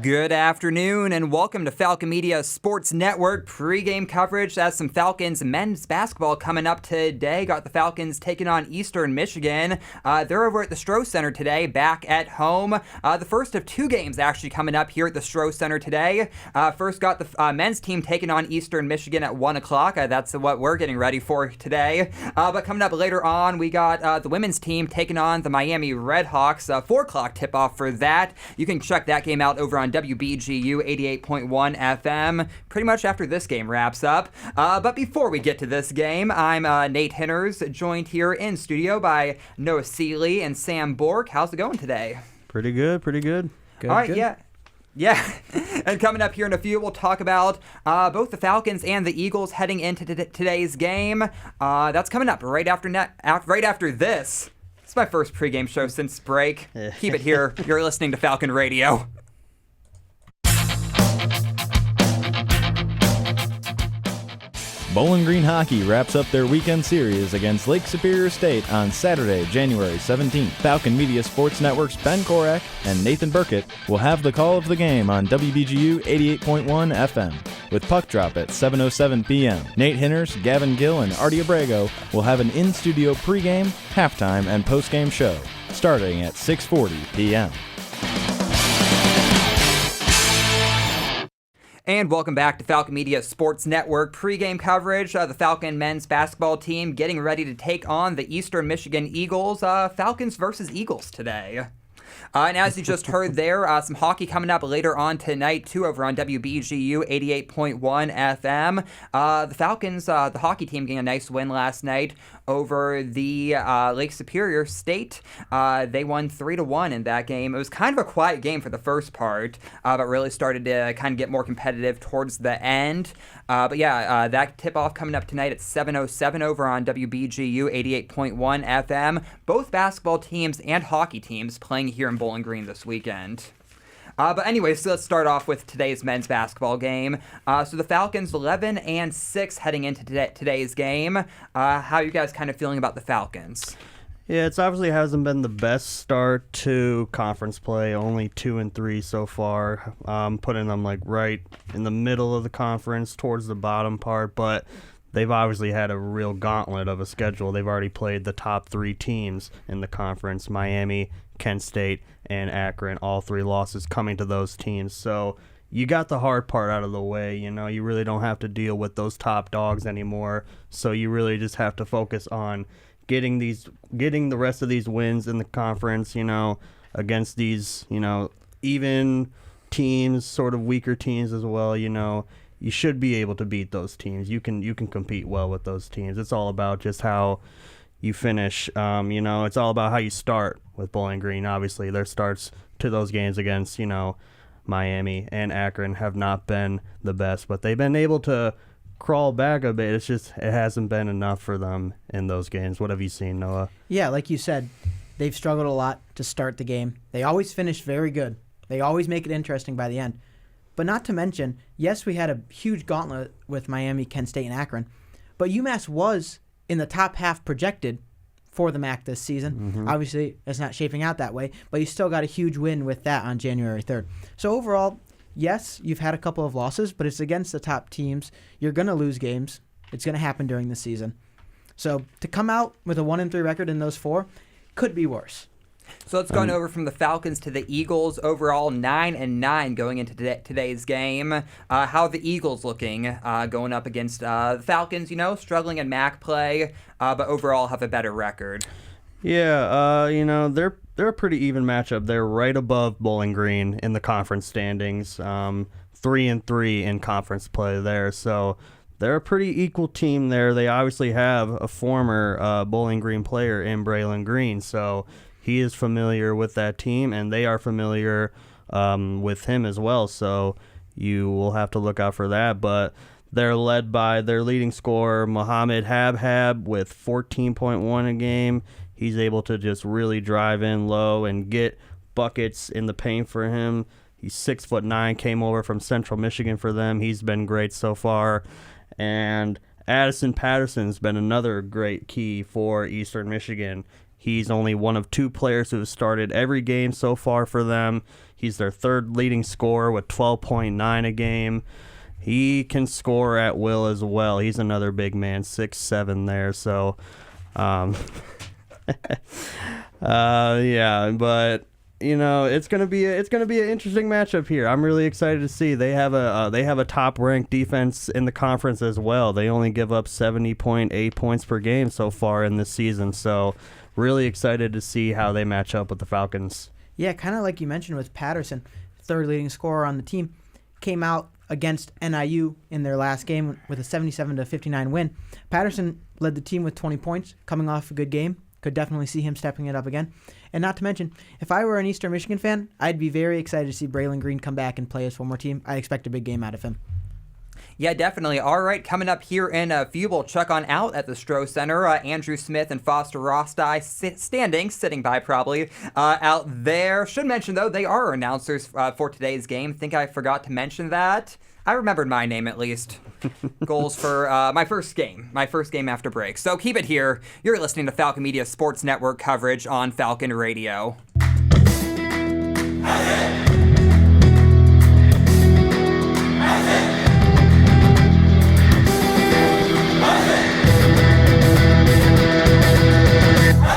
Good afternoon and welcome to Falcon Media Sports Network pregame coverage. That's some Falcons men's basketball coming up today. Got the Falcons taking on Eastern Michigan. They're over at the Stroh Center today, back at home. The first of two games actually coming up here at the Stroh Center today. First got the men's team taking on Eastern Michigan at 1 o'clock. That's what we're getting ready for today. But coming up later on, we got the women's team taking on the Miami Redhawks. 4 o'clock tip-off for that. You can check that game out over on WBGU 88.1 FM pretty much after this game wraps up. But before we get to this game, I'm Nate Henners, joined here in studio by Noah Seeley and Sam Bork. How's it going today? Pretty good. All right, good. Yeah. And coming up here in a few, we'll talk about both the Falcons and the Eagles heading into today's game. That's coming up right after this. It's my first pregame show since break. Keep it here. You're listening to Falcon Radio. Bowling Green Hockey wraps up their weekend series against Lake Superior State on Saturday, January 17th. Falcon Media Sports Network's Ben Korak and Nathan Burkett will have the call of the game on WBGU 88.1 FM with puck drop at 7:07 p.m. Nate Henners, Gavin Gill, and Artie Abrego will have an in-studio pregame, halftime, and postgame show starting at 6:40 p.m. And welcome back to Falcon Media Sports Network pregame coverage. The Falcon men's basketball team getting ready to take on the Eastern Michigan Eagles. Falcons versus Eagles today. And as you just heard there, some hockey coming up later on tonight, too, over on WBGU 88.1 FM. The Falcons, the hockey team, getting a nice win last night over the Lake Superior State. They won 3-1 in that game. It was kind of a quiet game for the first part, but really started to kind of get more competitive towards the end. That tip-off coming up tonight at 7:07 over on WBGU 88.1 FM. Both basketball teams and hockey teams playing here in Bowling Green this weekend. But anyways, so let's start off with today's men's basketball game. So the Falcons 11-6 heading into today's game. How are you guys kind of feeling about the Falcons? Yeah, it obviously hasn't been the best start to conference play. Only 2-3 so far. Putting them like right in the middle of the conference, towards the bottom part. But they've obviously had a real gauntlet of a schedule. They've already played the top 3 teams in the conference: Miami, Kent State, and Akron. All 3 losses coming to those teams. So you got the hard part out of the way. You know, you really don't have to deal with those top dogs anymore. So you really just have to focus on getting the rest of these wins in the conference, you know, against these, you know, even teams, sort of weaker teams as well. You know, you should be able to beat those teams. You can compete well with those teams. It's all about just how you finish. You know, it's all about how you start with Bowling Green. Obviously, their starts to those games against, you know, Miami and Akron have not been the best, but they've been able to crawl back a bit. It's just it hasn't been enough for them in those games. What have you seen, Noah? Yeah, like you said, they've struggled a lot to start the game. They always finish very good. They always make it interesting by the end. But not to mention, yes, we had a huge gauntlet with Miami, Kent State, and Akron, but UMass was in the top half projected for the MAC this season. Mm-hmm. Obviously, it's not shaping out that way, but you still got a huge win with that on January 3rd. So overall, yes, you've had a couple of losses, but it's against the top teams. You're going to lose games. It's going to happen during the season. So to come out with a 1-3 record in those 4 could be worse. So let's go over from the Falcons to the Eagles. Overall, 9-9 going into today's game. How are the Eagles looking going up against the Falcons? You know, struggling in MAC play, but overall have a better record. Yeah, you know, they're a pretty even matchup. They're right above Bowling Green in the conference standings. 3-3 in conference play there. So they're a pretty equal team there. They obviously have a former Bowling Green player in Braylon Green, so he is familiar with that team, and they are familiar with him as well. So you will have to look out for that. But they're led by their leading scorer, Mohamed Habhab, with 14.1 a game. He's able to just really drive in low and get buckets in the paint for him. He's 6'9", came over from Central Michigan for them. He's been great so far. And Addison Patterson's been another great key for Eastern Michigan. He's only one of 2 players who have started every game so far for them. He's their 3rd leading scorer with 12.9 a game. He can score at will as well. He's another big man, 6'7" there. So, yeah, but it's gonna be an interesting matchup here. I'm really excited to see. They have a top ranked defense in the conference as well. They only give up 70.8 points per game so far in this season. So, really excited to see how they match up with the Falcons. Yeah, kind of like you mentioned with Patterson, 3rd leading scorer on the team, came out against NIU in their last game with a 77-59 win. Patterson led the team with 20 points, coming off a good game. Could definitely see him stepping it up again. And not to mention, if I were an Eastern Michigan fan, I'd be very excited to see Braylon Green come back and play us one more team. I expect a big game out of him. Yeah, definitely. All right, coming up here in a few, we'll check on out at the Stroh Center. Andrew Smith and Foster Rosti sitting by probably out there. Should mention, though, they are announcers for today's game. Think I forgot to mention that. I remembered my name at least. Goals for my first game after break. So keep it here. You're listening to Falcon Media Sports Network coverage on Falcon Radio.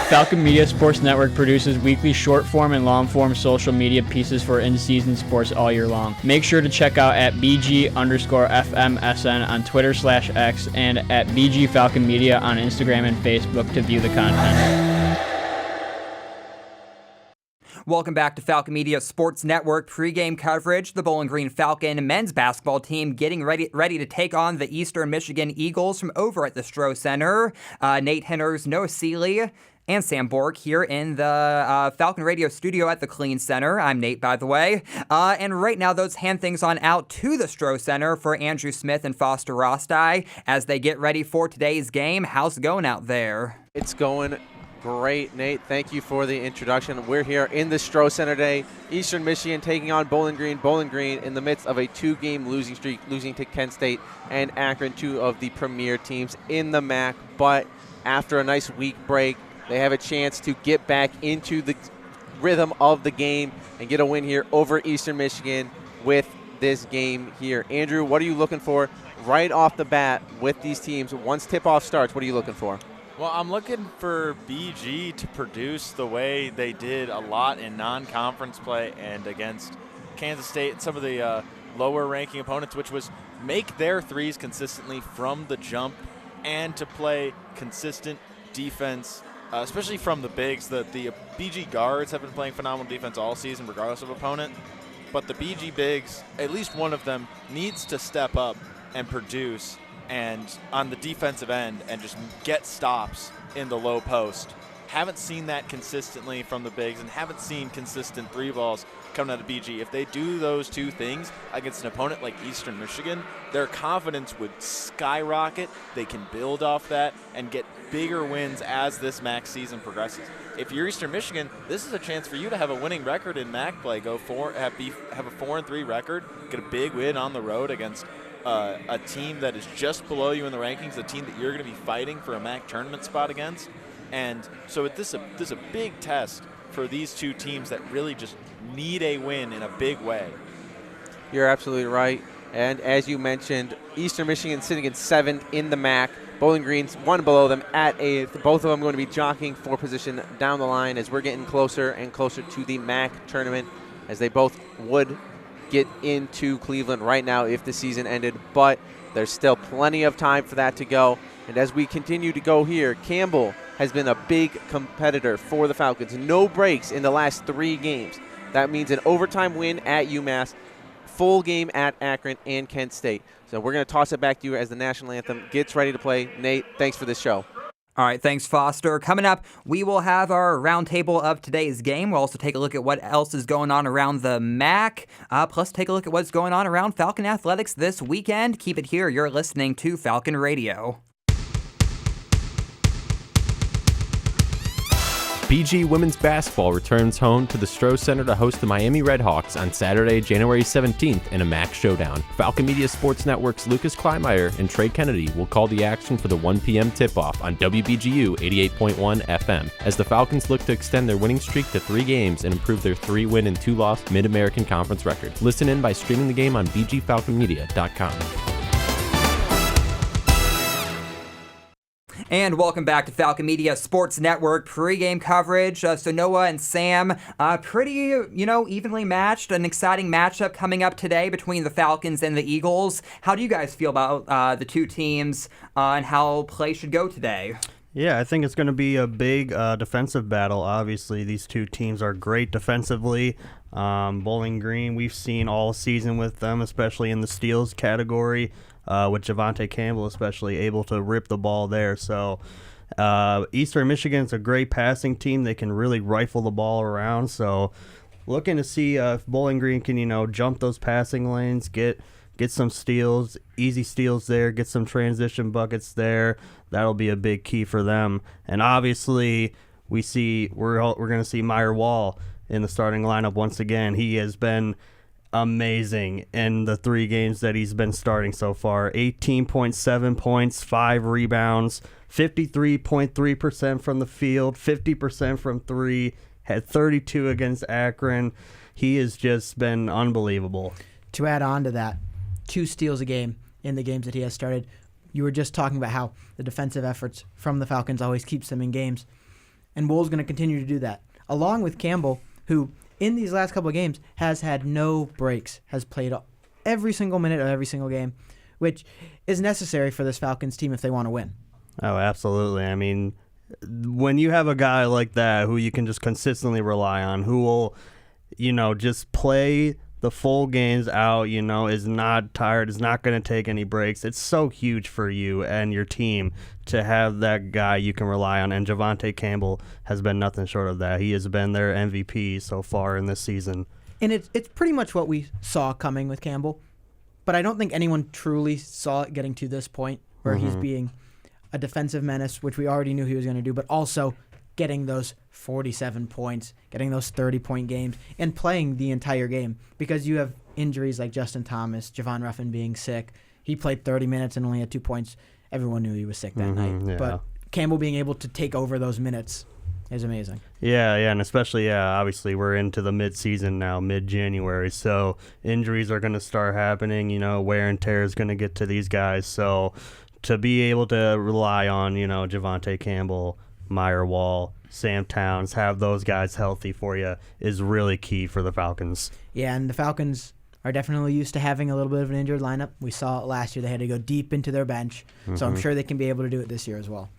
Falcon Media Sports Network produces weekly short-form and long-form social media pieces for in-season sports all year long. Make sure to check out at BG_FMSN on Twitter/X and at BG Falcon Media on Instagram and Facebook to view the content. Welcome back to Falcon Media Sports Network pregame coverage. The Bowling Green Falcon men's basketball team getting ready to take on the Eastern Michigan Eagles from over at the Stroh Center. Nate Henners, Noah Seeley, and Sam Borg here in the Falcon Radio studio at the Clean Center. I'm Nate, by the way. And right now, those hand things on out to the Stroh Center for Andrew Smith and Foster Rosti as they get ready for today's game. How's it going out there? It's going great, Nate. Thank you for the introduction. We're here in the Stroh Center today. Eastern Michigan taking on Bowling Green. Bowling Green in the midst of a 2-game losing streak, losing to Kent State and Akron, 2 of the premier teams in the MAC. But after a nice week break, they have a chance to get back into the rhythm of the game and get a win here over Eastern Michigan with this game here. Andrew, what are you looking for right off the bat with these teams? Once tip-off starts, what are you looking for? Well, I'm looking for BG to produce the way they did a lot in non-conference play and against Kansas State and some of the lower-ranking opponents, which was make their threes consistently from the jump and to play consistent defense, especially from the bigs. The BG guards have been playing phenomenal defense all season regardless of opponent, but the BG bigs, at least one of them, needs to step up and produce and on the defensive end and just get stops in the low post. Haven't seen that consistently from the bigs and haven't seen consistent 3 balls coming out of BG. If they do those 2 things against an opponent like Eastern Michigan, their confidence would skyrocket. They can build off that and get bigger wins as this MAC season progresses. If you're Eastern Michigan, this is a chance for you to have a winning record in MAC play. Have a 4-3 record, get a big win on the road against a team that is just below you in the rankings, a team that you're going to be fighting for a MAC tournament spot against. And so this is a big test for these 2 teams that really just need a win in a big way. You're absolutely right. And as you mentioned, Eastern Michigan sitting in 7th in the MAC. Bowling Green's 1 below them at 8th. Both of them going to be jockeying for position down the line as we're getting closer and closer to the MAC tournament, as they both would get into Cleveland right now if the season ended, but there's still plenty of time for that to go. And as we continue to go here, Campbell has been a big competitor for the Falcons. No breaks in the last 3 games. That means an overtime win at UMass, full game at Akron and Kent State. So we're going to toss it back to you as the national anthem gets ready to play. Nate, thanks for this show. All right, thanks, Foster. Coming up, we will have our roundtable of today's game. We'll also take a look at what else is going on around the MAC, plus take a look at what's going on around Falcon Athletics this weekend. Keep it here. You're listening to Falcon Radio. BG Women's Basketball returns home to the Stroh Center to host the Miami Redhawks on Saturday, January 17th in a MAC showdown. Falcon Media Sports Network's Lucas Kleinmeyer and Trey Kennedy will call the action for the 1 p.m. tip-off on WBGU 88.1 FM as the Falcons look to extend their winning streak to 3 games and improve their 3-win and 2-loss Mid-American Conference record. Listen in by streaming the game on bgfalconmedia.com. And welcome back to Falcon Media Sports Network pregame coverage. So Noah and Sam, pretty, evenly matched. An exciting matchup coming up today between the Falcons and the Eagles. How do you guys feel about the two teams and how play should go today? Yeah, I think it's going to be a big defensive battle. Obviously, these two teams are great defensively. Bowling Green, we've seen all season with them, especially in the steals category. With Javante Campbell especially able to rip the ball there. So Eastern Michigan's a great passing team. They can really rifle the ball around. So looking to see if Bowling Green can, jump those passing lanes, get some steals, easy steals there, get some transition buckets there. That'll be a big key for them. And obviously we're going to see Meyer Wall in the starting lineup once again. He has been amazing in the 3 games that he's been starting so far. 18.7 points, 5 rebounds, 53.3% from the field, 50% from 3, had 32 against Akron. He has just been unbelievable. To add on to that, 2 steals a game in the games that he has started. You were just talking about how the defensive efforts from the Falcons always keeps them in games. And Wool's going to continue to do that, along with Campbell, who in these last couple of games has had no breaks, has played every single minute of every single game, which is necessary for this Falcons team if they want to win. Oh, absolutely. I mean, when you have a guy like that who you can just consistently rely on, who will, just play the full games out, is not tired, is not going to take any breaks. It's so huge for you and your team to have that guy you can rely on. And Javante Campbell has been nothing short of that. He has been their MVP so far in this season. And it's pretty much what we saw coming with Campbell. But I don't think anyone truly saw it getting to this point where he's being a defensive menace, which we already knew he was going to do, but also getting those 47 points, getting those 30-point games, and playing the entire game. Because you have injuries like Justin Thomas, Javon Ruffin being sick. He played 30 minutes and only had 2 points. Everyone knew he was sick that night. Yeah. But Campbell being able to take over those minutes is amazing. Yeah, and especially, obviously we're into the mid-season now, mid-January, so injuries are going to start happening, wear and tear is going to get to these guys. So to be able to rely on, Javante Campbell, Meyer Wall, Sam Towns, have those guys healthy for you is really key for the Falcons. Yeah, and the Falcons are definitely used to having a little bit of an injured lineup. We saw it last year. They had to go deep into their bench, so I'm sure they can be able to do it this year as well.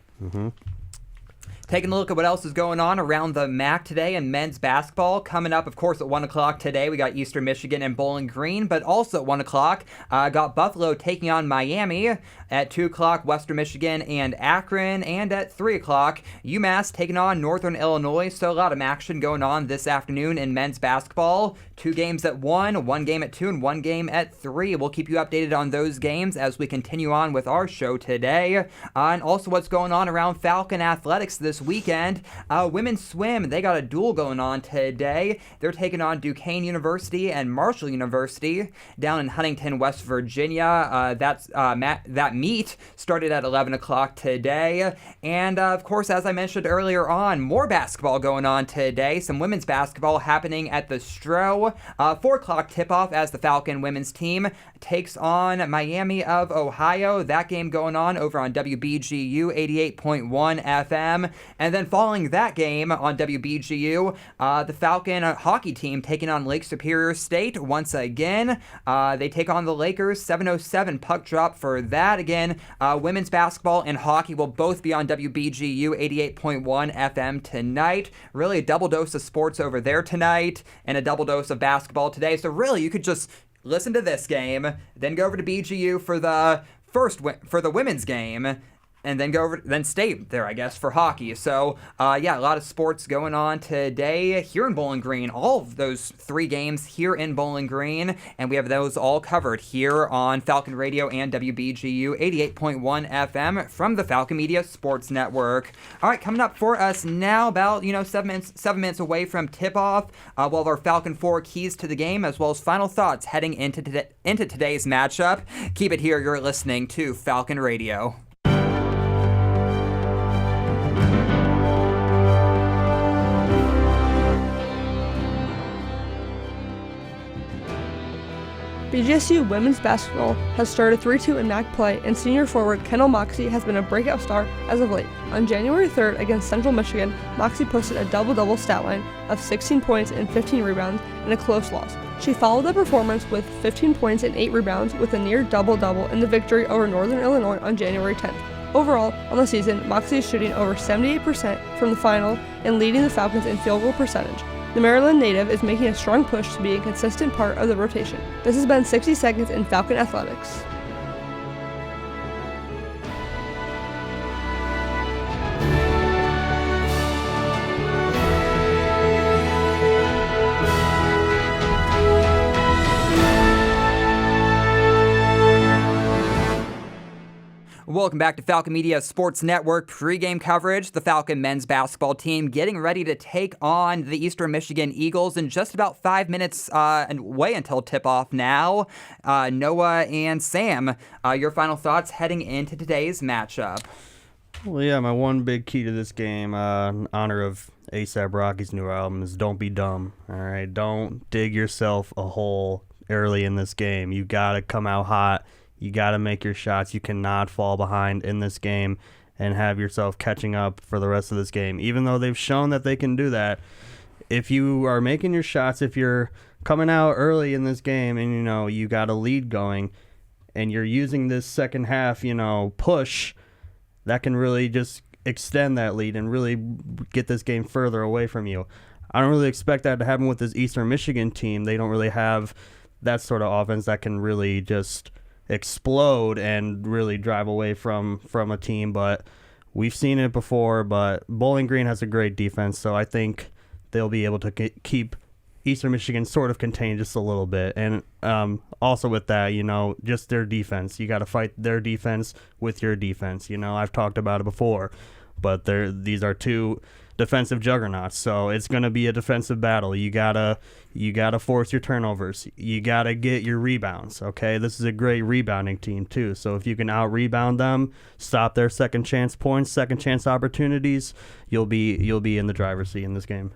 Taking a look at what else is going on around the MAC today in men's basketball. Coming up, of course, at 1 o'clock today, we got Eastern Michigan and Bowling Green, but also at 1 o'clock, got Buffalo taking on Miami. At 2 o'clock, Western Michigan and Akron. And at 3 o'clock, UMass taking on Northern Illinois. So a lot of action going on this afternoon in men's basketball. 2 games at 1, 1 game at 2, and 1 game at 3. We'll keep you updated on those games as we continue on with our show today. And also what's going on around Falcon Athletics this weekend. Women's swim, they got a duel going on today. They're taking on Duquesne University and Marshall University down in Huntington, West Virginia. That meet started at 11 o'clock today. And of course, as I mentioned earlier on, more basketball going on today. Some women's basketball happening at the Stroh. 4 o'clock tip-off as the Falcon women's team takes on Miami of Ohio. That game going on over on WBGU 88.1 FM. And then following that game on WBGU, the Falcon hockey team taking on Lake Superior State once again. They take on the Lakers, 7:07 puck drop for that. Again, women's basketball and hockey will both be on WBGU 88.1 FM tonight. Really a double dose of sports over there tonight and a double dose of basketball today. So really, you could just listen to this game, then go over to BGU for the women's game, and then go over, then stay there, I guess, for hockey. So, yeah, a lot of sports going on today here in Bowling Green. All of those 3 games here in Bowling Green, and we have those all covered here on Falcon Radio and WBGU 88.1 FM from the Falcon Media Sports Network. All right, coming up for us now, about 7 minutes away from tip-off. We'll have our Falcon 4 keys to the game, as well as final thoughts heading into today's matchup. Keep it here. You're listening to Falcon Radio. BGSU women's basketball has started 3-2 in MAC play, and senior forward Kendall Moxie has been a breakout star as of late. On January 3rd against Central Michigan, Moxie posted a double-double stat line of 16 points and 15 rebounds in a close loss. She followed the performance with 15 points and 8 rebounds with a near double-double in the victory over Northern Illinois on January 10th. Overall, on the season, Moxie is shooting over 78% from the final and leading the Falcons in field goal percentage. The Maryland native is making a strong push to be a consistent part of the rotation. This has been 60 Seconds in Falcon Athletics. Welcome back to Falcon Media Sports Network pregame coverage. The Falcon men's basketball team getting ready to take on the Eastern Michigan Eagles in just about 5 minutes away until tip-off now. Noah and Sam, your final thoughts heading into today's matchup? Well, yeah, my one big key to this game, in honor of A$AP Rocky's new album, is don't be dumb. All right, don't dig yourself a hole early in this game. You got to come out hot. You got to make your shots. You cannot fall behind in this game and have yourself catching up for the rest of this game. Even though they've shown that they can do that, if you are making your shots, if you're coming out early in this game and, you got a lead going and you're using this second half, push, that can really just extend that lead and really get this game further away from you. I don't really expect that to happen with this Eastern Michigan team. They don't really have that sort of offense that can really just explode and really drive away from a team, but we've seen it before. But Bowling Green has a great defense, so I think they'll be able to keep Eastern Michigan sort of contained just a little bit. And also with that, just their defense. You got to fight their defense with your defense. I've talked about it before, but these are two defensive juggernauts, so it's going to be a defensive battle. You gotta force your turnovers. You gotta get your rebounds. Okay, this is a great rebounding team too. So if you can out rebound them, stop their second chance points, second chance opportunities, you'll be in the driver's seat in this game.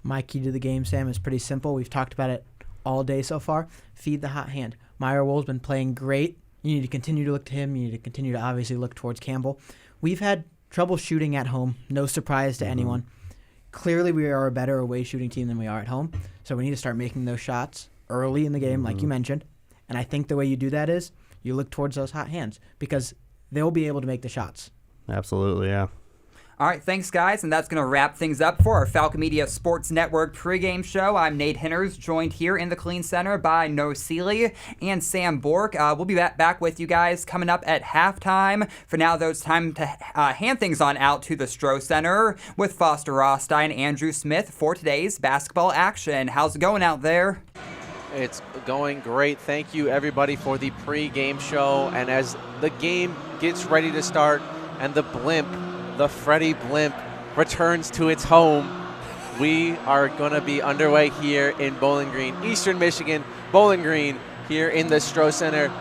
My key to the game, Sam, is pretty simple. We've talked about it all day so far. Feed the hot hand. Myra Wool's been playing great. You need to continue to look to him. You need to continue to obviously look towards Campbell. We've had trouble shooting at home. No surprise to anyone. Clearly, we are a better away shooting team than we are at home. So we need to start making those shots early in the game, like you mentioned. And I think the way you do that is you look towards those hot hands because they'll be able to make the shots. Absolutely, yeah. All right, thanks, guys, and that's going to wrap things up for our Falcon Media Sports Network pregame show. I'm Nate Hinners, joined here in the Clean Center by Noah Seeley and Sam Bork. We'll be back with you guys coming up at halftime. For now, though, it's time to hand things on out to the Stroh Center with Foster Rostein and Andrew Smith for today's basketball action. How's it going out there? It's going great. Thank you, everybody, for the pregame show. And as the game gets ready to start and the Freddie Blimp returns to its home, we are going to be underway here in Bowling Green, Eastern Michigan, Bowling Green, here in the Stroh Center.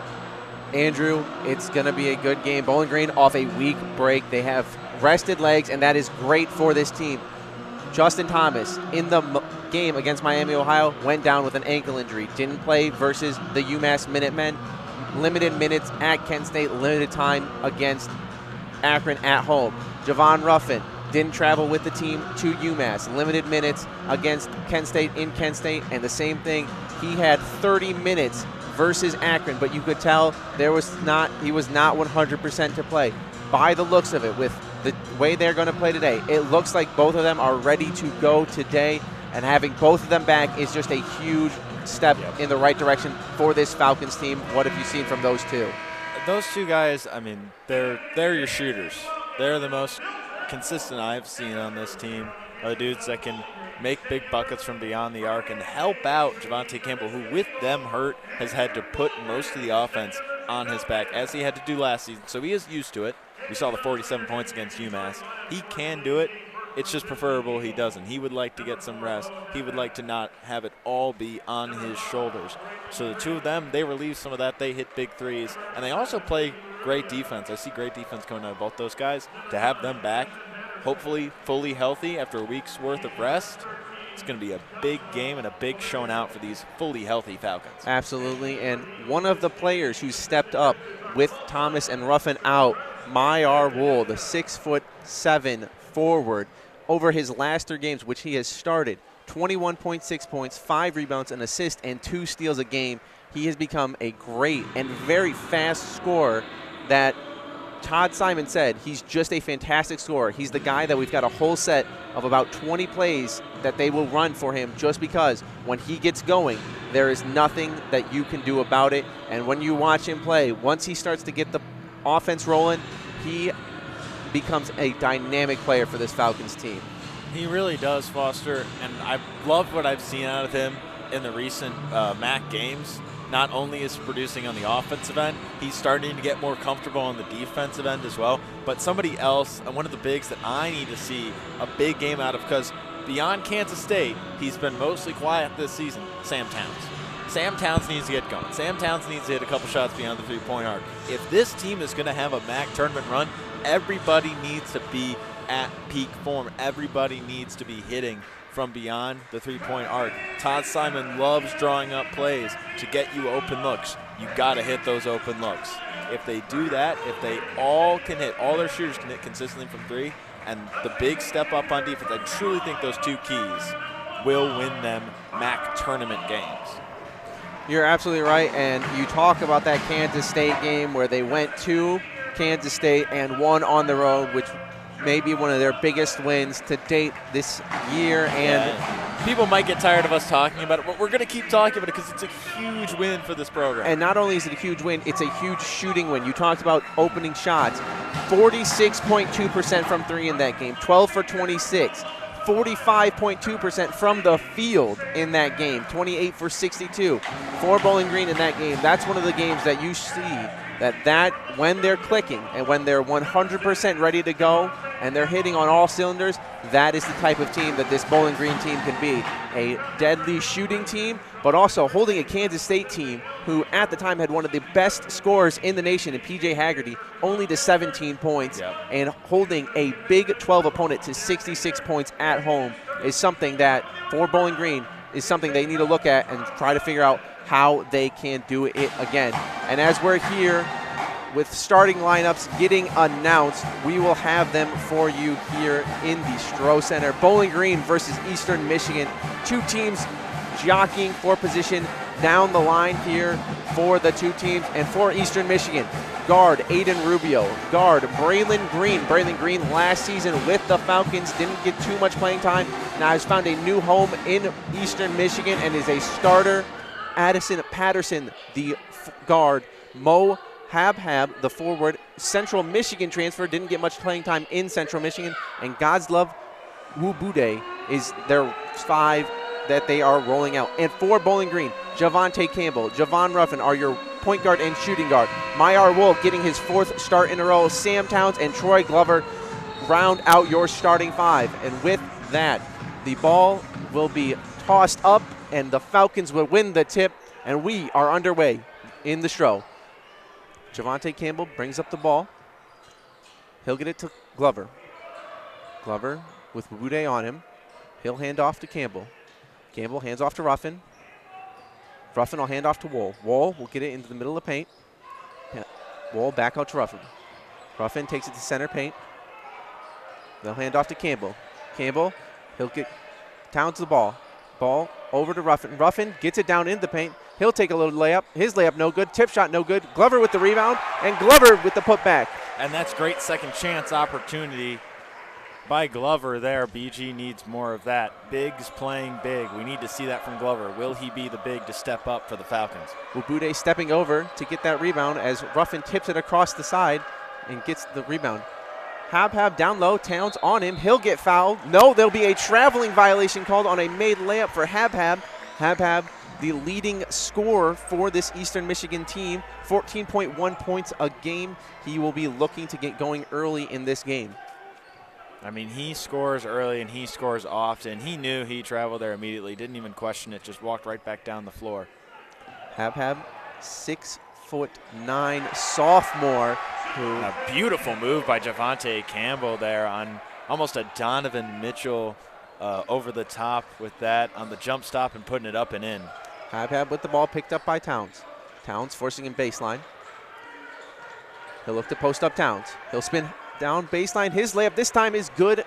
Andrew, it's going to be a good game. Bowling Green off a week break. They have rested legs, and that is great for this team. Justin Thomas, in the game against Miami, Ohio, went down with an ankle injury. Didn't play versus the UMass Minutemen. Limited minutes at Kent State, limited time against Akron at home. Javon Ruffin didn't travel with the team to UMass. Limited minutes against Kent State in Kent State, and the same thing. He had 30 minutes versus Akron, but you could tell he was not 100% to play. By the looks of it, with the way they're going to play today, it looks like both of them are ready to go today, and having both of them back is just a huge step in the right direction for this Falcons team. What have you seen from those two? those two guys, I mean, they're your shooters. They're the most consistent I've seen on this team. Are the dudes that can make big buckets from beyond the arc and help out Javante Campbell, who with them hurt has had to put most of the offense on his back, as he had to do last season. So he is used to it. We saw the 47 points against UMass. He can do it. It's just preferable he doesn't. He would like to get some rest. He would like to not have it all be on his shoulders. So the two of them, they relieve some of that. They hit big threes. And they also play great defense. I see great defense coming out of both those guys. To have them back, hopefully fully healthy after a week's worth of rest, it's going to be a big game and a big showing out for these fully healthy Falcons. Absolutely. And one of the players who stepped up with Thomas and Ruffin out, Myar Wool, the 6'7" forward, over his last 3 games, which he has started, 21.6 points, 5 rebounds, an assist, and 2 steals a game. He has become a great and very fast scorer that Todd Simon said he's just a fantastic scorer. He's the guy that we've got a whole set of about 20 plays that they will run for him just because when he gets going, there is nothing that you can do about it. And when you watch him play, once he starts to get the offense rolling, he becomes a dynamic player for this Falcons team. He really does, Foster, and I love what I've seen out of him in the recent MAC games. Not only is he producing on the offensive end, he's starting to get more comfortable on the defensive end as well. But somebody else, one of the bigs that I need to see a big game out of, because beyond Kansas State, he's been mostly quiet this season, Sam Towns. Sam Towns needs to get going. Sam Towns needs to hit a couple shots beyond the three-point arc. If this team is going to have a MAC tournament run, everybody needs to be at peak form. Everybody needs to be hitting from beyond the three-point arc. Todd Simon loves drawing up plays to get you open looks. You got to hit those open looks. If they do that, if they all can hit, all their shooters can hit consistently from 3, and the big step up on defense, I truly think those 2 keys will win them MAC tournament games. You're absolutely right, and you talk about that Kansas State game where they went to Kansas State and won on the road, which may be one of their biggest wins to date this year. And people might get tired of us talking about it, but we're going to keep talking about it because it's a huge win for this program. And not only is it a huge win, it's a huge shooting win. You talked about opening shots. 46.2% from 3 in that game, 12 for 26. 45.2% from the field in that game, 28 for 62 for Bowling Green in that game. That's one of the games that you see that when they're clicking and when they're 100% ready to go and they're hitting on all cylinders, that is the type of team that this Bowling Green team can be. A deadly shooting team, but also holding a Kansas State team who at the time had one of the best scorers in the nation in P.J. Haggerty, only to 17 points, and holding a Big 12 opponent to 66 points at home is something that, for Bowling Green, is something they need to look at and try to figure out how they can do it again. And as we're here with starting lineups getting announced, we will have them for you here in the Stroh Center. Bowling Green versus Eastern Michigan. 2 teams jockeying for position down the line here for the 2 teams. And for Eastern Michigan, guard Aiden Rubio, guard Braylon Green. Braylon Green last season with the Falcons didn't get too much playing time. Now has found a new home in Eastern Michigan and is a starter. Addison Patterson, the guard. Mo Habhab, the forward, Central Michigan transfer, didn't get much playing time in Central Michigan. And Godslove Wubude is their 5 that they are rolling out. And for Bowling Green, Javante Campbell, Javon Ruffin are your point guard and shooting guard. Myar Wolf getting his 4th start in a row. Sam Towns and Troy Glover round out your starting 5. And with that, the ball will be tossed up and the Falcons will win the tip, and we are underway in the Stroh. Javante Campbell brings up the ball. He'll get it to Glover. Glover with Wubude on him. He'll hand off to Campbell. Campbell hands off to Ruffin. Ruffin will hand off to Wool. Wool will get it into the middle of the paint. Wool back out to Ruffin. Ruffin takes it to center paint. They'll hand off to Campbell. Campbell, he'll get Towns the ball. Ball over to Ruffin. Ruffin gets it down in the paint. He'll take a little layup. His layup no good. Tip shot no good. Glover with the rebound, and Glover with the putback. And that's great second chance opportunity by Glover there. BG needs more of that. Big's playing big. We need to see that from Glover. Will he be the big to step up for the Falcons? Ubude stepping over to get that rebound as Ruffin tips it across the side and gets the rebound. Hab down low. Towns on him. He'll get fouled. No, there'll be a traveling violation called on a made layup for Hab. Hab, the leading scorer for this Eastern Michigan team, 14.1 points a game. He will be looking to get going early in this game. I mean, he scores early and he scores often. He knew he traveled there immediately. Didn't even question it. Just walked right back down the floor. Hab, 6'9" sophomore. A beautiful move by Javante Campbell there on almost a Donovan Mitchell over the top with that on the jump stop and putting it up and in. Hab with the ball picked up by Towns. Towns forcing him baseline. He'll look to post up Towns. He'll spin down baseline. His layup this time is good,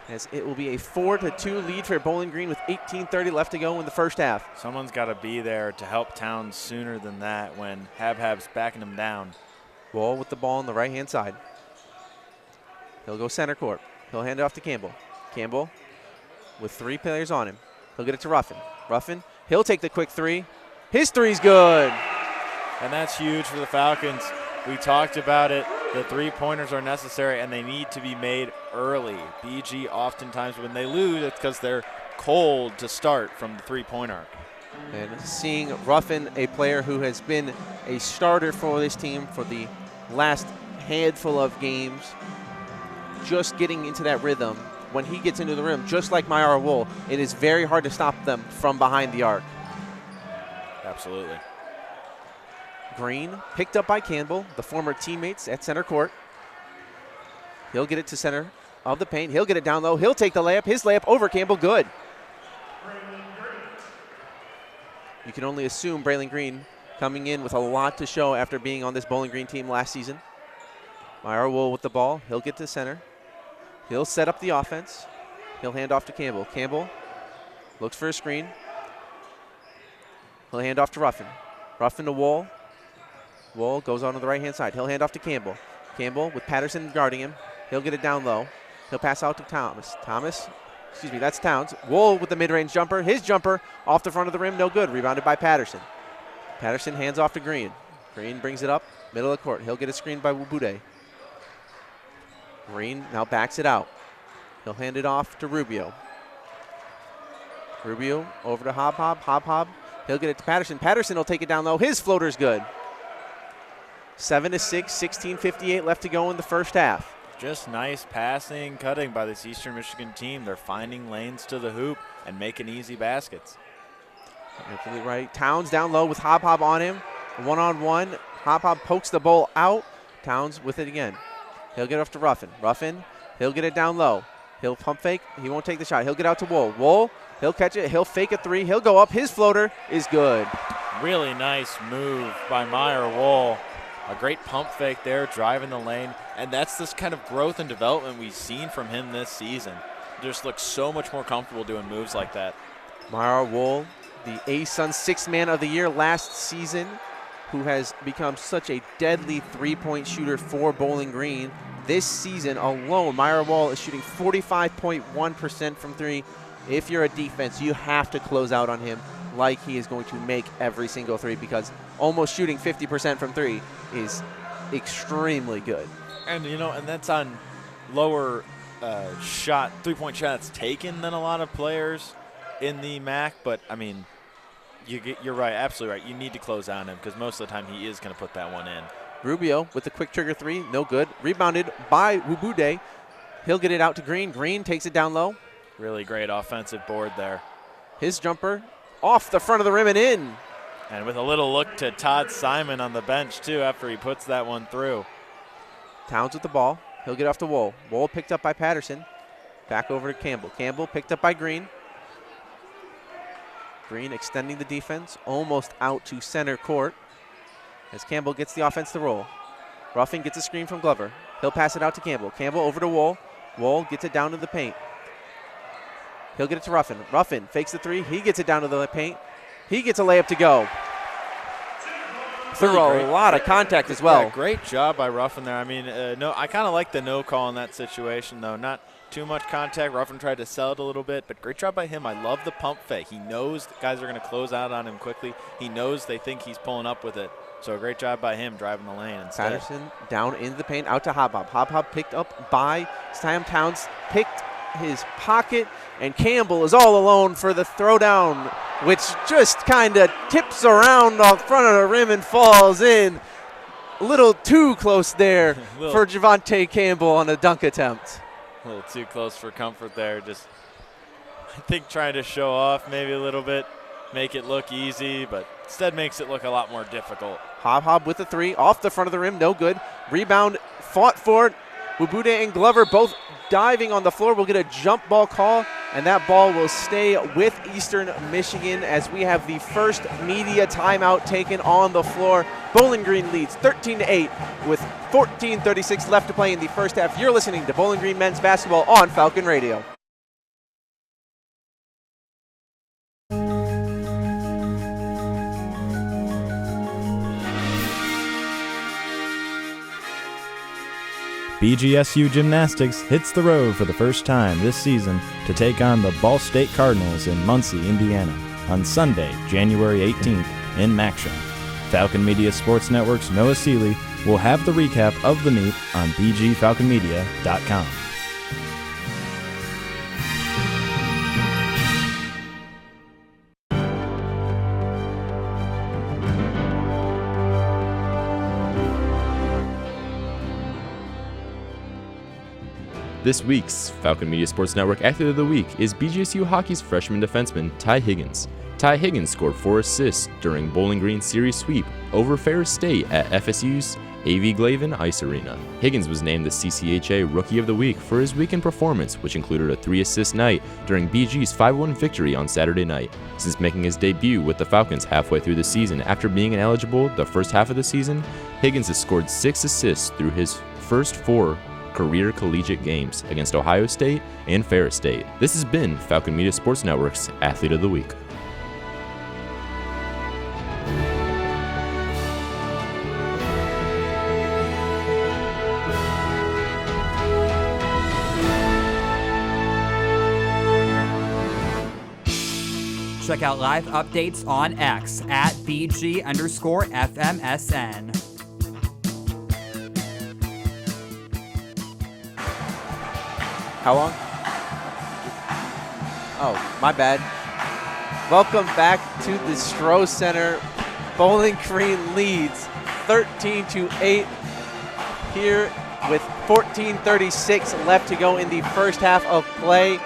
as it will be a 4-2 lead for Bowling Green with 18:30 left to go in the first half. Someone's got to be there to help Towns sooner than that when Hab's backing him down. Wall with the ball on the right-hand side. He'll go center court. He'll hand it off to Campbell. Campbell with 3 players on him. He'll get it to Ruffin. Ruffin, he'll take the quick 3. His 3's good. And that's huge for the Falcons. We talked about it. The 3-pointers are necessary, and they need to be made early. BG oftentimes when they lose, it's because they're cold to start from the 3-point arc. And seeing Ruffin, a player who has been a starter for this team for the last handful of games, just getting into that rhythm. When he gets into the rim, just like Myra Wool, it is very hard to stop them from behind the arc. Absolutely. Green picked up by Campbell, the former teammates at center court. He'll get it to center of the paint. He'll get it down low. He'll take the layup. His layup over Campbell, good. You can only assume Braylon Green coming in with a lot to show after being on this Bowling Green team last season. Myra Wool with the ball. He'll get to center. He'll set up the offense. He'll hand off to Campbell. Campbell looks for a screen. He'll hand off to Ruffin. Ruffin to Wool. Wool goes on to the right-hand side. He'll hand off to Campbell. Campbell with Patterson guarding him. He'll get it down low. He'll pass out to that's Towns. Wool with the mid-range jumper. His jumper off the front of the rim, no good. Rebounded by Patterson. Patterson hands off to Green. Green brings it up, middle of the court. He'll get a screen by Wubude. Green now backs it out. He'll hand it off to Rubio. Rubio over to Hob. He'll get it to Patterson. Patterson will take it down low. His floater's good. 7-6, 16:58 left to go in the first half. Just nice passing, cutting by this Eastern Michigan team. They're finding lanes to the hoop and making easy baskets. Absolutely right. Towns down low with Hob on him. One-on-one. Hob pokes the ball out. Towns with it again. He'll get off to Ruffin. Ruffin, he'll get it down low. He'll pump fake. He won't take the shot. He'll get out to Wool. Wool, he'll catch it. He'll fake a 3. He'll go up. His floater is good. Really nice move by Meyer Wool. A great pump fake there, driving the lane. And that's this kind of growth and development we've seen from him this season. Just looks so much more comfortable doing moves like that. Meyer Wool, the A-Sun 6th Man of the Year last season, who has become such a deadly 3-point shooter for Bowling Green. This season alone, Meyer Wool is shooting 45.1% from 3. If you're a defense, you have to close out on him like he is going to make every single 3, because almost shooting 50% from 3 is extremely good. And, and that's on lower 3-point shots taken than a lot of players in the MAC. But, I mean, you're right, absolutely right. You need to close on him because most of the time he is going to put that one in. Rubio with the quick trigger 3, no good. Rebounded by Wubude. He'll get it out to Green. Green takes it down low. Really great offensive board there. His jumper off the front of the rim and in. And with a little look to Todd Simon on the bench, too, after he puts that one through. Towns with the ball. He'll get off to Wool. Wool picked up by Patterson. Back over to Campbell. Campbell picked up by Green. Green extending the defense, almost out to center court as Campbell gets the offense to roll. Ruffin gets a screen from Glover. He'll pass it out to Campbell. Campbell over to Wool. Wool gets it down to the paint. He'll get it to Ruffin. Ruffin fakes the 3. He gets it down to the paint. He gets a layup to go. through a lot of contact as well. Yeah, great job by Ruffin there. I mean, I kind of like the no call in that situation, though. Not too much contact. Ruffin tried to sell it a little bit, but great job by him. I love the pump fake. He knows the guys are going to close out on him quickly. He knows they think he's pulling up with it. So great job by him driving the lane instead. Patterson down into the paint, out to Hop Hop. Hop Hop picked up by Sam Towns, picked his pocket, and Campbell is all alone for the throwdown, which just kind of tips around off front of the rim and falls in. A little too close there for Javante Campbell on a dunk attempt. A little too close for comfort there. Just, I think, trying to show off maybe a little bit, make it look easy, but instead makes it look a lot more difficult. Hob Hob with the three, off the front of the rim, no good. Rebound fought for. Wubude and Glover both diving on the floor. We'll get a jump ball call, and that ball will stay with Eastern Michigan as we have the first media timeout taken on the floor. Bowling Green leads 13-8 with 14:36 left to play in the first half. You're listening to Bowling Green men's basketball on Falcon Radio. BGSU Gymnastics hits the road for the first time this season to take on the Ball State Cardinals in Muncie, Indiana, on Sunday, January 18th in Maxham. Falcon Media Sports Network's Noah Seeley will have the recap of the meet on bgfalconmedia.com. This week's Falcon Media Sports Network Athlete of the Week is BGSU Hockey's freshman defenseman Ty Higgins. Ty Higgins scored 4 assists during Bowling Green's series sweep over Ferris State at FSU's A.V. Glavin Ice Arena. Higgins was named the CCHA Rookie of the Week for his weekend performance, which included a 3-assist night during BG's 5-1 victory on Saturday night. Since making his debut with the Falcons halfway through the season after being ineligible the first half of the season, Higgins has scored 6 assists through his first 4 career collegiate games against Ohio State and Ferris State. This has been Falcon Media Sports Network's Athlete of the Week. Check out live updates on X at BG_FMSN. How long? Oh, my bad. Welcome back to the Stroh Center. Bowling Green leads 13-8 here with 14:36 left to go in the first half of play.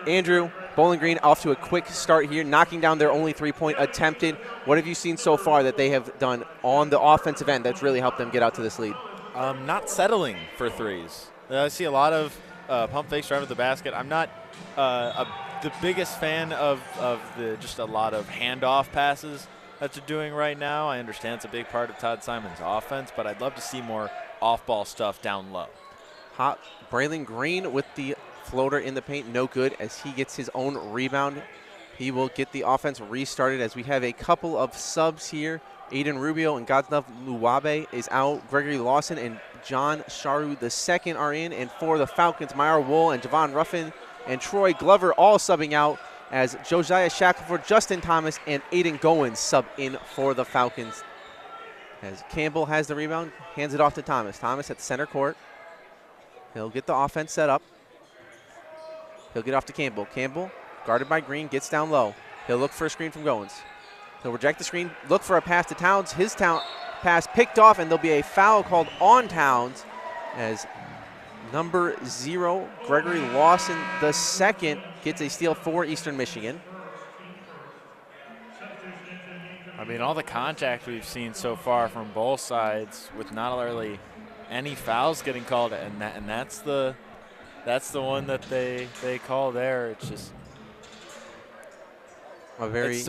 Andrew, Bowling Green off to a quick start here, knocking down their only 3-point attempted. What have you seen so far that they have done on the offensive end that's really helped them get out to this lead? Not settling for threes. I see a lot of pump fakes driving to the basket. I'm not the biggest fan of just a lot of handoff passes that they're doing right now. I understand it's a big part of Todd Simon's offense, but I'd love to see more off-ball stuff down low. Braylon Green with the floater in the paint, no good as he gets his own rebound. He will get the offense restarted as we have a couple of subs here. Aiden Rubio and Godlove Luwabe is out. Gregory Lawson and John Sharu II are in. And for the Falcons, Myra Wool and Javon Ruffin and Troy Glover all subbing out as Josiah Shackelford, Justin Thomas, and Aiden Goins sub in for the Falcons. As Campbell has the rebound, hands it off to Thomas. Thomas at the center court. He'll get the offense set up. He'll get off to Campbell. Campbell, guarded by Green, gets down low. He'll look for a screen from Goins. He'll reject the screen, look for a pass to Towns. His pass picked off, and there'll be a foul called on Towns as number 0, Gregory Lawson II, gets a steal for Eastern Michigan. I mean, all the contact we've seen so far from both sides with not really any fouls getting called, and that's the one that they call there. It's just it's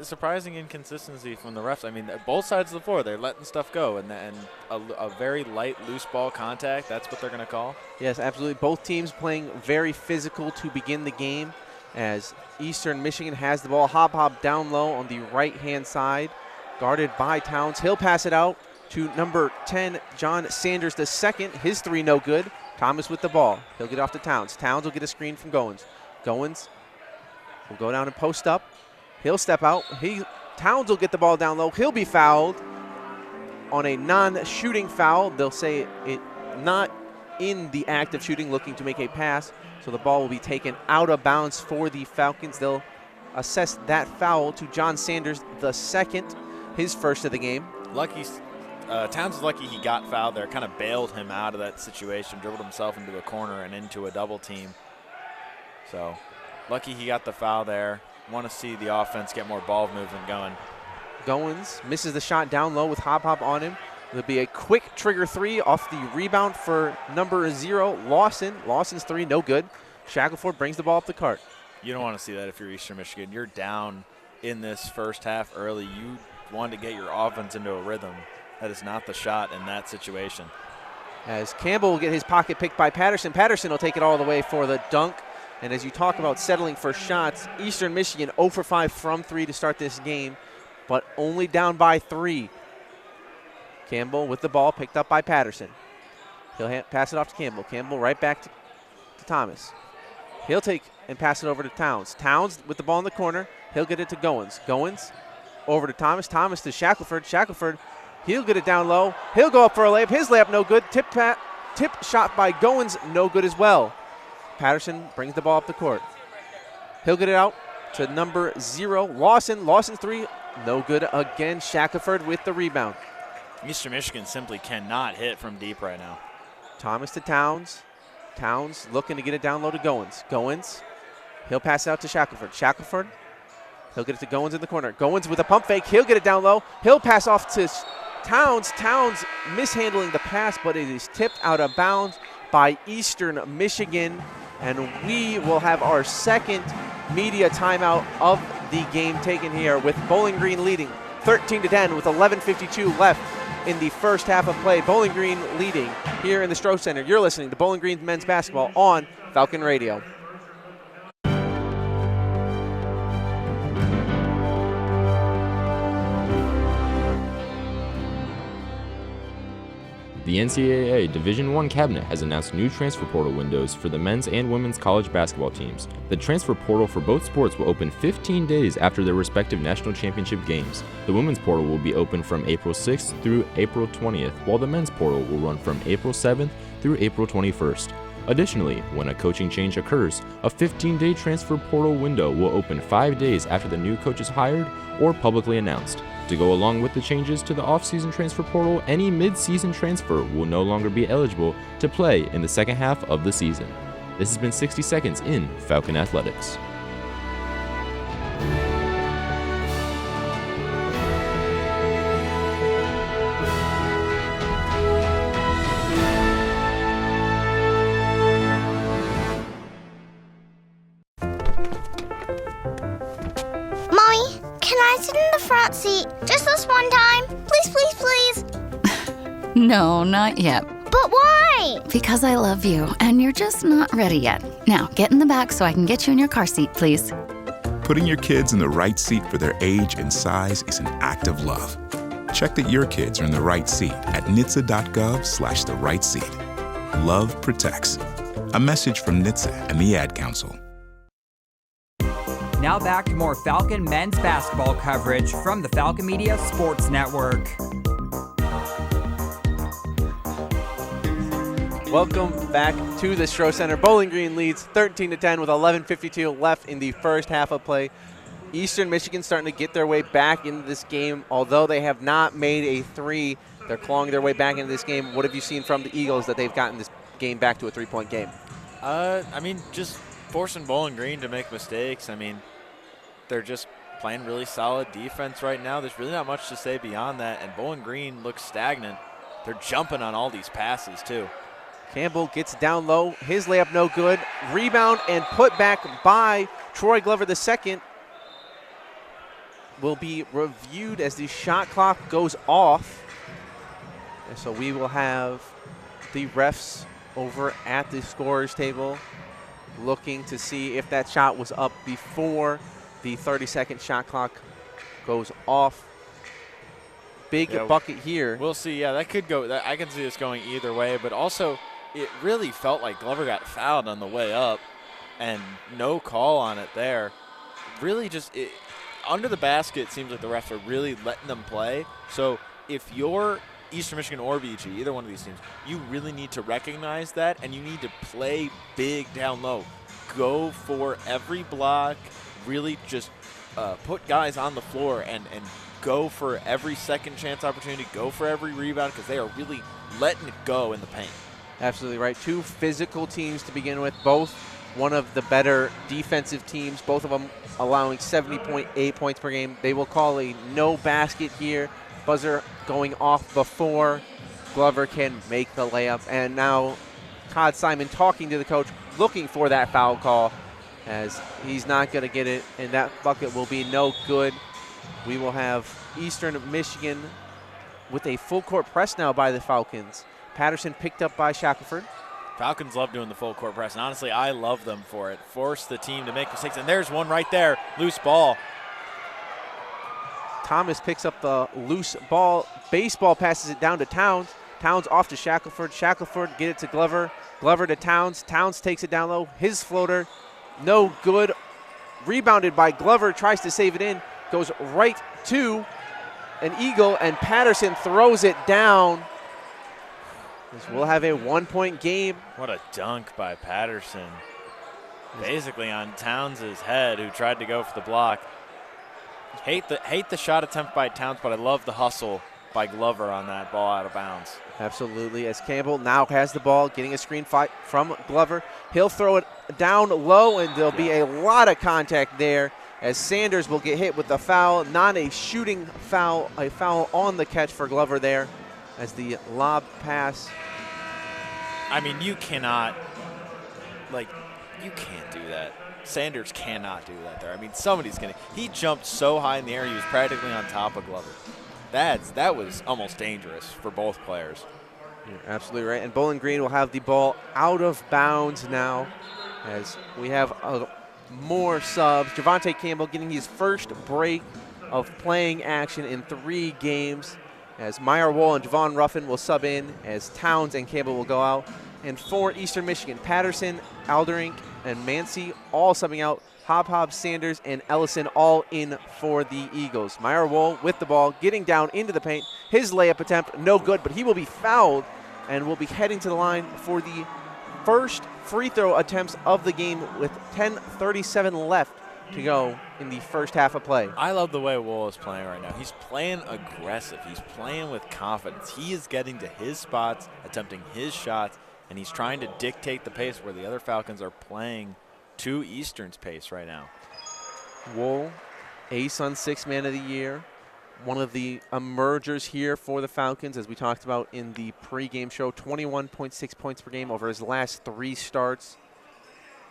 surprising inconsistency from the refs. I mean, both sides of the floor, they're letting stuff go, and a very light loose ball contact, that's what they're going to call. Yes, absolutely. Both teams playing very physical to begin the game as Eastern Michigan has the ball. Hop down low on the right-hand side guarded by Towns. He'll pass it out to number 10, John Sanders II. His three no good. Thomas with the ball. He'll get off to Towns. Towns will get a screen from Goins. Goins will go down and post up. He'll step out. Towns will get the ball down low. He'll be fouled on a non-shooting foul. They'll say it not in the act of shooting, looking to make a pass. So the ball will be taken out of bounds for the Falcons. They'll assess that foul to John Sanders II, his first of the game. Towns is lucky he got fouled there, kind of bailed him out of that situation, dribbled himself into a corner and into a double team. So lucky he got the foul there. Want to see the offense get more ball movement going. Goins misses the shot down low with Hop on him. There'll be a quick trigger three off the rebound for number 0, Lawson. Lawson's three, no good. Shackelford brings the ball up the court. You don't want to see that if you're Eastern Michigan. You're down in this first half early. You want to get your offense into a rhythm. That is not the shot in that situation. As Campbell will get his pocket picked by Patterson. Patterson will take it all the way for the dunk. And as you talk about settling for shots, Eastern Michigan 0 for 5 from 3 to start this game, but only down by 3. Campbell with the ball picked up by Patterson. He'll pass it off to Campbell. Campbell right back to Thomas. He'll take and pass it over to Towns. Towns with the ball in the corner. He'll get it to Goins. Goins over to Thomas. Thomas to Shackelford. Shackelford, he'll get it down low. He'll go up for a layup. His layup no good. Tip shot by Goins no good as well. Patterson brings the ball up the court. He'll get it out to number 0, Lawson. Lawson's three no good again. Shackelford with the rebound. Eastern Michigan simply cannot hit from deep right now. Thomas to Towns. Towns looking to get it down low to Goins. Goins, he'll pass it out to Shackelford. Shackelford, he'll get it to Goins in the corner. Goins with a pump fake. He'll get it down low. He'll pass off to Towns. Towns mishandling the pass, but it is tipped out of bounds by Eastern Michigan. And we will have our second media timeout of the game taken here with Bowling Green leading 13-10 with 11:52 left in the first half of play. Bowling Green leading here in the Stroh Center. You're listening to Bowling Green men's basketball on Falcon Radio. The NCAA Division I Cabinet has announced new transfer portal windows for the men's and women's college basketball teams. The transfer portal for both sports will open 15 days after their respective national championship games. The women's portal will be open from April 6th through April 20th, while the men's portal will run from April 7th through April 21st. Additionally, when a coaching change occurs, a 15-day transfer portal window will open 5 days after the new coach is hired or publicly announced. To go along with the changes to the off-season transfer portal, any mid-season transfer will no longer be eligible to play in the second half of the season. This has been 60 Seconds in Falcon Athletics. Mommy, can I sit in the front seat just this one time? Please, please, please. No, not yet. But why? Because I love you, and you're just not ready yet. Now, get in the back so I can get you in your car seat, please. Putting your kids in the right seat for their age and size is an act of love. Check that your kids are in the right seat at NHTSA.gov/the right seat. Love protects. A message from NHTSA and the Ad Council. Now back to more Falcon men's basketball coverage from the Falcon Media Sports Network. Welcome back to the Stroh Center. Bowling Green leads 13-10 with 11:52 left in the first half of play. Eastern Michigan starting to get their way back into this game. Although they have not made a three, they're clawing their way back into this game. What have you seen from the Eagles that they've gotten this game back to a three-point game? Just forcing Bowling Green to make mistakes. They're just playing really solid defense right now. There's really not much to say beyond that, and Bowling Green looks stagnant. They're jumping on all these passes, too. Campbell gets down low. His layup no good. Rebound and put back by Troy Glover II. Will be reviewed as the shot clock goes off. And so we will have the refs over at the scorer's table looking to see if that shot was up before the 30-second shot clock goes off. big bucket here. We'll see. Yeah, that could go. I can see this going either way, but also it really felt like Glover got fouled on the way up, and no call on it there. Really just under the basket, it seems like the refs are really letting them play. So if you're Eastern Michigan or BG, either one of these teams, you really need to recognize that, and you need to play big down low. Go for every block, really just put guys on the floor and go for every second chance opportunity, go for every rebound, because they are really letting it go in the paint. Absolutely right. Two physical teams to begin with, both one of the better defensive teams, both of them allowing 70.8 points per game. They will call a no basket here. Buzzer going off before Glover can make the layup. And now Todd Simon talking to the coach, looking for that foul call, as he's not going to get it, and that bucket will be no good. We will have Eastern Michigan with a full court press now by the Falcons. Patterson picked up by Shackelford. Falcons love doing the full court press, and honestly, I love them for it. Force the team to make mistakes, and there's one right there, loose ball. Thomas picks up the loose ball. Baseball passes it down to Towns. Towns off to Shackelford. Shackelford get it to Glover. Glover to Towns. Towns takes it down low. His floater, no good. Rebounded by Glover, tries to save it in. Goes right to an Eagle, and Patterson throws it down. We'll have a 1-point game. What a dunk by Patterson. Basically on Towns' head, who tried to go for the block. Hate the shot attempt by Towns, but I love the hustle by Glover on that ball out of bounds. Absolutely, as Campbell now has the ball, getting a screen fight from Glover. He'll throw it down low, and there'll be a lot of contact there, as Sanders will get hit with the foul. Not a shooting foul, a foul on the catch for Glover there, as the lob pass. I mean, you can't do that. Sanders cannot do that there. I mean, somebody's going to. He jumped so high in the air, he was practically on top of Glover. That was almost dangerous for both players. You're absolutely right. And Bowling Green will have the ball out of bounds now, as we have more subs. Javante Campbell getting his first break of playing action in 3 games, as Meyer Wool and Javon Ruffin will sub in, as Towns and Campbell will go out. And for Eastern Michigan, Patterson, Alderink, and Mancy all subbing out. Hob, Sanders, and Ellison all in for the Eagles. Meyer Wool with the ball, getting down into the paint. His layup attempt, no good, but he will be fouled and will be heading to the line for the first free throw attempts of the game with 10:37 left to go in the first half of play. I love the way Wool is playing right now. He's playing aggressive. He's playing with confidence. He is getting to his spots, attempting his shots, and he's trying to dictate the pace where the other Falcons are playing to Eastern's pace right now. Wool, ace on 6 Man of the Year. One of the emergers here for the Falcons, as we talked about in the pregame show. 21.6 points per game over his last 3 starts,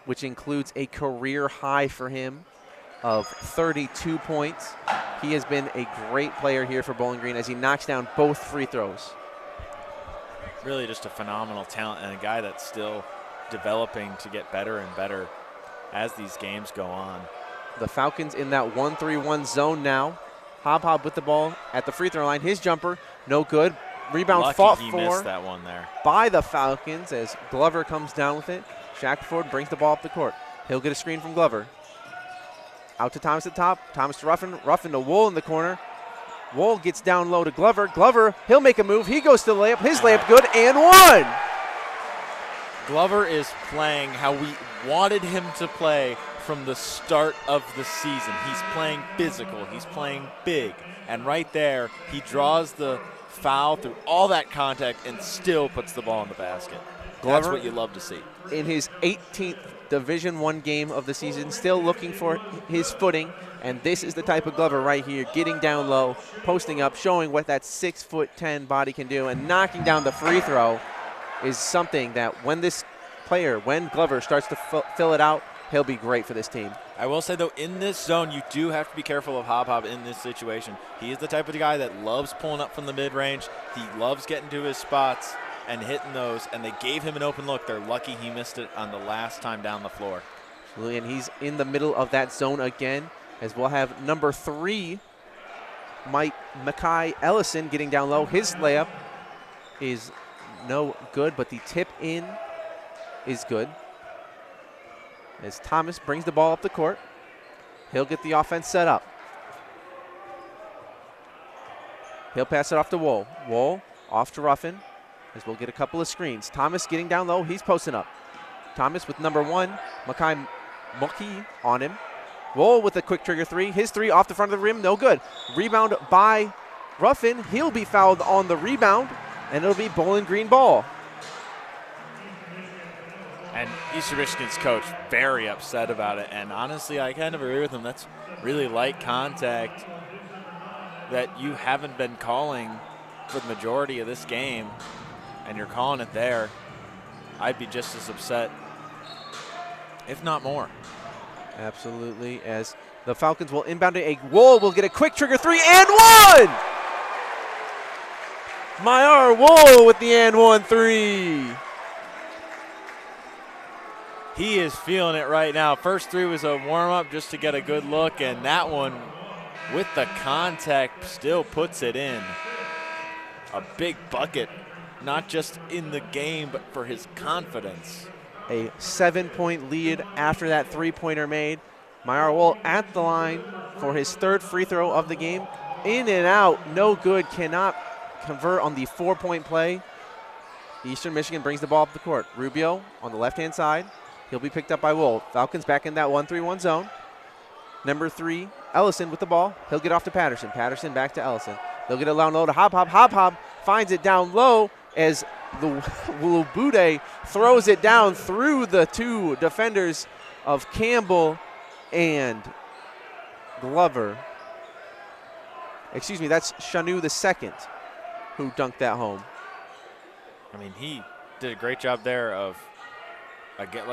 which includes a career high for him of 32 points. He has been a great player here for Bowling Green as he knocks down both free throws. Really just a phenomenal talent, and a guy that's still developing to get better and better as these games go on. The Falcons in that 1-3-1 zone now. Hob with the ball at the free throw line. His jumper, no good. Rebound Lucky fought he for missed that one there by the Falcons as Glover comes down with it. Shackelford brings the ball up the court. He'll get a screen from Glover. Out to Thomas at the top. Thomas to Ruffin. Ruffin to Wool in the corner. Wool gets down low to Glover. Glover, he'll make a move. He goes to the layup. His layup good and one. Glover is playing how we wanted him to play from the start of the season. He's playing physical. He's playing big. And right there, he draws the foul through all that contact and still puts the ball in the basket. That's what you love to see. In his 18th Division I game of the season, still looking for his footing. And this is the type of Glover right here, getting down low, posting up, showing what that 6'10" body can do, and knocking down the free throw is something that when Glover starts to fill it out, he'll be great for this team. I will say, though, in this zone, you do have to be careful of Hob in this situation. He is the type of guy that loves pulling up from the mid-range. He loves getting to his spots and hitting those, and they gave him an open look. They're lucky he missed it on the last time down the floor. And he's in the middle of that zone again, as we'll have number 3 Makai Ellison getting down low. His layup is no good, but the tip in is good. As Thomas brings the ball up the court, he'll get the offense set up. He'll pass it off to Wool. Wool off to Ruffin, as we'll get a couple of screens. Thomas getting down low. He's posting up. Thomas with number 1, Makai Moki on him. Wool with a quick trigger three. His three off the front of the rim, no good. Rebound by Ruffin. He'll be fouled on the rebound, and it'll be Bowling Green ball. And Eastern Michigan's coach very upset about it. And honestly, I kind of agree with him. That's really light contact that you haven't been calling for the majority of this game, and you're calling it there. I'd be just as upset, if not more. Absolutely, as the Falcons will inbound it. Wool will get a quick trigger three and one! Mayar Wool with the and one three. He is feeling it right now. First three was a warm-up just to get a good look, and that one with the contact still puts it in. A big bucket, not just in the game, but for his confidence. A 7-point lead after that three-pointer made. Mayar Wool at the line for his third free throw of the game. In and out, no good, cannot convert on the 4-point play. Eastern Michigan brings the ball up the court. Rubio on the left-hand side. He'll be picked up by Wool. Falcons back in that 1-3-1 zone. Number 3, Ellison with the ball. He'll get off to Patterson. Patterson back to Ellison. They'll get it down low to Hop Hop. Hop Hop finds it down low as the Wulubude throws it down through the two defenders of Campbell and Glover. Excuse me, that's Shanu the second who dunked that home. I mean, he did a great job there of,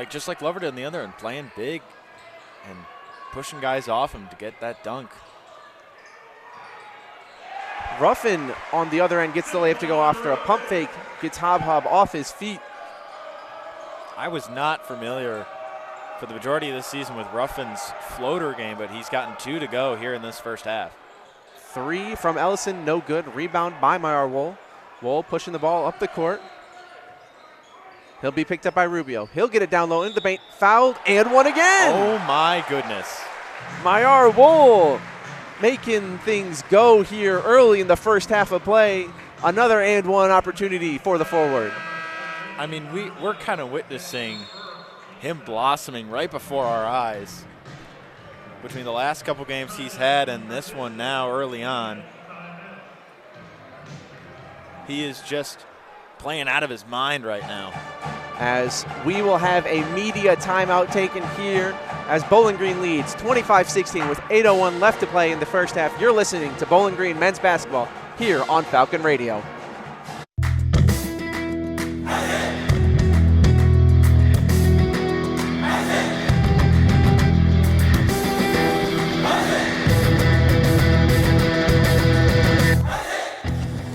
just like Glover did in the other end, playing big and pushing guys off him to get that dunk. Ruffin on the other end gets the layup to go after a pump fake, gets Hob off his feet. I was not familiar for the majority of this season with Ruffin's floater game, but he's gotten 2 to go here in this first half. 3 from Ellison, no good. Rebound by Mayar Wool. Wool pushing the ball up the court. He'll be picked up by Rubio. He'll get it down low into the paint. Fouled and one again. Oh my goodness. Mayar Wool making things go here early in the first half of play. Another and one opportunity for the forward. I mean, we're kind of witnessing him blossoming right before our eyes between the last couple games he's had and this one now early on. He is just playing out of his mind right now. As we will have a media timeout taken here as Bowling Green leads 25-16 with 8:01 left to play in the first half. You're listening to Bowling Green men's basketball here on Falcon Radio.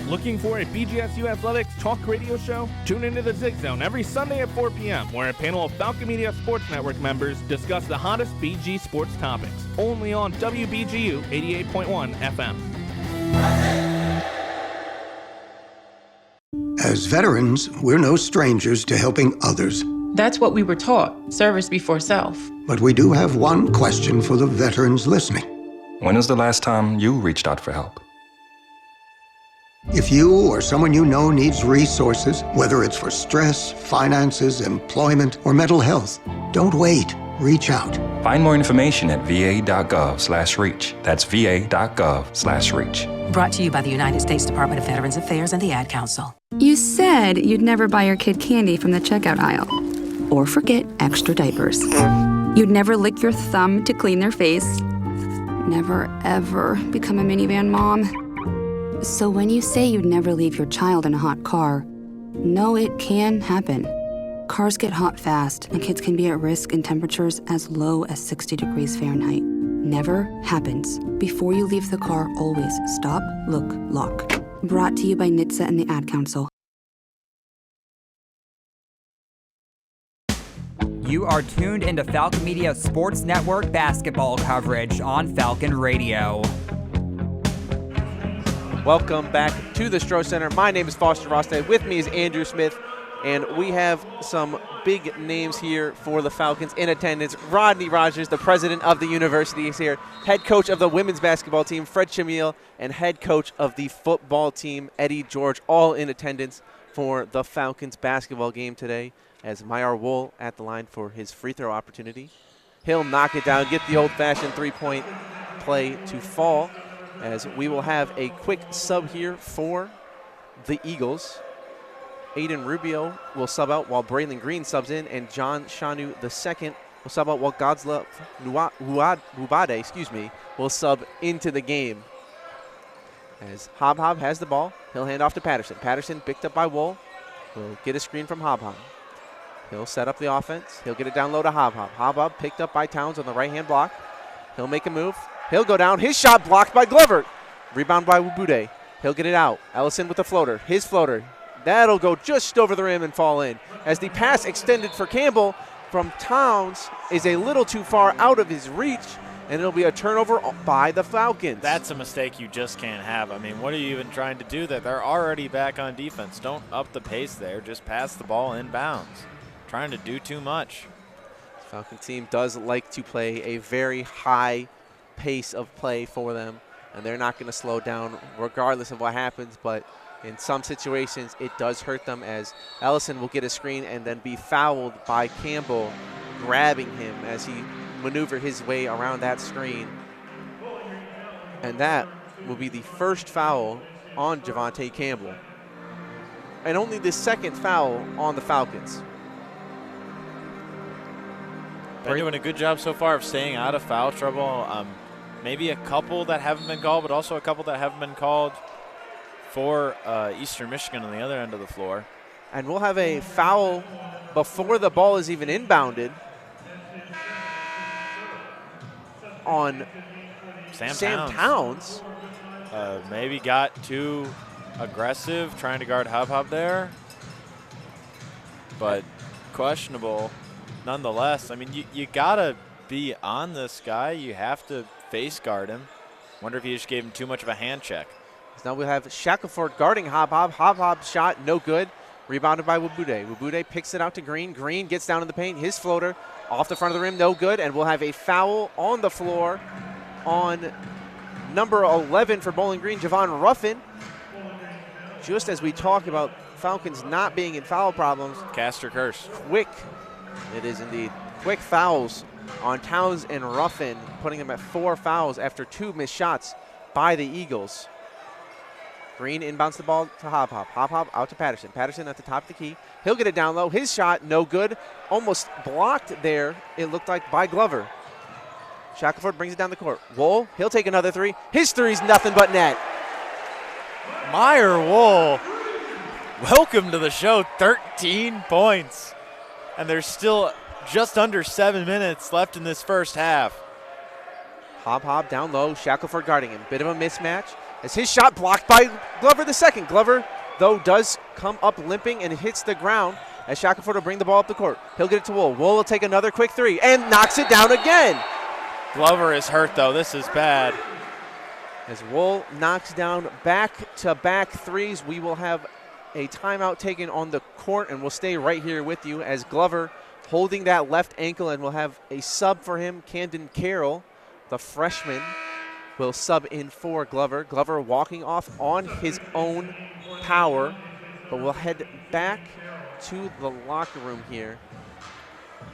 Looking for a BGSU Athletics talk radio show? Tune into the Zig Zone every Sunday at 4 p.m., where a panel of Falcon Media Sports Network members discuss the hottest BG sports topics. Only on WBGU 88.1 FM. As veterans, we're no strangers to helping others. That's what we were taught, service before self. But we do have one question for the veterans listening. When was the last time you reached out for help? If you or someone you know needs resources, whether it's for stress, finances, employment, or mental health, don't wait. Reach out. Find more information at va.gov/reach. That's va.gov/reach. Brought to you by the United States Department of Veterans Affairs and the Ad Council. You said you'd never buy your kid candy from the checkout aisle. Or forget extra diapers. You'd never lick your thumb to clean their face. Never, ever become a minivan mom. So when you say you'd never leave your child in a hot car, know it can happen. Cars get hot fast, and kids can be at risk in temperatures as low as 60 degrees Fahrenheit. Never happens. Before you leave the car, always stop, look, lock. Brought to you by NHTSA and the Ad Council. You are tuned into Falcon Media Sports Network basketball coverage on Falcon Radio. Welcome back to the Stroh Center. My name is Foster Rostad. With me is Andrew Smith, and we have some big names here for the Falcons in attendance. Rodney Rogers, the president of the university, is here. Head coach of the women's basketball team, Fred Chamiel, and head coach of the football team, Eddie George, all in attendance for the Falcons basketball game today, as Myar Wool at the line for his free throw opportunity. He'll knock it down, get the old-fashioned three-point play to fall, as we will have a quick sub here for the Eagles. Aiden Rubio will sub out while Braylon Green subs in, and John Shanu II will sub out while Godslove Wubade, will sub into the game. As Hob has the ball, he'll hand off to Patterson. Patterson picked up by Wool. Will get a screen from Hob. He'll set up the offense. He'll get it down low to Hob. Hob picked up by Towns on the right-hand block. He'll make a move. He'll go down. His shot blocked by Glover. Rebound by Wubude. He'll get it out. Ellison with the floater. His floater. That'll go just over the rim and fall in. As the pass extended for Campbell from Towns is a little too far out of his reach, and it'll be a turnover by the Falcons. That's a mistake you just can't have. I mean, what are you even trying to do there? They're already back on defense. Don't up the pace there. Just pass the ball inbounds. Trying to do too much. The Falcon team does like to play a very high pace of play for them, and they're not going to slow down regardless of what happens, but in some situations it does hurt them, as Ellison will get a screen and then be fouled by Campbell, grabbing him as he maneuvered his way around that screen. And that will be the first foul on Javante Campbell, and only the second foul on the Falcons. They're doing a good job so far of staying out of foul trouble. Maybe a couple that haven't been called, but also a couple that haven't been called for Eastern Michigan on the other end of the floor. And we'll have a foul before the ball is even inbounded on Sam Towns. Maybe got too aggressive trying to guard Hob there, but questionable nonetheless. I mean, you gotta be on this guy. You have to face guard him. Wonder if he just gave him too much of a hand check. Now we'll have Shackelford guarding Hob. Hob's shot, no good. Rebounded by Wubude. Wubude picks it out to Green. Green gets down in the paint. His floater off the front of the rim, no good. And we'll have a foul on the floor on number 11 for Bowling Green, Javon Ruffin. Just as we talk about Falcons not being in foul problems. Caster curse. Quick, it is indeed. Quick fouls on Towns and Ruffin, putting them at 4 fouls after 2 missed shots by the Eagles. Green inbounds the ball to Hob. Hob out to Patterson. Patterson at the top of the key. He'll get it down low. His shot, no good. Almost blocked there, it looked like, by Glover. Shackelford brings it down the court. Wool, he'll take another 3. His 3's nothing but net. Myar Wool, welcome to the show. 13 points. And there's still just under 7 minutes left in this first half. Hob down low. Shackelford guarding him. Bit of a mismatch as his shot blocked by Glover the second. Glover, though, does come up limping and hits the ground as Shackelford will bring the ball up the court. He'll get it to Wool. Wool will take another quick 3 and knocks it down again. Glover is hurt, though. This is bad. As Wool knocks down back-to-back 3s, we will have a timeout taken on the court, and we'll stay right here with you as Glover holding that left ankle, and we'll have a sub for him. Camden Carroll, the freshman, will sub in for Glover. Glover walking off on his own power, but we'll head back to the locker room here.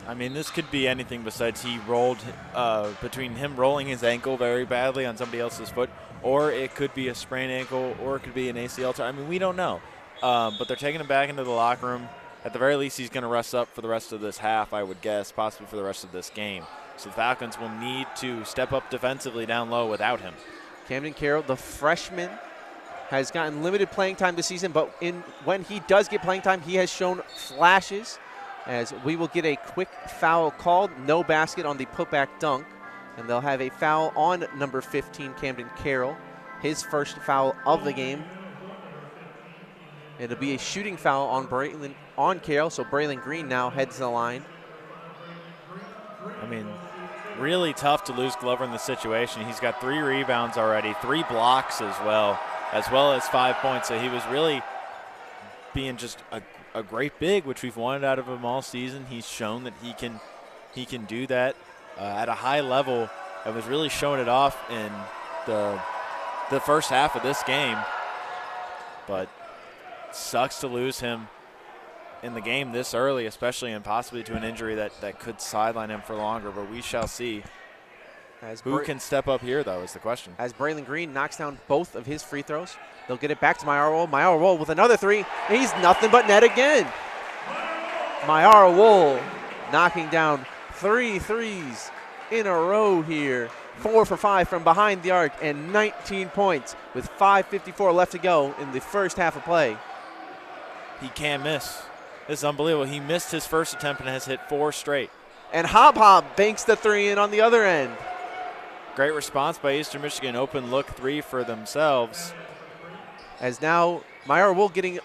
I mean, this could be anything besides he rolled, between him rolling his ankle very badly on somebody else's foot, or it could be a sprained ankle, or it could be an ACL tear. I mean, we don't know. But they're taking him back into the locker room. At the very least, he's going to rest up for the rest of this half, I would guess, possibly for the rest of this game. So the Falcons will need to step up defensively down low without him. Camden Carroll, the freshman, has gotten limited playing time this season, but when he does get playing time, he has shown flashes, as we will get a quick foul called. No basket on the putback dunk, and they'll have a foul on number 15, Camden Carroll, his first foul of the game. It'll be a shooting foul on Carroll, so Braylon Green now heads to the line. I mean, really tough to lose Glover in this situation. He's got 3 rebounds already, 3 blocks as well. as well as 5 points. So he was really being just a great big, which we've wanted out of him all season. He's shown that he can do that at a high level, and was really showing it off in the first half of this game. But sucks to lose him in the game this early, especially, and possibly to an injury that could sideline him for longer. But we shall see. Who can step up here, though, is the question. As Braylon Green knocks down both of his free throws, they'll get it back to Mayara Wool with another three, and he's nothing but net again. Mayara Wool knocking down 3 threes in a row here. 4 for 5 from behind the arc, and 19 points with 5:54 left to go in the first half of play. He can't miss. This is unbelievable. He missed his first attempt and has hit 4 straight. And Hob banks the three in on the other end. Great response by Eastern Michigan. Open look 3 for themselves. As now Mayara Wool getting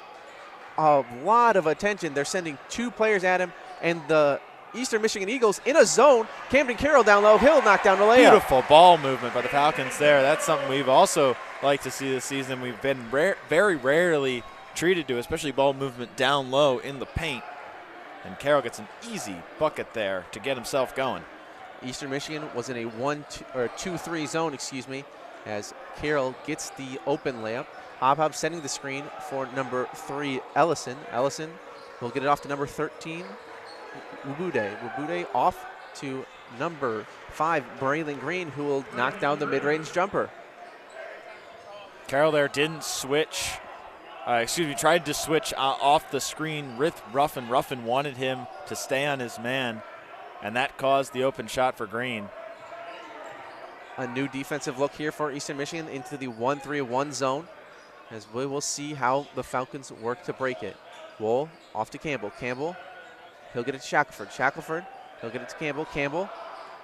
a lot of attention. They're sending 2 players at him, and the Eastern Michigan Eagles in a zone. Camden Carroll down low. He'll knock down the layup. Beautiful ball movement by the Falcons there. That's something we've also liked to see this season. We've been very rarely treated to, especially ball movement down low in the paint. And Carroll gets an easy bucket there to get himself going. Eastern Michigan was in a 2-3 zone, as Carroll gets the open layup. Hob setting the screen for number 3, Ellison. Ellison will get it off to number 13, Wubude. Wubude off to number 5, Braylon Green, who will knock down the mid-range jumper. Carroll there didn't switch. Tried to switch off the screen with Ruffin. Ruffin wanted him to stay on his man, and that caused the open shot for Green. A new defensive look here for Eastern Michigan into the 1-3-1 zone, as we will see how the Falcons work to break it. Wool off to Campbell. Campbell, he'll get it to Shackelford. Shackelford, he'll get it to Campbell. Campbell,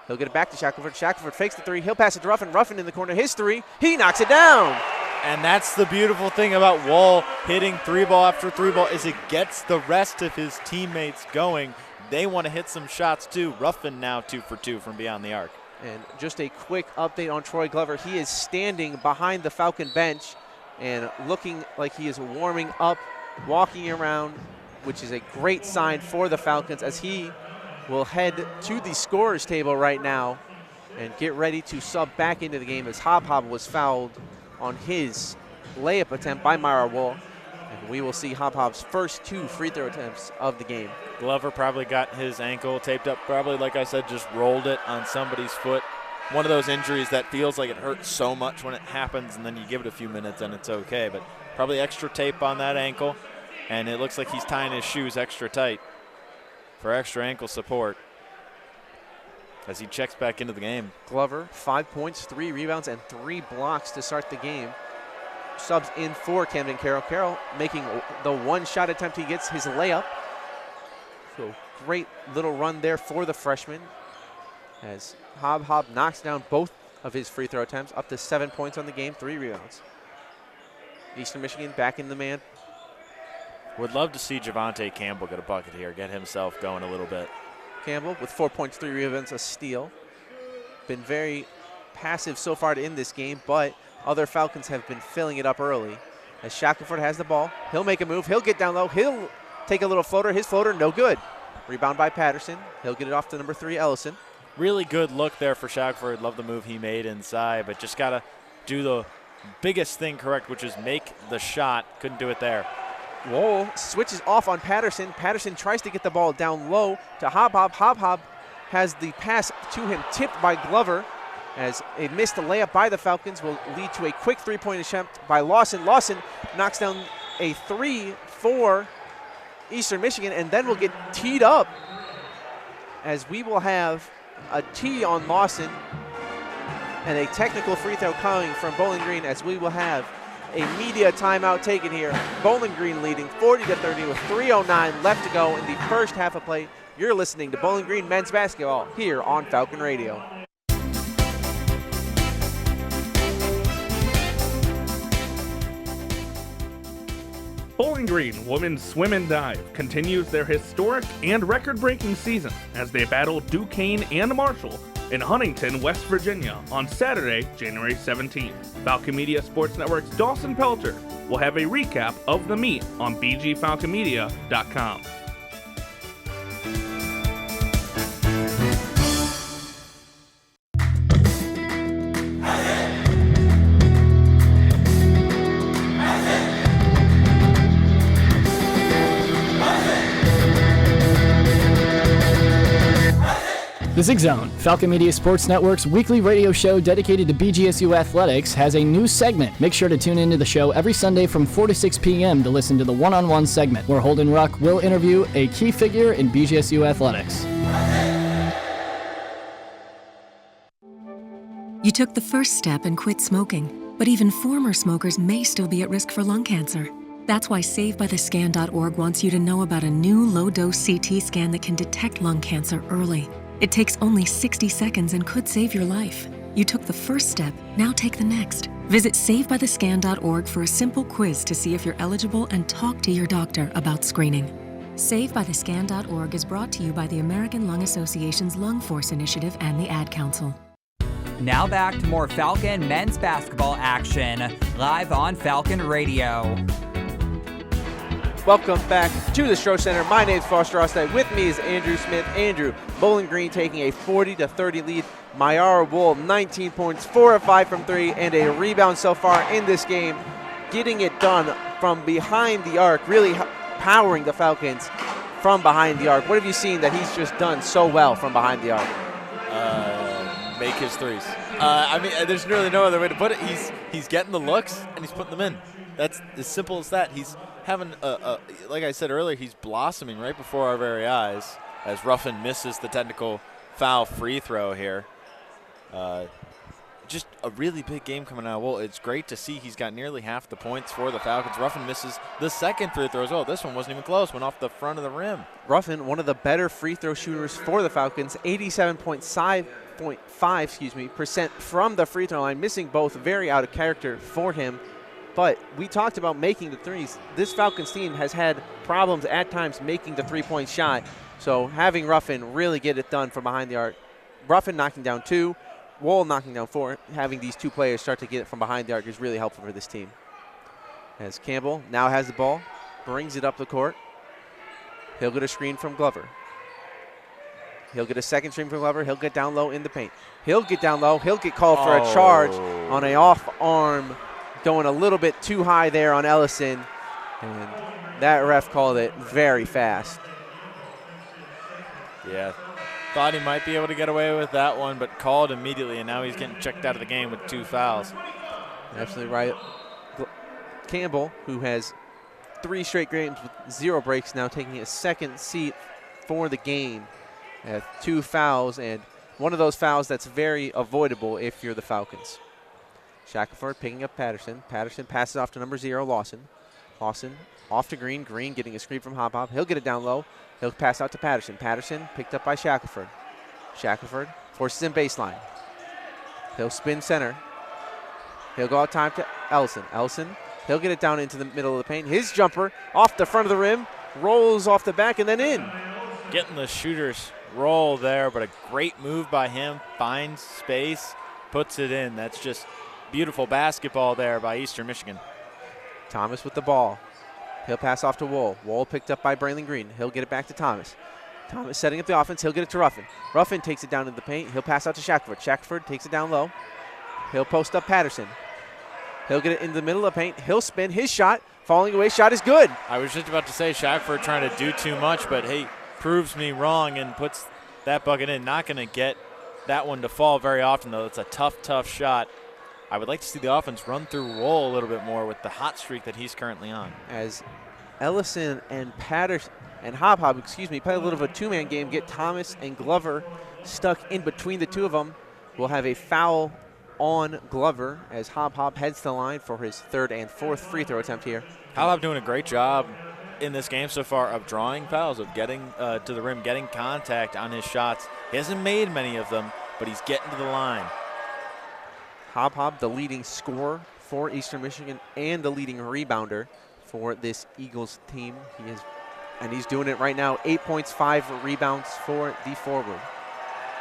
he'll get it back to Shackelford. Shackelford fakes the three. He'll pass it to Ruffin. Ruffin in the corner. His three. He knocks it down. And that's the beautiful thing about Wool hitting 3-ball after 3-ball is it gets the rest of his teammates going. They want to hit some shots too. Ruffin now 2 for 2 from beyond the arc. And just a quick update on Troy Glover. He is standing behind the Falcon bench and looking like he is warming up, walking around, which is a great sign for the Falcons, as he will head to the scorer's table right now and get ready to sub back into the game, as Hob was fouled on his layup attempt by Mayara Wool. And we will see Hob's first 2 free throw attempts of the game. Glover probably got his ankle taped up, probably, like I said, just rolled it on somebody's foot. One of those injuries that feels like it hurts so much when it happens, and then you give it a few minutes and it's okay. But probably extra tape on that ankle, and it looks like he's tying his shoes extra tight for extra ankle support as he checks back into the game. Glover, 5 points, 3 rebounds, and 3 blocks to start the game. Subs in for Camden Carroll. Carroll making the 1-shot attempt. He gets his layup. So great little run there for the freshman, as Hob knocks down both of his free throw attempts, up to 7 points on the game, 3 rebounds. Eastern Michigan back in the man. Would love to see Javante Campbell get a bucket here, get himself going a little bit. Campbell with 4 points, 3 rebounds, a steal. Been very passive so far in this game, but other Falcons have been filling it up early. As Shackelford has the ball, he'll make a move, he'll get down low, he'll take a little floater, his floater no good. Rebound by Patterson, he'll get it off to number 3, Ellison. Really good look there for Shackelford. Love the move he made inside, but just got to do the biggest thing correct, which is make the shot. Couldn't do it there. Wool switches off on Patterson. Patterson tries to get the ball down low to Hob. Hob has the pass to him tipped by Glover, as a missed layup by the Falcons will lead to a quick 3-point attempt by Lawson. Lawson knocks down a 3 for Eastern Michigan, and then will get teed up, as we will have a tee on Lawson and a technical free throw coming from Bowling Green, as we will have a media timeout taken here. Bowling Green leading 40-30 with 3:09 left to go in the first half of play. You're listening to Bowling Green men's basketball here on Falcon Radio. Bowling Green Women's Swim and Dive continues their historic and record-breaking season as they battle Duquesne and Marshall in Huntington, West Virginia on Saturday, January 17th. Falcon Media Sports Network's Dawson Pelter will have a recap of the meet on bgfalconmedia.com. The Zig Zone, Falcon Media Sports Network's weekly radio show dedicated to BGSU athletics, has a new segment. Make sure to tune into the show every Sunday from 4 to 6 p.m. to listen to the one-on-one segment, where Holden Ruck will interview a key figure in BGSU athletics. You took the first step and quit smoking, but even former smokers may still be at risk for lung cancer. That's why SaveByTheScan.org wants you to know about a new low-dose CT scan that can detect lung cancer early. It takes only 60 seconds and could save your life. You took the first step, now take the next. Visit SaveByTheScan.org for a simple quiz to see if you're eligible and talk to your doctor about screening. SaveByTheScan.org is brought to you by the American Lung Association's Lung Force Initiative and the Ad Council. Now back to more Falcon men's basketball action, live on Falcon Radio. Welcome back to the Stroh Center. My name is Foster Rostad. With me is Andrew Smith. Andrew, Bowling Green taking a 40-30 lead. Myara Wool, 19 points, 4 of 5 from 3, and a rebound so far in this game. Getting it done from behind the arc, really powering the Falcons from behind the arc. What have you seen that he's just done so well from behind the arc? Make his threes. I mean, there's really no other way to put it. He's getting the looks, and he's putting them in. That's as simple as that. He's having, like I said earlier, he's blossoming right before our very eyes as Ruffin misses the technical foul free throw here. Just a really big game coming out. Well, it's great to see he's got nearly half the points for the Falcons. Ruffin misses the second free throw as well. This one wasn't even close. Went off the front of the rim. Ruffin, one of the better free throw shooters for the Falcons, 87.5% from the free throw line, missing both, very out of character for him. But we talked about making the threes. This Falcons team has had problems at times making the three-point shot. So having Ruffin really get it done from behind the arc. Ruffin knocking down 2, Wool knocking down 4. Having these two players start to get it from behind the arc is really helpful for this team. As Campbell now has the ball, brings it up the court. He'll get a screen from Glover. He'll get a second screen from Glover. He'll get down low in the paint. He'll get down low. He'll get called for a charge on an off-arm, going a little bit too high there on Ellison. And that ref called it very fast. Yeah, thought he might be able to get away with that one, but called immediately, and now he's getting checked out of the game with 2 fouls. Absolutely right. Campbell, who has 3 straight games with 0 breaks, now taking a second seat for the game. 2 fouls, and one of those fouls that's very avoidable if you're the Falcons. Shackelford picking up Patterson. Patterson passes off to number 0, Lawson. Lawson off to Green. Green getting a screen from Hop Hop. He'll get it down low. He'll pass out to Patterson. Patterson picked up by Shackelford. Shackelford forces him baseline. He'll spin center. He'll go out time to Ellison. Ellison, he'll get it down into the middle of the paint. His jumper off the front of the rim, rolls off the back and then in. Getting the shooter's roll there, but a great move by him. Finds space, puts it in. That's just beautiful basketball there by Eastern Michigan. Thomas with the ball. He'll pass off to Wool. Wool picked up by Braylon Green. He'll get it back to Thomas. Thomas setting up the offense. He'll get it to Ruffin. Ruffin takes it down in the paint. He'll pass out to Shackelford. Shackelford takes it down low. He'll post up Patterson. He'll get it into the middle of the paint. He'll spin his shot. Falling away shot is good. I was just about to say Shackelford trying to do too much, but he proves me wrong and puts that bucket in. Not going to get that one to fall very often, though. It's a tough, tough shot. I would like to see the offense run through Wool a little bit more with the hot streak that he's currently on. As Ellison and Patterson and Hop Hop, play a little of a two-man game, get Thomas and Glover stuck in between the two of them. We'll have a foul on Glover as Hop Hop heads to the line for his 3rd and 4th free throw attempt here. Hop Hop doing a great job in this game so far of drawing fouls, of getting to the rim, getting contact on his shots. He hasn't made many of them, but he's getting to the line. Hop Hop, the leading scorer for Eastern Michigan and the leading rebounder for this Eagles team. He's doing it right now. 8 points, 5 rebounds for the forward.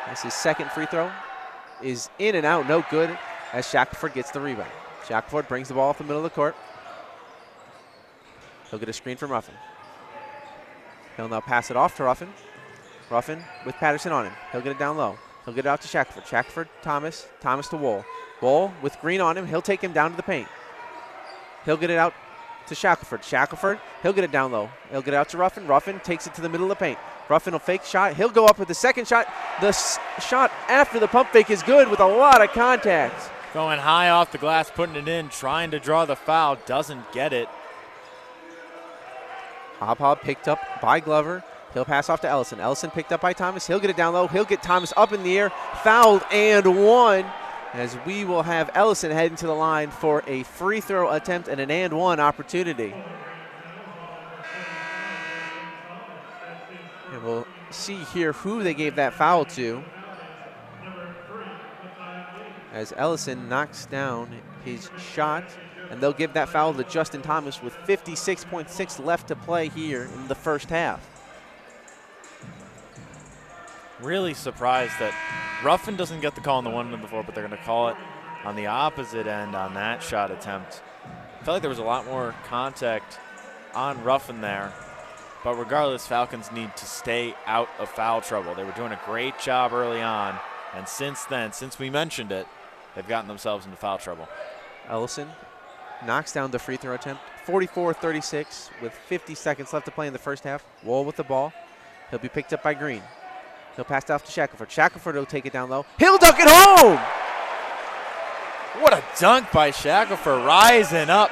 As his second free throw is in and out, no good, as Shackelford gets the rebound. Shackelford brings the ball off the middle of the court. He'll get a screen from Ruffin. He'll now pass it off to Ruffin. Ruffin with Patterson on him. He'll get it down low. He'll get it out to Shackelford. Shackelford, Thomas. Thomas to Wohl. Wohl with Green on him. He'll take him down to the paint. He'll get it out to Shackelford. Shackelford, he'll get it down low. He'll get it out to Ruffin. Ruffin takes it to the middle of the paint. Ruffin will fake shot. He'll go up with the second shot. The shot after the pump fake is good with a lot of contact. Going high off the glass, putting it in, trying to draw the foul, doesn't get it. Hob picked up by Glover. He'll pass off to Ellison. Ellison picked up by Thomas. He'll get it down low. He'll get Thomas up in the air. Fouled and one. As we will have Ellison heading to the line for a free throw attempt and an and one opportunity. And we'll see here who they gave that foul to. As Ellison knocks down his shot. And they'll give that foul to Justin Thomas with 56.6 left to play here in the first half. Really surprised that Ruffin doesn't get the call on the 1 and the 4, but they're going to call it on the opposite end on that shot attempt. I felt like there was a lot more contact on Ruffin there. But regardless, Falcons need to stay out of foul trouble. They were doing a great job early on. And since then, since we mentioned it, they've gotten themselves into foul trouble. Ellison knocks down the free throw attempt. 44-36 with 50 seconds left to play in the first half. Wohl with the ball. He'll be picked up by Green. He'll pass it off to Shackelford. Shackelford will take it down low. He'll dunk it home! What a dunk by Shackelford, rising up,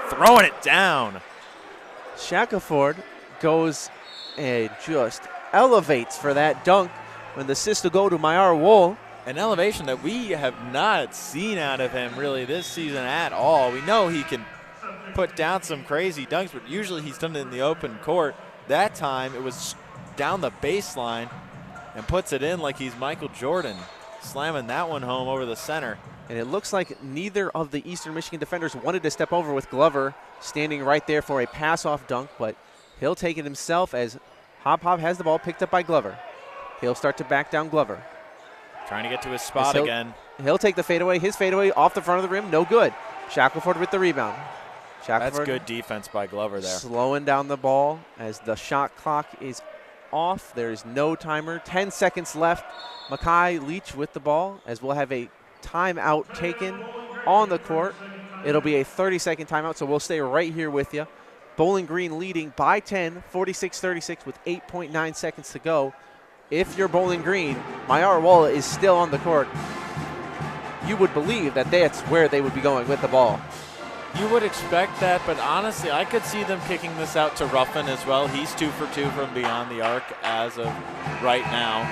throwing it down. Shackelford goes and just elevates for that dunk when the assist will go to Mayar Wohl. An elevation that we have not seen out of him really this season at all. We know he can put down some crazy dunks, but usually he's done it in the open court. That time it was down the baseline and puts it in like he's Michael Jordan, slamming that one home over the center. And it looks like neither of the Eastern Michigan defenders wanted to step over with Glover standing right there for a pass-off dunk, but he'll take it himself as Hob has the ball picked up by Glover. He'll start to back down Glover. Trying to get to his spot again. He'll take the fadeaway. His fadeaway off the front of the rim. No good. Shackelford with the rebound. That's good defense by Glover there. Slowing down the ball as the shot clock is off. There is no timer. 10 seconds left. Makai Leach with the ball as we'll have a timeout taken on the court. It'll be a 30-second timeout, so we'll stay right here with you. Bowling Green leading by 10, 46-36 with 8.9 seconds to go. If you're Bowling Green, Mayar Wohl is still on the court. You would believe that that's where they would be going with the ball. You would expect that, but honestly, I could see them kicking this out to Ruffin as well. He's 2 for 2 from beyond the arc as of right now.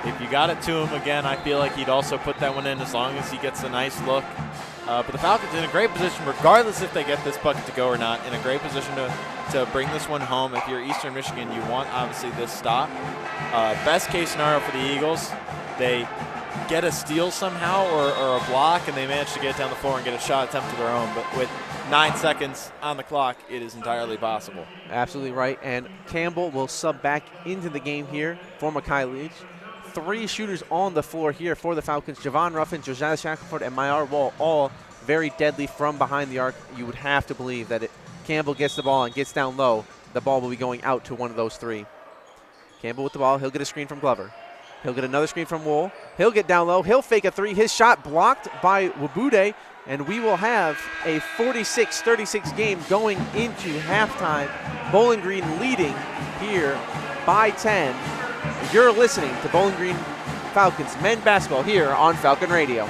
If you got it to him again, I feel like he'd also put that one in as long as he gets a nice look. But the Falcons in a great position, regardless if they get this bucket to go or not, in a great position to bring this one home. If you're Eastern Michigan, you want, obviously, this stop. Best case scenario for the Eagles, they get a steal somehow or a block, and they manage to get it down the floor and get a shot attempt of their own. But with 9 seconds on the clock, it is entirely possible. Absolutely right. And Campbell will sub back into the game here for Makai Leach. 3 shooters on the floor here for the Falcons. Javon Ruffin, Josiah Shackelford, and Mayar Wohl, all very deadly from behind the arc. You would have to believe that Campbell gets the ball and gets down low, the ball will be going out to one of those 3. Campbell with the ball. He'll get a screen from Glover. He'll get another screen from Wohl. He'll get down low. He'll fake a 3. His shot blocked by Wabude, and we will have a 46-36 game going into halftime. Bowling Green leading here by 10. You're listening to Bowling Green Falcons men basketball here on Falcon Radio.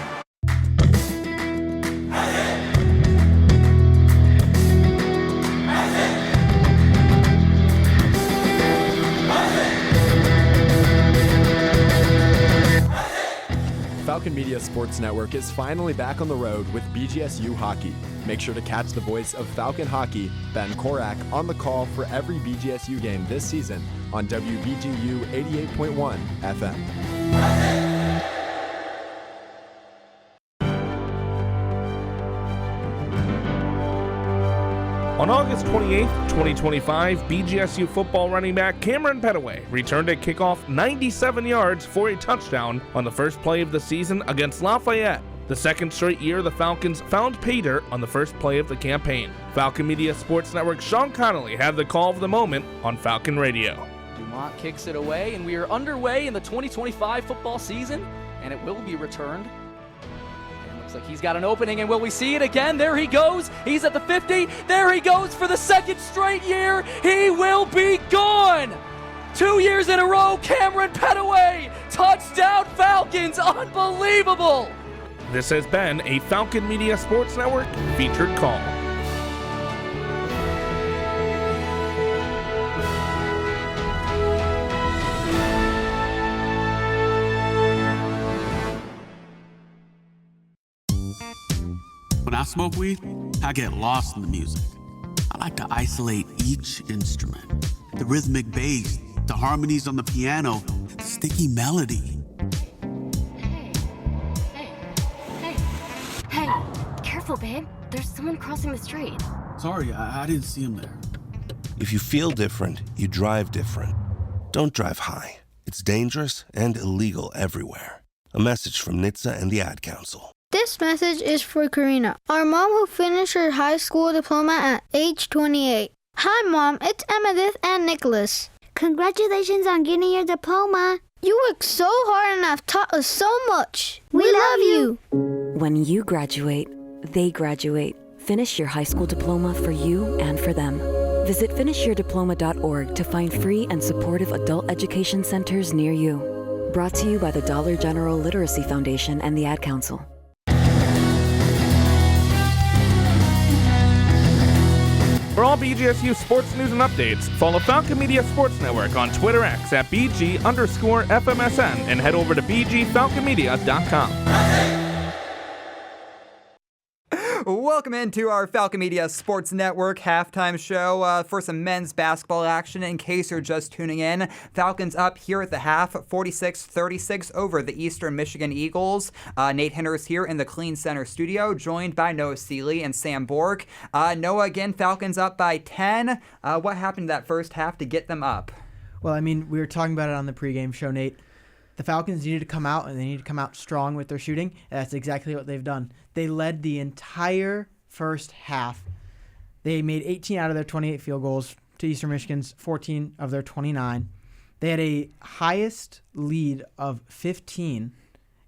Falcon Media Sports Network is finally back on the road with BGSU hockey. Make sure to catch the voice of Falcon hockey, Ben Korak, on the call for every BGSU game this season on WBGU 88.1 FM. On August 28, 2025, BGSU football running back Cameron Petaway returned a kickoff 97 yards for a touchdown on the first play of the season against Lafayette. The second straight year, the Falcons found pay dirt on the first play of the campaign. Falcon Media Sports Network Sean Connolly had the call of the moment on Falcon Radio. Dumont kicks it away, and we are underway in the 2025 football season, and it will be returned. And looks like he's got an opening, and will we see it again? There he goes. He's at the 50. There he goes for the second straight year. He will be gone. 2 years in a row, Cameron Petaway. Touchdown Falcons. Unbelievable. This has been a Falcon Media Sports Network featured call. When I smoke weed, I get lost in the music. I like to isolate each instrument. The rhythmic bass, the harmonies on the piano, the sticky melody. Hey, careful, babe. There's someone crossing the street. Sorry, I didn't see him there. If you feel different, you drive different. Don't drive high. It's dangerous and illegal everywhere. A message from NHTSA and the Ad Council. This message is for Karina, our mom who finished her high school diploma at age 28. Hi, Mom. It's Emmettith and Nicholas. Congratulations on getting your diploma. You worked so hard and have taught us so much. We love you. When you graduate, they graduate. Finish your high school diploma for you and for them. Visit finishyourdiploma.org to find free and supportive adult education centers near you. Brought to you by the Dollar General Literacy Foundation and the Ad Council. For all BGSU sports news and updates, follow Falcon Media Sports Network on Twitter X at BG_FMSN and head over to BGFalconMedia.com. Welcome into our Falcon Media Sports Network halftime show for some men's basketball action. In case you're just tuning in, Falcons up here at the half, 46-36 over the Eastern Michigan Eagles. Nate Hinders here in the Clean Center studio, joined by Noah Seeley and Sam Bork. Noah, again, Falcons up by 10. What happened that first half to get them up? Well, I mean, we were talking about it on the pregame show, Nate. The Falcons needed to come out, and they need to come out strong with their shooting, and that's exactly what they've done. They led the entire first half. They made 18 out of their 28 field goals to Eastern Michigan's 14 of their 29. They had a highest lead of 15,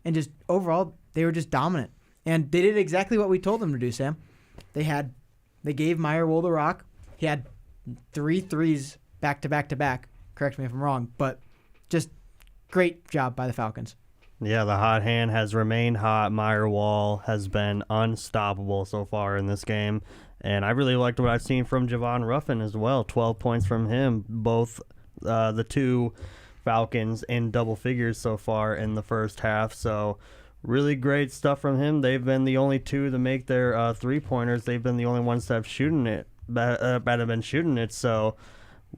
and just overall, they were just dominant. And they did exactly what we told them to do, Sam. They gave Meyerwold the rock. He had 3 threes back to back to back. Correct me if I'm wrong, but just great job by the Falcons. Yeah, the hot hand has remained hot. Meyerwold has been unstoppable so far in this game. And I really liked what I've seen from Javon Ruffin as well. 12 points from him. Both the two Falcons in double figures so far in the first half. So really great stuff from him. They've been the only two to make their three-pointers. They've been the only ones that have been shooting it. So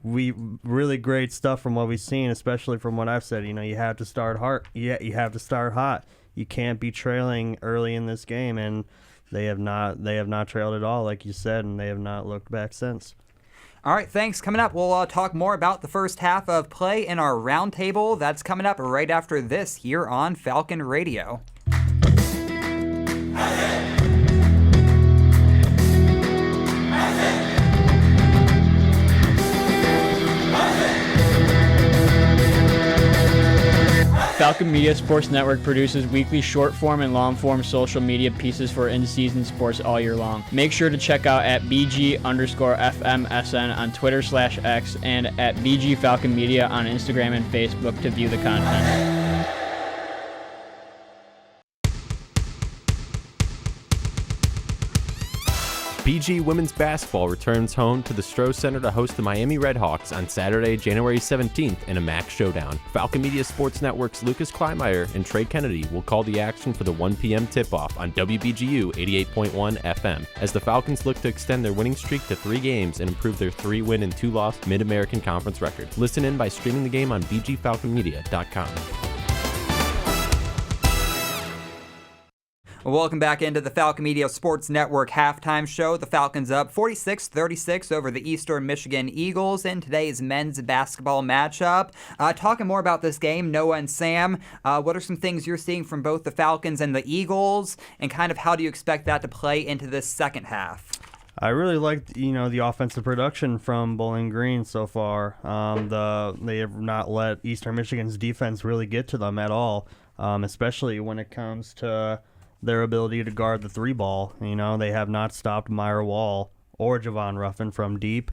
really great stuff from what we've seen, especially from what I've said. You know, you have to start hard. Yeah, you have to start hot. You can't be trailing early in this game, and they have not trailed at all, like you said, and they have not looked back since. All right, thanks. Coming up, we'll talk more about the first half of play in our roundtable. That's coming up right after this here on Falcon Radio. Falcon Media Sports Network produces weekly short-form and long-form social media pieces for in-season sports all year long. Make sure to check out at BG_FMSN on Twitter/X and at BG Falcon Media on Instagram and Facebook to view the content. BG Women's Basketball returns home to the Stroh Center to host the Miami Redhawks on Saturday, January 17th in a MAC showdown. Falcon Media Sports Network's Lucas Kleinmeyer and Trey Kennedy will call the action for the 1 p.m. tip-off on WBGU 88.1 FM as the Falcons look to extend their winning streak to 3 games and improve their 3-win and 2-loss Mid-American Conference record. Listen in by streaming the game on BGFalconMedia.com. Welcome back into the Falcon Media Sports Network halftime show. The Falcons up 46-36 over the Eastern Michigan Eagles in today's men's basketball matchup. Talking more about this game, Noah and Sam, what are some things you're seeing from both the Falcons and the Eagles, and kind of how do you expect that to play into this second half? I really liked, the offensive production from Bowling Green so far. They have not let Eastern Michigan's defense really get to them at all, especially when it comes to their ability to guard the three ball. They have not stopped Meyer Wall or Javon Ruffin from deep.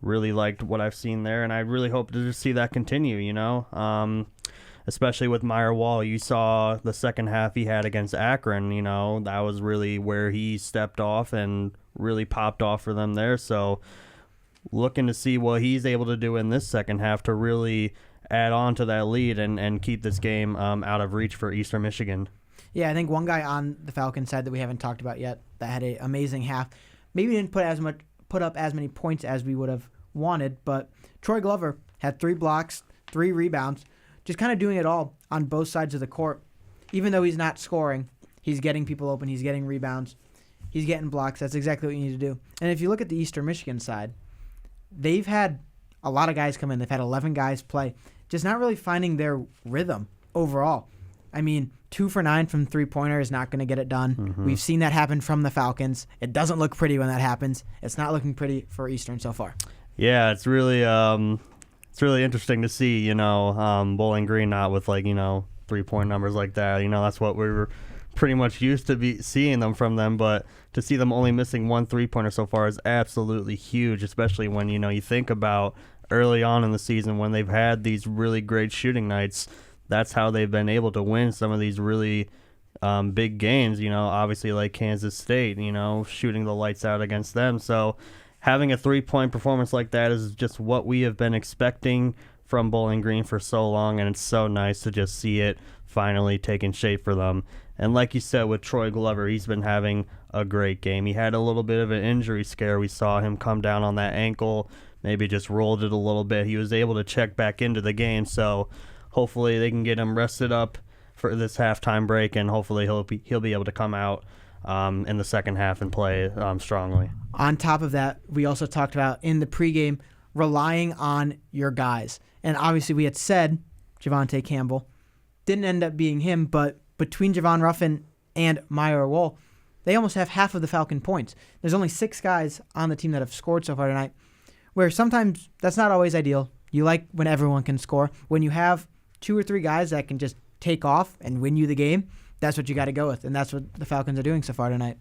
Really liked what I've seen there, and I really hope to just see that continue, especially with Meyer Wall. You saw the second half he had against Akron, that was really where he stepped off and really popped off for them there. So looking to see what he's able to do in this second half to really add on to that lead and keep this game out of reach for Eastern Michigan. Yeah, I think one guy on the Falcons side that we haven't talked about yet that had an amazing half, maybe didn't put up as many points as we would have wanted, but Troy Glover had 3 blocks, 3 rebounds, just kind of doing it all on both sides of the court. Even though he's not scoring, he's getting people open, he's getting rebounds, he's getting blocks. That's exactly what you need to do. And if you look at the Eastern Michigan side, they've had a lot of guys come in. They've had 11 guys play, just not really finding their rhythm overall. I mean, 2 for 9 from three-pointer is not going to get it done. Mm-hmm. We've seen that happen from the Falcons. It doesn't look pretty when that happens. It's not looking pretty for Eastern so far. Yeah, it's really interesting to see, Bowling Green not with 3-point numbers like that. That's what we were pretty much used to be seeing them from them, but to see them only missing 1 3-pointer so far is absolutely huge, especially when you think about early on in the season when they've had these really great shooting nights. That's how they've been able to win some of these really big games, obviously like Kansas State, shooting the lights out against them. So having a 3-point performance like that is just what we have been expecting from Bowling Green for so long, and it's so nice to just see it finally taking shape for them. And like you said with Troy Glover, he's been having a great game. He had a little bit of an injury scare. We saw him come down on that ankle, maybe just rolled it a little bit. He was able to check back into the game, so hopefully they can get him rested up for this halftime break, and hopefully he'll be able to come out in the second half and play strongly. On top of that, we also talked about in the pregame relying on your guys. And obviously we had said Javonte Campbell. Didn't end up being him, but between Javon Ruffin and Meyer Wall, they almost have half of the Falcon points. There's only 6 guys on the team that have scored so far tonight, where sometimes that's not always ideal. You like when everyone can score. When you have 2 or 3 guys that can just take off and win you the game, that's what you got to go with, and that's what the Falcons are doing so far tonight.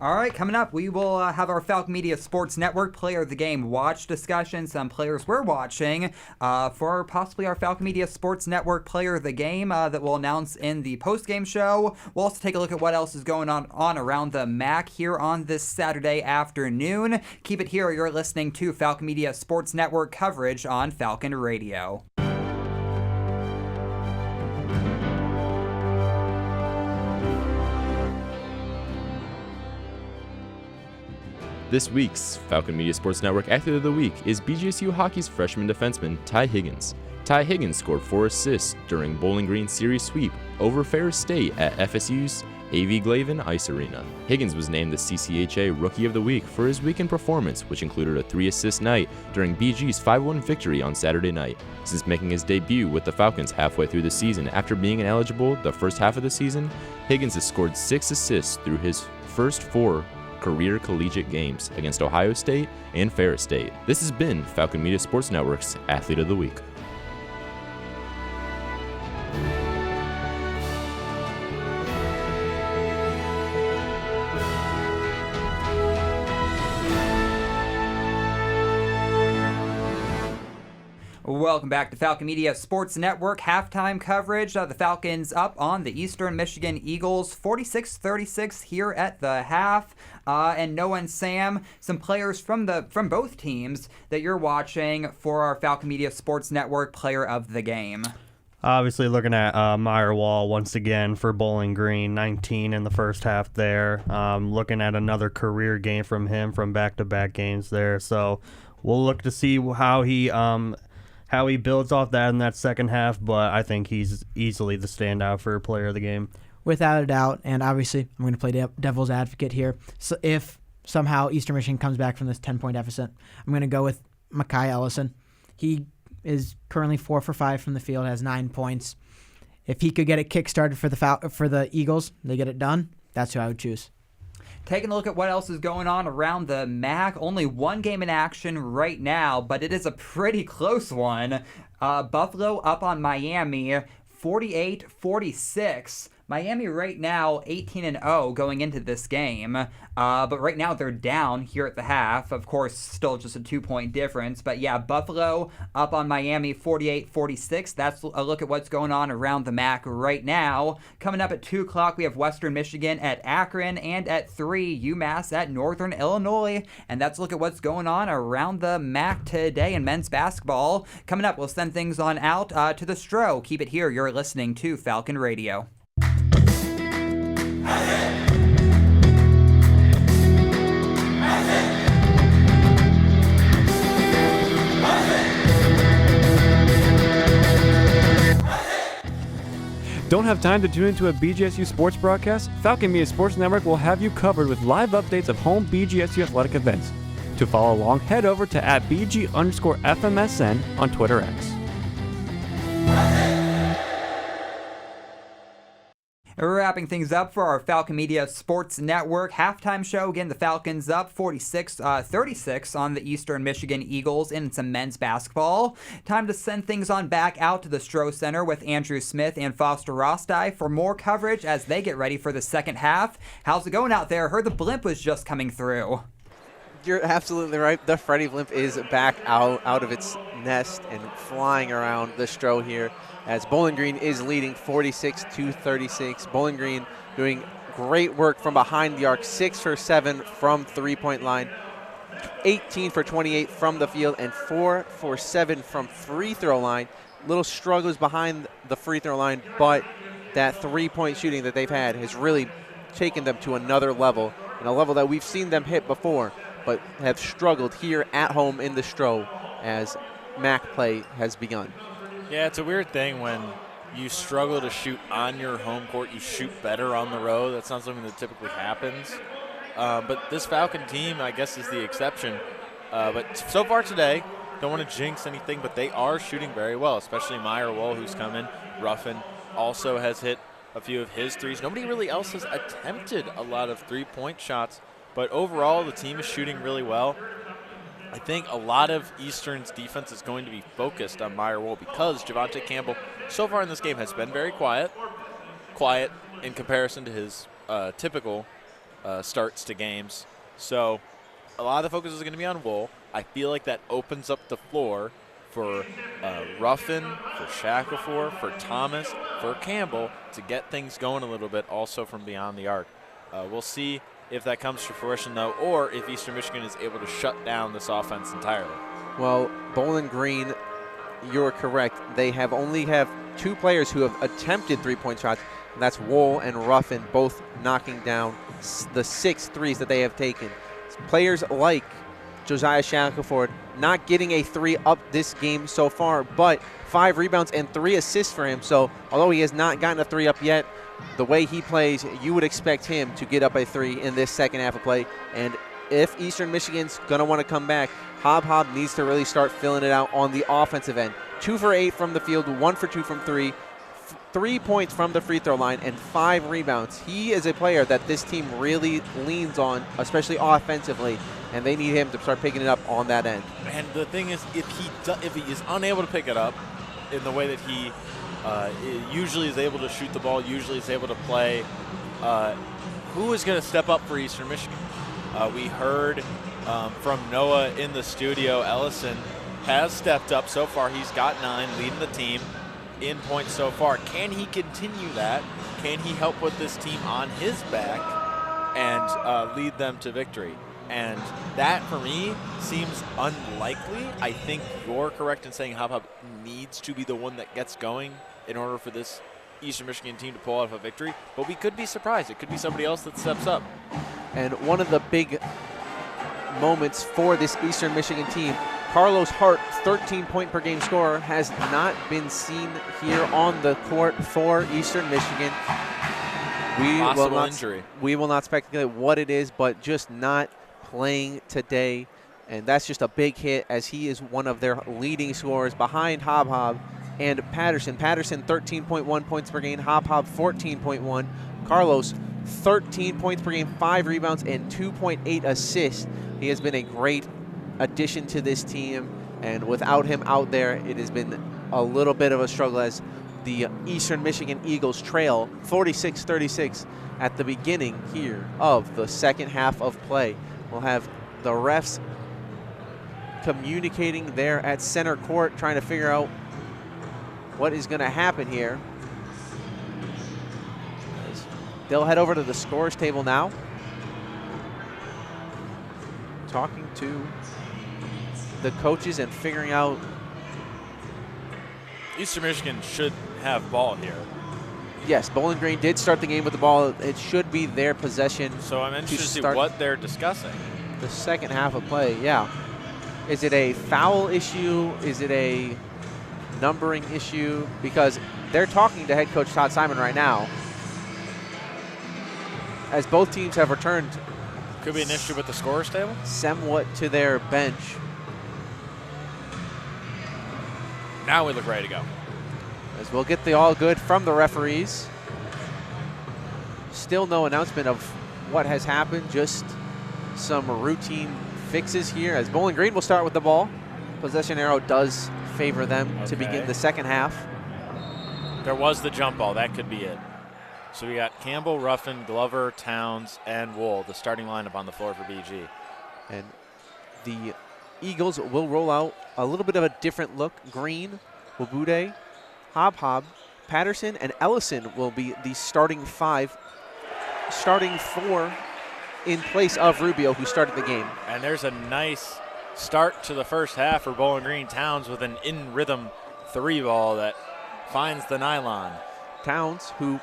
All right, coming up, we will have our Falcon Media Sports Network Player of the Game watch discussion. Some players we're watching for possibly our Falcon Media Sports Network Player of the Game that we'll announce in the post-game show. We'll also take a look at what else is going on around the MAC here on this Saturday afternoon. Keep it here. You're listening to Falcon Media Sports Network coverage on Falcon Radio. This week's Falcon Media Sports Network Athlete of the Week is BGSU Hockey's freshman defenseman Ty Higgins. Ty Higgins scored 4 assists during Bowling Green series sweep over Ferris State at FSU's A.V. Glavin Ice Arena. Higgins was named the CCHA Rookie of the Week for his weekend performance, which included a 3-assist night during BG's 5-1 victory on Saturday night. Since making his debut with the Falcons halfway through the season after being ineligible the first half of the season, Higgins has scored 6 assists through his first 4 career collegiate games against Ohio State and Ferris State. This has been Falcon Media Sports Network's Athlete of the Week. Welcome back to Falcon Media Sports Network halftime coverage. The Falcons up on the Eastern Michigan Eagles 46-36 here at the half. And Noah and Sam, some players from both teams that you're watching for our Falcon Media Sports Network Player of the Game. Obviously looking at Meyer Wall once again for Bowling Green, 19 in the first half there. Looking at another career game from him from back-to-back games there. So we'll look to see how he builds off that in that second half, but I think he's easily the standout for player of the game. without a doubt. And obviously, I'm going to play devil's advocate here. So if somehow Eastern Michigan comes back from this 10-point deficit, I'm going to go with Mekhi Ellison. He is currently 4 for 5 from the field, has 9 points. If he could get it kick-started for the Eagles, they get it done, that's who I would choose. Taking a look at what else is going on around the MAC. Only one game in action right now, but it is a pretty close one. Buffalo up on Miami, 48-46. Miami right now 18-0 going into this game, but right now they're down here at the half. Of course, still just a 2-point difference, but yeah, Buffalo up on Miami 48-46. That's a look at what's going on around the MAC right now. Coming up at 2 o'clock, we have Western Michigan at Akron, and at 3, UMass at Northern Illinois, and that's a look at what's going on around the MAC today in men's basketball. Coming up, we'll send things on out to the Stro. Keep it here. You're listening to Falcon Radio. Don't have time to tune into a BGSU sports broadcast? Falcon Media Sports Network will have you covered with live updates of home BGSU athletic events. To follow along, head over to @BG_FMSN on Twitter X. We're wrapping things up for our Falcon Media Sports Network halftime show. Again, the Falcons up 36 on the Eastern Michigan Eagles in some men's basketball. Time to send things on back out to the Stroh Center with Andrew Smith and Foster Rosti for more coverage as they get ready for the second half. How's it going out there? Heard the blimp was just coming through. You're absolutely right. The Freddie blimp is back out of its nest and flying around the Stro here as Bowling Green is leading 46-36. Bowling Green doing great work from behind the arc, 6 for 7 from three-point line, 18 for 28 from the field, and 4 for 7 from free throw line. Little struggles behind the free throw line, but that three-point shooting that they've had has really taken them to another level, and a level that we've seen them hit before, but have struggled here at home in the Stro as MAC play has begun. Yeah, it's a weird thing when you struggle to shoot on your home court, you shoot better on the road. That's not something that typically happens. But this Falcon team, I guess, is the exception. But so far today, don't want to jinx anything, but they are shooting very well, especially Meyer Wohl, who's come in. Ruffin also has hit a few of his threes. Nobody really else has attempted a lot of three-point shots, but overall the team is shooting really well. I think a lot of Eastern's defense is going to be focused on Meyer Wohl because Javonte Campbell so far in this game has been very quiet in comparison to his typical starts to games. So a lot of the focus is going to be on Wohl. I feel like that opens up the floor for Ruffin, for Shackelford, for Thomas, for Campbell to get things going a little bit also from beyond the arc. We'll see if that comes to fruition, though, or if Eastern Michigan is able to shut down this offense entirely. Well, Bowling Green, you're correct. They only have 2 players who have attempted three-point shots, and that's Wohl and Ruffin, both knocking down the 6 threes that they have taken. Players like Josiah Shackelford not getting a 3 up this game so far, but 5 rebounds and 3 assists for him. So although he has not gotten a 3 up yet, the way he plays, you would expect him to get up a 3 in this second half of play. And if Eastern Michigan's going to want to come back, Hob needs to really start filling it out on the offensive end. 2 for 8 from the field, 1 for 2 from 3, 3 points from the free throw line, and 5 rebounds. He is a player that this team really leans on, especially offensively, and they need him to start picking it up on that end. And the thing is, if he is unable to pick it up in the way that he usually is able to shoot the ball, usually is able to play, who is going to step up for Eastern Michigan? We heard from Noah in the studio, Ellison has stepped up so far. He's got 9, leading the team in points so far. Can he continue that? Can he help put this team on his back and lead them to victory? And that, for me, seems unlikely. I think you're correct in saying Hob needs to be the one that gets going in order for this Eastern Michigan team to pull out a victory. But we could be surprised. It could be somebody else that steps up. And one of the big moments for this Eastern Michigan team, Carlos Hart, 13-point-per-game scorer, has not been seen here on the court for Eastern Michigan. Possible injury. We will not speculate what it is, but just not playing today. And that's just a big hit, as he is one of their leading scorers behind Hob Hob and Patterson. Patterson, 13.1 points per game. Hob Hob, 14.1. Carlos, 13 points per game, 5 rebounds, and 2.8 assists. He has been a great addition to this team, and without him out there, it has been a little bit of a struggle as the Eastern Michigan Eagles trail 46-36 at the beginning here of the second half of play. We'll have the refs communicating there at center court, trying to figure out what is going to happen here. They'll head over to the scores table now, talking to the coaches and figuring out. Eastern Michigan should have ball here. Yes, Bowling Green did start the game with the ball. It should be their possession. So I'm interested to see what they're discussing. The second half of play, yeah. Is it a foul issue? Is it a numbering issue? Because they're talking to head coach Todd Simon right now, as both teams have returned. Could be an issue with the scorers table? Somewhat to their bench. Now we look ready to go. As we'll get the all good from the referees. Still no announcement of what has happened, just some routine fixes here, as Bowling Green will start with the ball. Possession arrow does favor them to begin the second half. There was the jump ball. That could be it. So we got Campbell, Ruffin, Glover, Towns, and Wool, the starting lineup on the floor for BG. And the Eagles will roll out a little bit of a different look. Green, Wabude, Hob Hob, Patterson, and Ellison will be the starting 5. Starting 4 in place of Rubio, who started the game. And there's a nice start to the first half for Bowling Green. Towns with an in-rhythm 3 ball that finds the nylon. Towns, who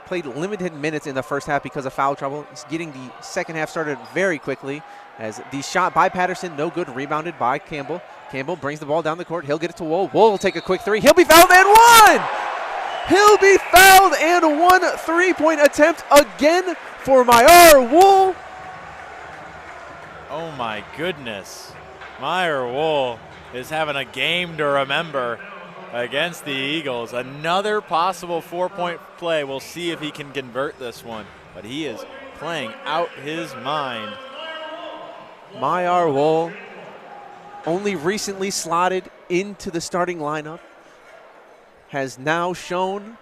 played limited minutes in the first half because of foul trouble, is getting the second half started very quickly, as the shot by Patterson, no good, rebounded by Campbell. Campbell brings the ball down the court. He'll get it to Wool. Wool will take a quick 3. He'll be fouled and one! He'll be fouled and 1 3-point attempt again for Meyer Wool. Oh my goodness. Meyer Wool is having a game to remember against the Eagles. Another possible 4-point play. We'll see if he can convert this one, but he is playing out his mind. Meyer Wool, only recently slotted into the starting lineup, has now shown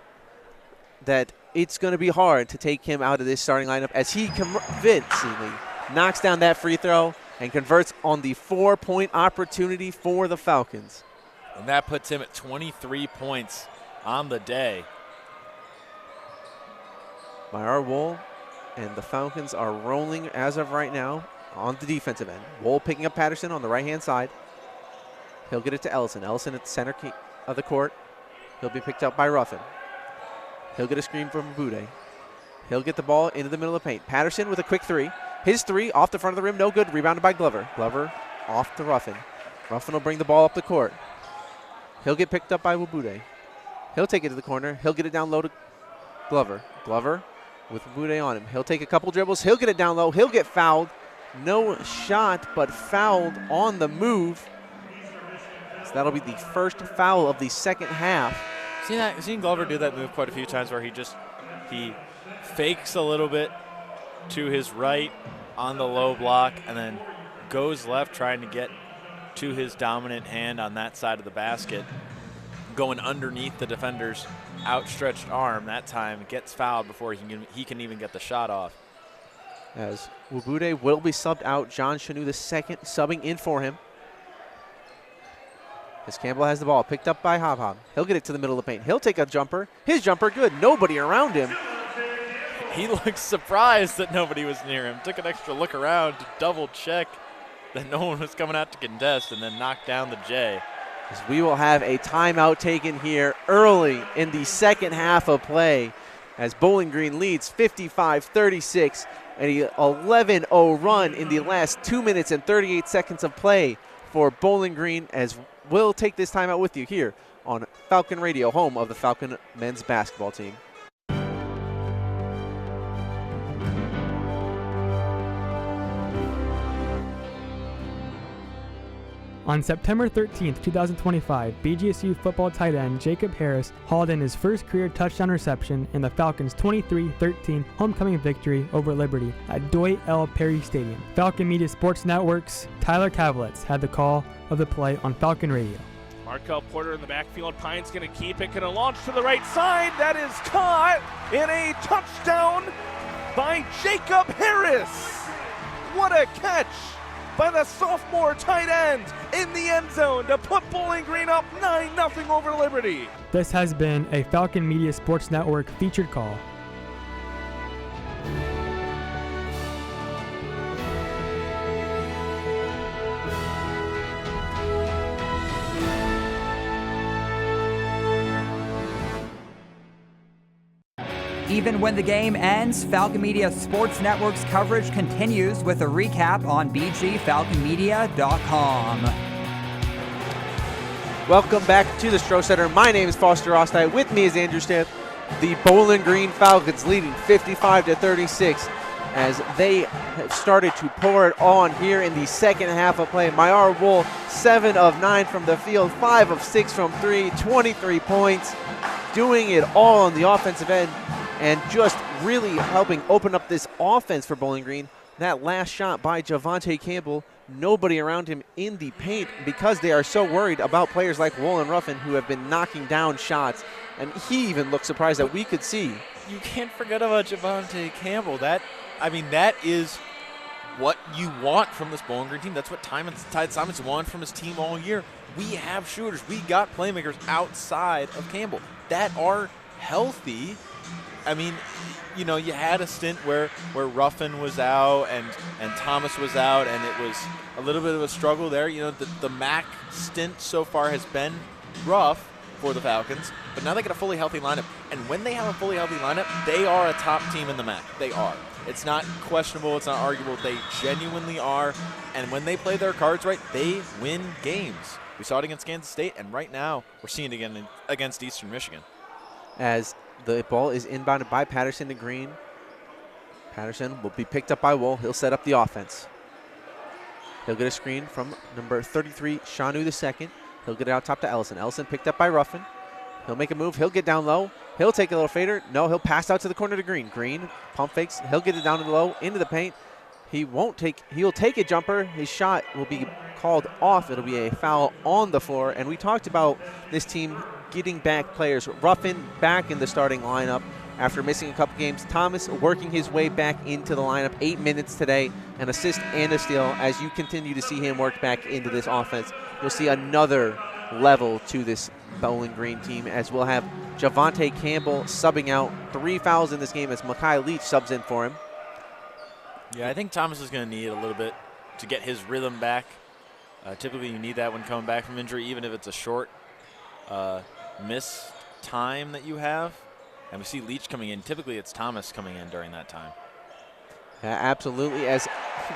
that it's going to be hard to take him out of this starting lineup, as he convincingly knocks down that free throw and converts on the 4-point opportunity for the Falcons. And that puts him at 23 points on the day. Meyer Wool and the Falcons are rolling as of right now on the defensive end. Wool picking up Patterson on the right-hand side. He'll get it to Ellison. Ellison at the center of the court. He'll be picked up by Ruffin. He'll get a screen from Bude. He'll get the ball into the middle of the paint. Patterson with a quick 3. His 3 off the front of the rim, no good. Rebounded by Glover. Glover off to Ruffin. Ruffin will bring the ball up the court. He'll get picked up by Wabude. He'll take it to the corner. He'll get it down low to Glover. Glover with Wabude on him. He'll take a couple dribbles. He'll get it down low. He'll get fouled. No shot, but fouled on the move. So that'll be the first foul of the second half. Seen Glover do that move quite a few times, where he fakes a little bit to his right on the low block and then goes left, trying to get to his dominant hand on that side of the basket, going underneath the defender's outstretched arm. That time gets fouled before he can even get the shot off. As Wabude will be subbed out. John Chanu the second subbing in for him. As Campbell has the ball, picked up by Hob Hob. He'll get it to the middle of the paint. He'll take a jumper. His jumper good. Nobody around him. He looks surprised that nobody was near him. Took an extra look around to double check that no one was coming out to contest, and then knocked down the J. As we will have a timeout taken here early in the second half of play, as Bowling Green leads 55-36, and an 11-0 run in the last 2 minutes and 38 seconds of play for Bowling Green, as we'll take this timeout with you here on Falcon Radio, home of the Falcon men's basketball team. On September 13, 2025, BGSU football tight end Jacob Harris hauled in his first career touchdown reception in the Falcons' 23-13 homecoming victory over Liberty at Dwight L. Perry Stadium. Falcon Media Sports Network's Tyler Kavlitz had the call of the play on Falcon Radio. Markel Porter in the backfield. Pine's going to keep it. Going to launch to the right side. That is caught in a touchdown by Jacob Harris. What a catch by the sophomore tight end in the end zone to put Bowling Green up 9-0 over Liberty. This has been a Falcon Media Sports Network featured call. Even when the game ends, Falcon Media Sports Network's coverage continues with a recap on bgfalconmedia.com. Welcome back to the Stroh Center. My name is Foster Rostite. With me is Andrew Stiff. The Bowling Green Falcons leading 55-36 as they have started to pour it on here in the second half of play. Mayar Wool, 7 of 9 from the field, 5 of 6 from 3, 23 points, doing it all on the offensive end and just really helping open up this offense for Bowling Green. That last shot by Javante Campbell, nobody around him in the paint because they are so worried about players like Wool and Ruffin who have been knocking down shots. And he even looked surprised that we could see. You can't forget about Javante Campbell. That is what you want from this Bowling Green team. That's what Ty Simons wanted from his team all year. We have shooters. We got playmakers outside of Campbell that are healthy. I mean, you know, you had a stint where Ruffin was out and Thomas was out, and it was a little bit of a struggle there. You know, the MAC stint so far has been rough for the Falcons, but now they got a fully healthy lineup. And when they have a fully healthy lineup, they are a top team in the MAC. They are. It's not questionable. It's not arguable. They genuinely are. And when they play their cards right, they win games. We saw it against Kansas State, and right now we're seeing it again against Eastern Michigan. As the ball is inbounded by Patterson to Green. Patterson will be picked up by Wool. He'll set up the offense. He'll get a screen from number 33, Shanu II. He'll get it out top to Ellison. Ellison picked up by Ruffin. He'll make a move. He'll get down low. He'll take a little fader. No, he'll pass out to the corner to Green. Green pump fakes. He'll get it down to the low, into the paint. He'll take a jumper. His shot will be called off. It'll be a foul on the floor. And we talked about this team getting back players. Ruffin back in the starting lineup after missing a couple games. Thomas working his way back into the lineup. 8 minutes today, an assist and a steal. As you continue to see him work back into this offense, you'll see another level to this Bowling Green team, as we'll have Javante Campbell subbing out. 3 fouls in this game as Makai Leach subs in for him. Yeah, I think Thomas is going to need a little bit to get his rhythm back. Typically you need that when coming back from injury, even if it's a short miss time that you have. And we see Leach coming in. Typically it's Thomas coming in during that time. Yeah, absolutely, as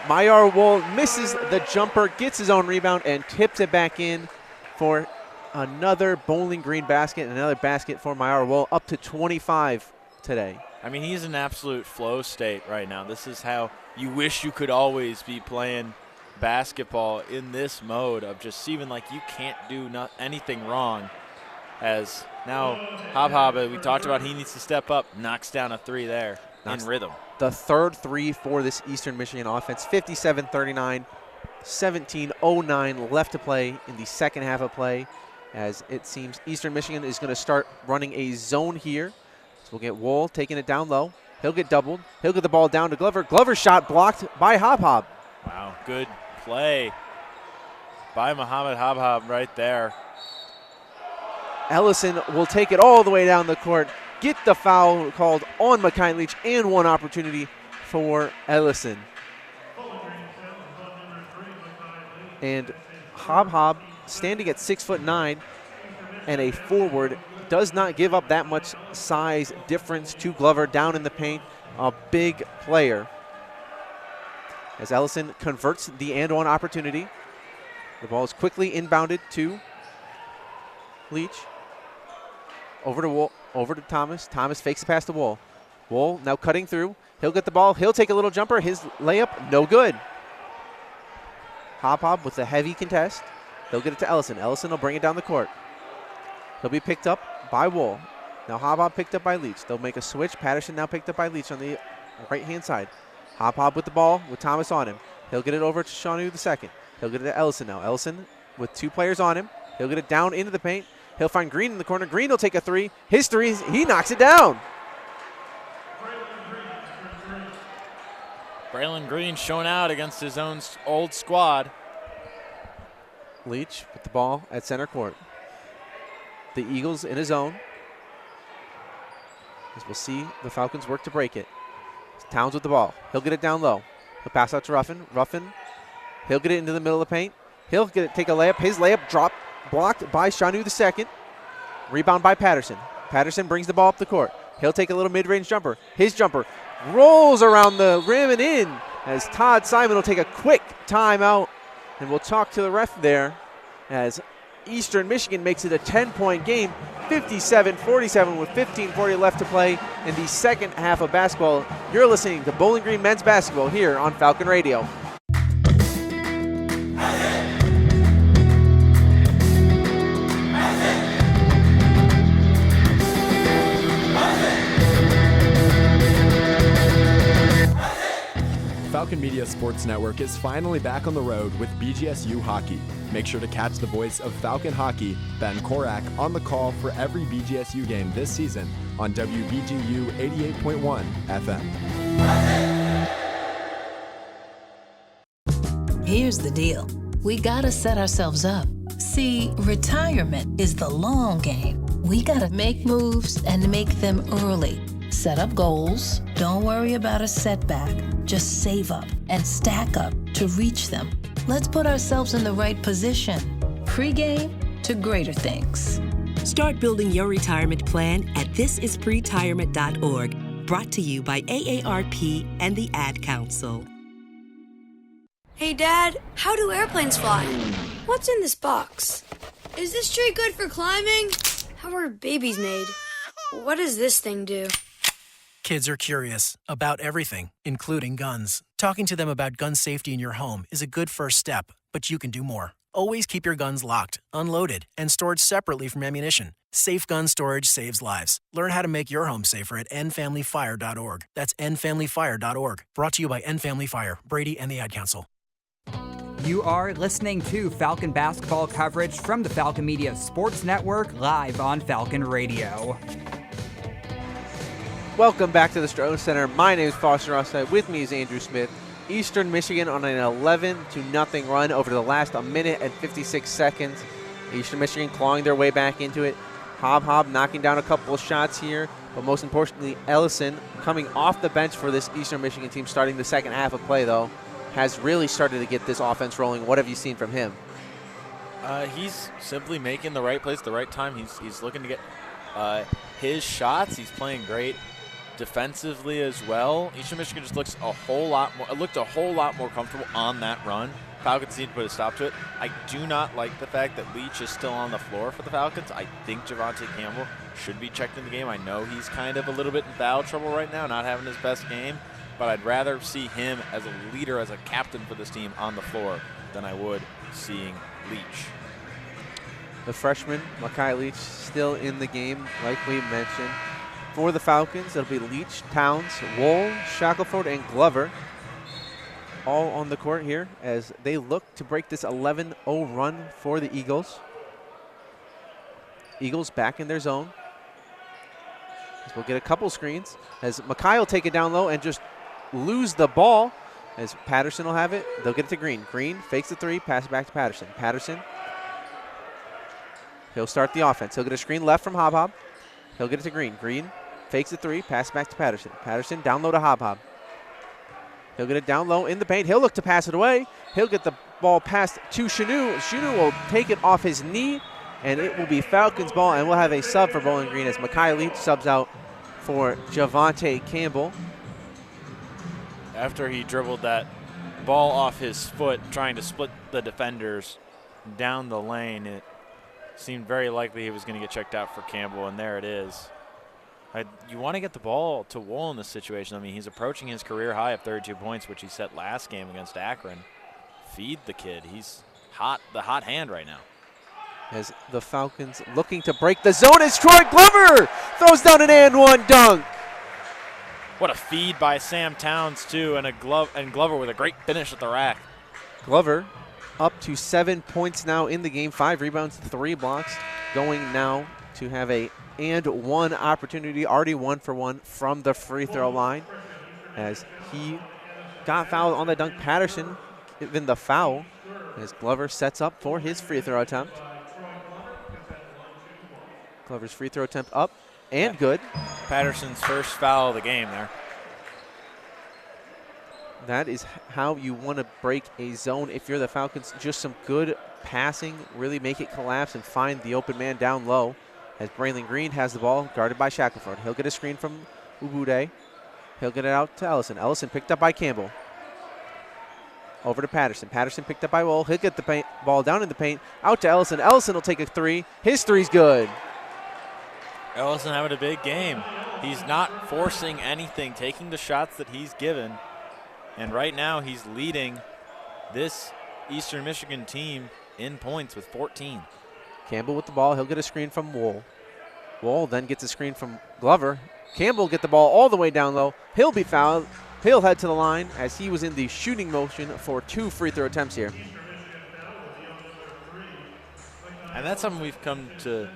Mayar Wool misses the jumper, gets his own rebound, and tips it back in for another Bowling Green basket, another basket for Mayar Wool, up to 25 today. I mean, he's in absolute flow state right now. This is how you wish you could always be playing basketball, in this mode of just seeming like you can't do anything wrong. As now Hob, we talked about, he needs to step up, knocks down a 3 there in rhythm. The third 3 for this Eastern Michigan offense. 57-39, 17:09 left to play in the second half of play, as it seems Eastern Michigan is going to start running a zone here. So we'll get Wool taking it down low. He'll get doubled. He'll get the ball down to Glover. Glover's shot blocked by Hob. Wow, good play by Muhammad Hob right there. Ellison will take it all the way down the court, get the foul called on Makai Leach, and one opportunity for Ellison. And Hob, standing at 6'9" and a forward, does not give up that much size difference to Glover down in the paint. A big player. As Ellison converts the and-one opportunity. The ball is quickly inbounded to Leach. Over to Wool, over to Thomas. Thomas fakes the pass to Wool. Wool now cutting through. He'll get the ball. He'll take a little jumper. His layup, no good. Hob with a heavy contest. They'll get it to Ellison. Ellison will bring it down the court. He'll be picked up by Wool. Now Hop picked up by Leach. They'll make a switch. Patterson now picked up by Leach on the right-hand side. Hop with the ball with Thomas on him. He'll get it over to Shaunu II. He'll get it to Ellison now. Ellison with 2 players on him. He'll get it down into the paint. He'll find Green in the corner. Green will take a 3. His 3, he knocks it down. Braylon Green showing out against his own old squad. Leach with the ball at center court. The Eagles in his zone. As we'll see the Falcons work to break it. Towns with the ball. He'll get it down low. He'll pass out to Ruffin. Ruffin, he'll get it into the middle of the paint. He'll get it, take a layup. His layup dropped, blocked by Shaunu II. Rebound by Patterson. Patterson brings the ball up the court. He'll take a little mid-range jumper. His jumper rolls around the rim and in as Todd Simon will take a quick timeout. And we'll talk to the ref there as Eastern Michigan makes it a 10-point game, 57-47 with 15:40 left to play in the second half of basketball. You're listening to Bowling Green men's basketball here on Falcon Radio. Falcon Media Sports Network is finally back on the road with BGSU hockey. Make sure to catch the voice of Falcon Hockey, Ben Korak, on the call for every BGSU game this season on WBGU 88.1 FM. Here's the deal. We gotta set ourselves up. See, retirement is the long game. We gotta make moves and make them early. Set up goals. Don't worry about a setback. Just save up and stack up to reach them. Let's put ourselves in the right position. Pre-game to greater things. Start building your retirement plan at thisispretirement.org. Brought to you by AARP and the Ad Council. Hey, Dad, how do airplanes fly? What's in this box? Is this tree good for climbing? How are babies made? What does this thing do? Kids are curious about everything, including guns. Talking to them about gun safety in your home is a good first step, but you can do more. Always keep your guns locked, unloaded, and stored separately from ammunition. Safe gun storage saves lives. Learn how to make your home safer at endfamilyfire.org. That's endfamilyfire.org. Brought to you by End Family Fire, Brady, and the Ad Council. You are listening to Falcon basketball coverage from the Falcon Media Sports Network live on Falcon Radio. Welcome back to the Stroh Center. My name is Foster Rosside. With me is Andrew Smith. Eastern Michigan on an 11-0 run over the last 1 minute and 56 seconds. Eastern Michigan clawing their way back into it. Hob knocking down a couple of shots here, but most importantly, Ellison coming off the bench for this Eastern Michigan team starting the second half of play, though, has really started to get this offense rolling. What have you seen from him? He's simply making the right plays at the right time. He's looking to get his shots. He's playing great defensively as well. Eastern Michigan just looked a whole lot more comfortable on that run. Falcons need to put a stop to it. I do not like the fact that Leach is still on the floor for the Falcons. I think Javante Campbell should be checked in the game. I know he's kind of a little bit in foul trouble right now, not having his best game, but I'd rather see him as a leader, as a captain for this team on the floor than I would seeing Leach. The freshman, Makai Leach, still in the game, like we mentioned. For the Falcons, it'll be Leach, Towns, Wool, Shackelford, and Glover all on the court here as they look to break this 11-0 run for the Eagles. Eagles back in their zone. As we'll get a couple screens as Makai will take it down low and just lose the ball as Patterson will have it. They'll get it to Green. Green fakes the 3, pass it back to Patterson. Patterson, he'll start the offense. He'll get a screen left from Hob. He'll get it to Green. Green fakes the 3, pass back to Patterson. Patterson down low to Hob. He'll get it down low in the paint. He'll look to pass it away. He'll get the ball passed to Shaunu. Shaunu will take it off his knee, and it will be Falcons ball, and we'll have a sub for Bowling Green as Makai Leach subs out for Javante Campbell. After he dribbled that ball off his foot, trying to split the defenders down the lane, it seemed very likely he was going to get checked out for Campbell, and there it is. You want to get the ball to Wool in this situation. I mean, he's approaching his career high of 32 points, which he set last game against Akron. Feed the kid. He's the hot hand right now. As the Falcons looking to break the zone as Troy Glover throws down an and one dunk. What a feed by Sam Towns, too, and Glover with a great finish at the rack. Glover up to 7 points now in the game, 5 rebounds, 3 blocks, going now to have a and one opportunity, already 1 for 1 from the free throw line as he got fouled on the dunk. Patterson given the foul as Glover sets up for his free throw attempt. Glover's free throw attempt up and good. Patterson's first foul of the game there. That is how you want to break a zone if you're the Falcons. Just some good passing, really make it collapse and find the open man down low. As Braylon Green has the ball, guarded by Shackelford. He'll get a screen from Ubude. He'll get it out to Ellison. Ellison picked up by Campbell. Over to Patterson. Patterson picked up by Wohl. He'll get the ball down in the paint. Out to Ellison. Ellison will take a 3. His 3's good. Ellison having a big game. He's not forcing anything, taking the shots that he's given. And right now he's leading this Eastern Michigan team in points with 14. Campbell with the ball. He'll get a screen from Wohl. Wohl then gets a screen from Glover. Campbell will get the ball all the way down low. He'll be fouled. He'll head to the line as he was in the shooting motion for 2 free throw attempts here. And that's something we've come to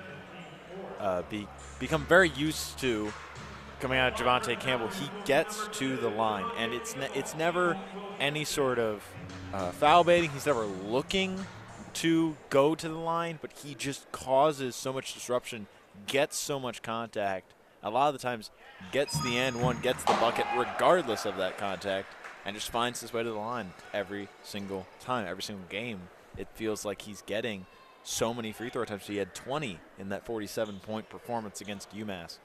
become very used to coming out of Javante Campbell. He gets to the line, and it's never any sort of foul baiting. He's never looking to go to the line, but he just causes so much disruption, gets so much contact. A lot of the times gets the and one, gets the bucket regardless of that contact, and just finds his way to the line every single time, every single game. It feels like he's getting so many free throw attempts. He had 20 in that 47-point performance against UMass.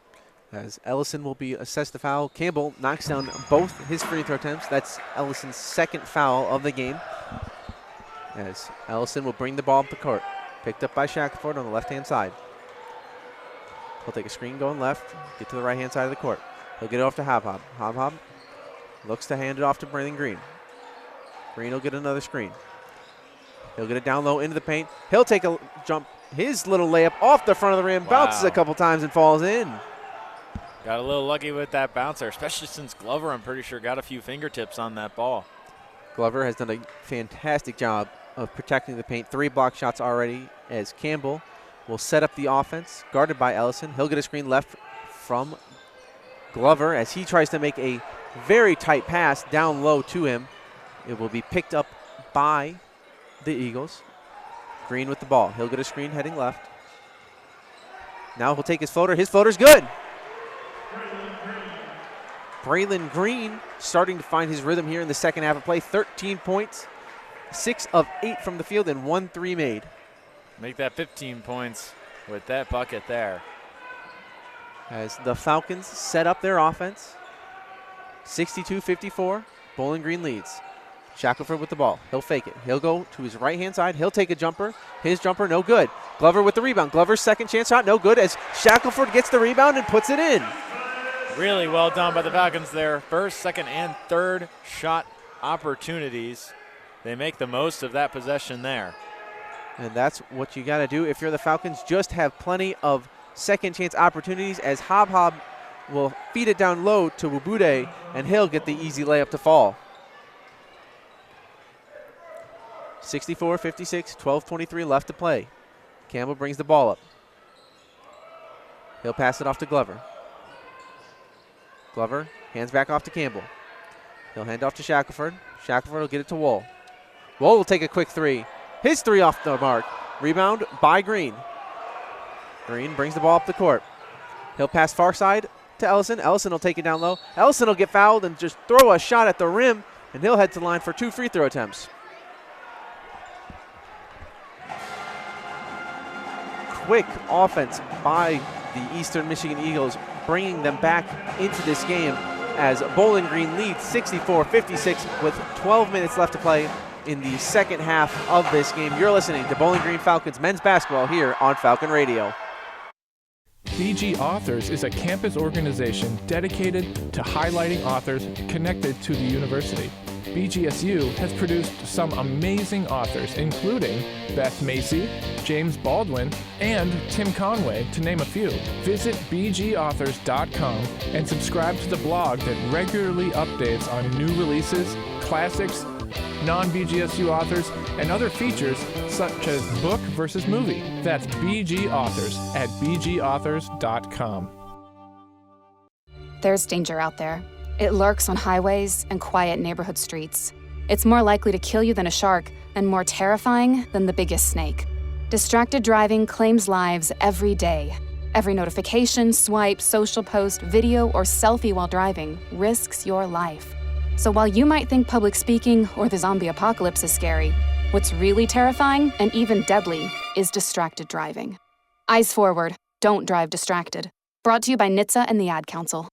As Ellison will be assessed the foul. Campbell knocks down both his free throw attempts. That's Ellison's second foul of the game. As Ellison will bring the ball up the court. Picked up by Shackelford on the left-hand side. He'll take a screen going left, get to the right-hand side of the court. He'll get it off to Hob-Hob. Hob-Hob looks to hand it off to Braylon Green. Green will get another screen. He'll get it down low into the paint. He'll take a jump. His little layup off the front of the rim, bounces a couple times and falls in. Got a little lucky with that bouncer, especially since Glover, I'm pretty sure, got a few fingertips on that ball. Glover has done a fantastic job of protecting the paint. 3 block shots already as Campbell will set up the offense, guarded by Ellison. He'll get a screen left from Glover as he tries to make a very tight pass down low to him. It will be picked up by the Eagles. Green with the ball. He'll get a screen heading left. Now he'll take his floater. His floater's good. Braylon Green starting to find his rhythm here in the second half of play. 13 points, 6 of 8 from the field, and 1 3 made. Make that 15 points with that bucket there. As the Falcons set up their offense. 62-54, Bowling Green leads. Shackelford with the ball. He'll fake it. He'll go to his right-hand side. He'll take a jumper. His jumper, no good. Glover with the rebound. Glover's second chance shot, no good, as Shackelford gets the rebound and puts it in. Really well done by the Falcons there. First, second, and third shot opportunities. They make the most of that possession there. And that's what you got to do if you're the Falcons. Just have plenty of second chance opportunities as Hob-Hob will feed it down low to Wubude, and he'll get the easy layup to fall. 64-56, 12:23 left to play. Campbell brings the ball up. He'll pass it off to Glover. Glover hands back off to Campbell. He'll hand off to Shackelford. Shackelford will get it to Wohl. Wohl will take a quick 3. His 3 off the mark. Rebound by Green. Green brings the ball up the court. He'll pass far side to Ellison. Ellison will take it down low. Ellison will get fouled and just throw a shot at the rim, and he'll head to the line for 2 free throw attempts. Quick offense by the Eastern Michigan Eagles, bringing them back into this game as Bowling Green leads 64-56 with 12 minutes left to play in the second half of this game. You're listening to Bowling Green Falcons men's basketball here on Falcon Radio. BG Authors is a campus organization dedicated to highlighting authors connected to the university. BGSU has produced some amazing authors, including Beth Macy, James Baldwin, and Tim Conway, to name a few. Visit bgauthors.com and subscribe to the blog that regularly updates on new releases, classics, non-BGSU authors, and other features such as book versus movie. That's BG Authors at bgauthors.com. There's danger out there. It lurks on highways and quiet neighborhood streets. It's more likely to kill you than a shark, and more terrifying than the biggest snake. Distracted driving claims lives every day. Every notification, swipe, social post, video, or selfie while driving risks your life. So while you might think public speaking or the zombie apocalypse is scary, what's really terrifying and even deadly is distracted driving. Eyes forward, don't drive distracted. Brought to you by NHTSA and the Ad Council.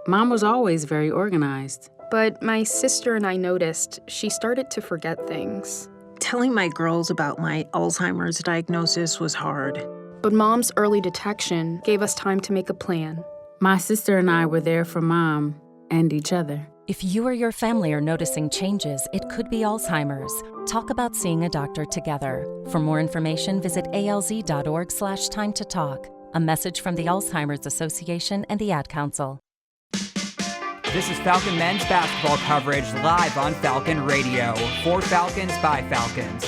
Mom was always very organized. But my sister and I noticed she started to forget things. Telling my girls about my Alzheimer's diagnosis was hard. But Mom's early detection gave us time to make a plan. My sister and I were there for Mom and each other. If you or your family are noticing changes, it could be Alzheimer's. Talk about seeing a doctor together. For more information, visit alz.org/time to talk. A message from the Alzheimer's Association and the Ad Council. This is Falcon men's basketball coverage live on Falcon Radio. For Falcons, by Falcons.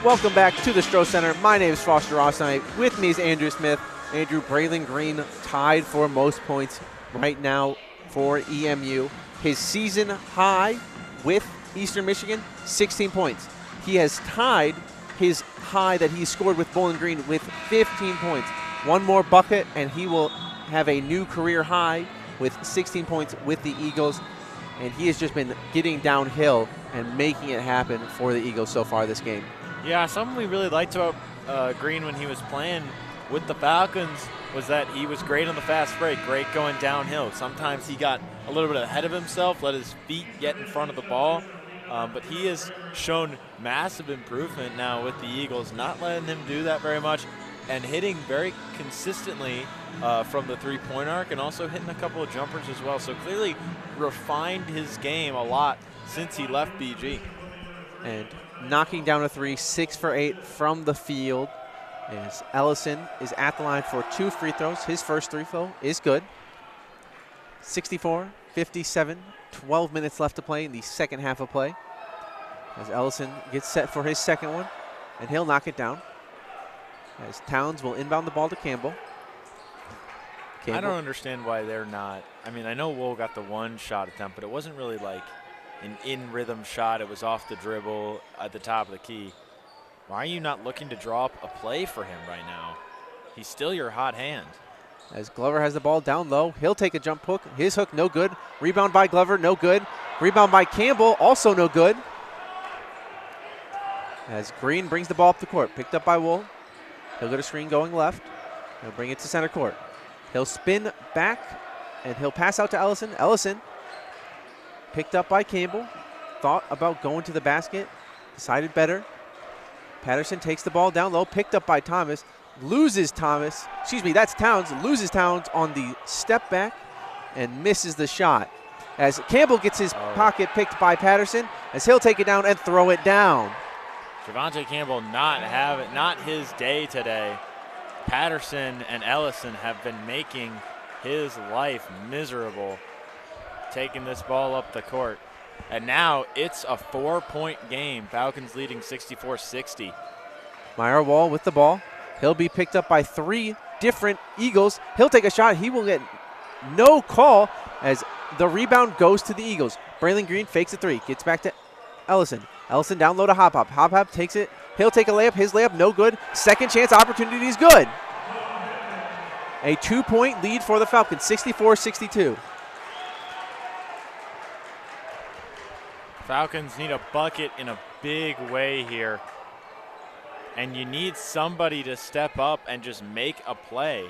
Welcome back to the Stroh Center. My name is Foster Ross. With me is Andrew Smith. Andrew, Braylon Green tied for most points right now for EMU. His season high with Eastern Michigan, 16 points. He has tied his high that he scored with Bowling Green with 15 points. One more bucket, and he will have a new career high with 16 points with the Eagles. And he has just been getting downhill and making it happen for the Eagles so far this game. Yeah, something we really liked about Green when he was playing with the Falcons was that he was great on the fast break, great going downhill. Sometimes he got a little bit ahead of himself, let his feet get in front of the ball. But he has shown massive improvement now with the Eagles, not letting him do that very much and hitting very consistently from the three-point arc and also hitting a couple of jumpers as well. So clearly refined his game a lot since he left BG. And knocking down a three, 6 for 8 from the field. As Ellison is at the line for 2 free throws. His first free throw is good. 64-57, 12 minutes left to play in the second half of play. As Ellison gets set for his second one, and he'll knock it down. As Towns will inbound the ball to Campbell. I don't understand why they're not. I mean, I know Wool got the one shot attempt, but it wasn't really like an in-rhythm shot. It was off the dribble at the top of the key. Why are you not looking to draw up a play for him right now? He's still your hot hand. As Glover has the ball down low, he'll take a jump hook. His hook, no good. Rebound by Glover, no good. Rebound by Campbell, also no good. As Green brings the ball up the court, picked up by Wool. He'll get a screen going left. He'll bring it to center court. He'll spin back, and he'll pass out to Ellison. Ellison, picked up by Campbell. Thought about going to the basket, decided better. Patterson takes the ball down low, picked up by Thomas. Loses Thomas, that's Towns, loses Towns on the step back and misses the shot. As Campbell gets his pocket picked by Patterson, as he'll take it down and throw it down. Javonte Campbell not his day today. Patterson and Ellison have been making his life miserable, taking this ball up the court. And now it's a 4-point game. Falcons leading 64-60. Meyer Wall with the ball. He'll be picked up by 3 different Eagles. He'll take a shot. He will get no call as the rebound goes to the Eagles. Braylon Green fakes a 3. Gets back to Ellison. Ellison down low to Hop Hop. Hop Hop takes it. He'll take a layup. His layup no good. Second chance opportunity is good. A 2-point lead for the Falcons, 64-62. Falcons need a bucket in a big way here. And you need somebody to step up and just make a play.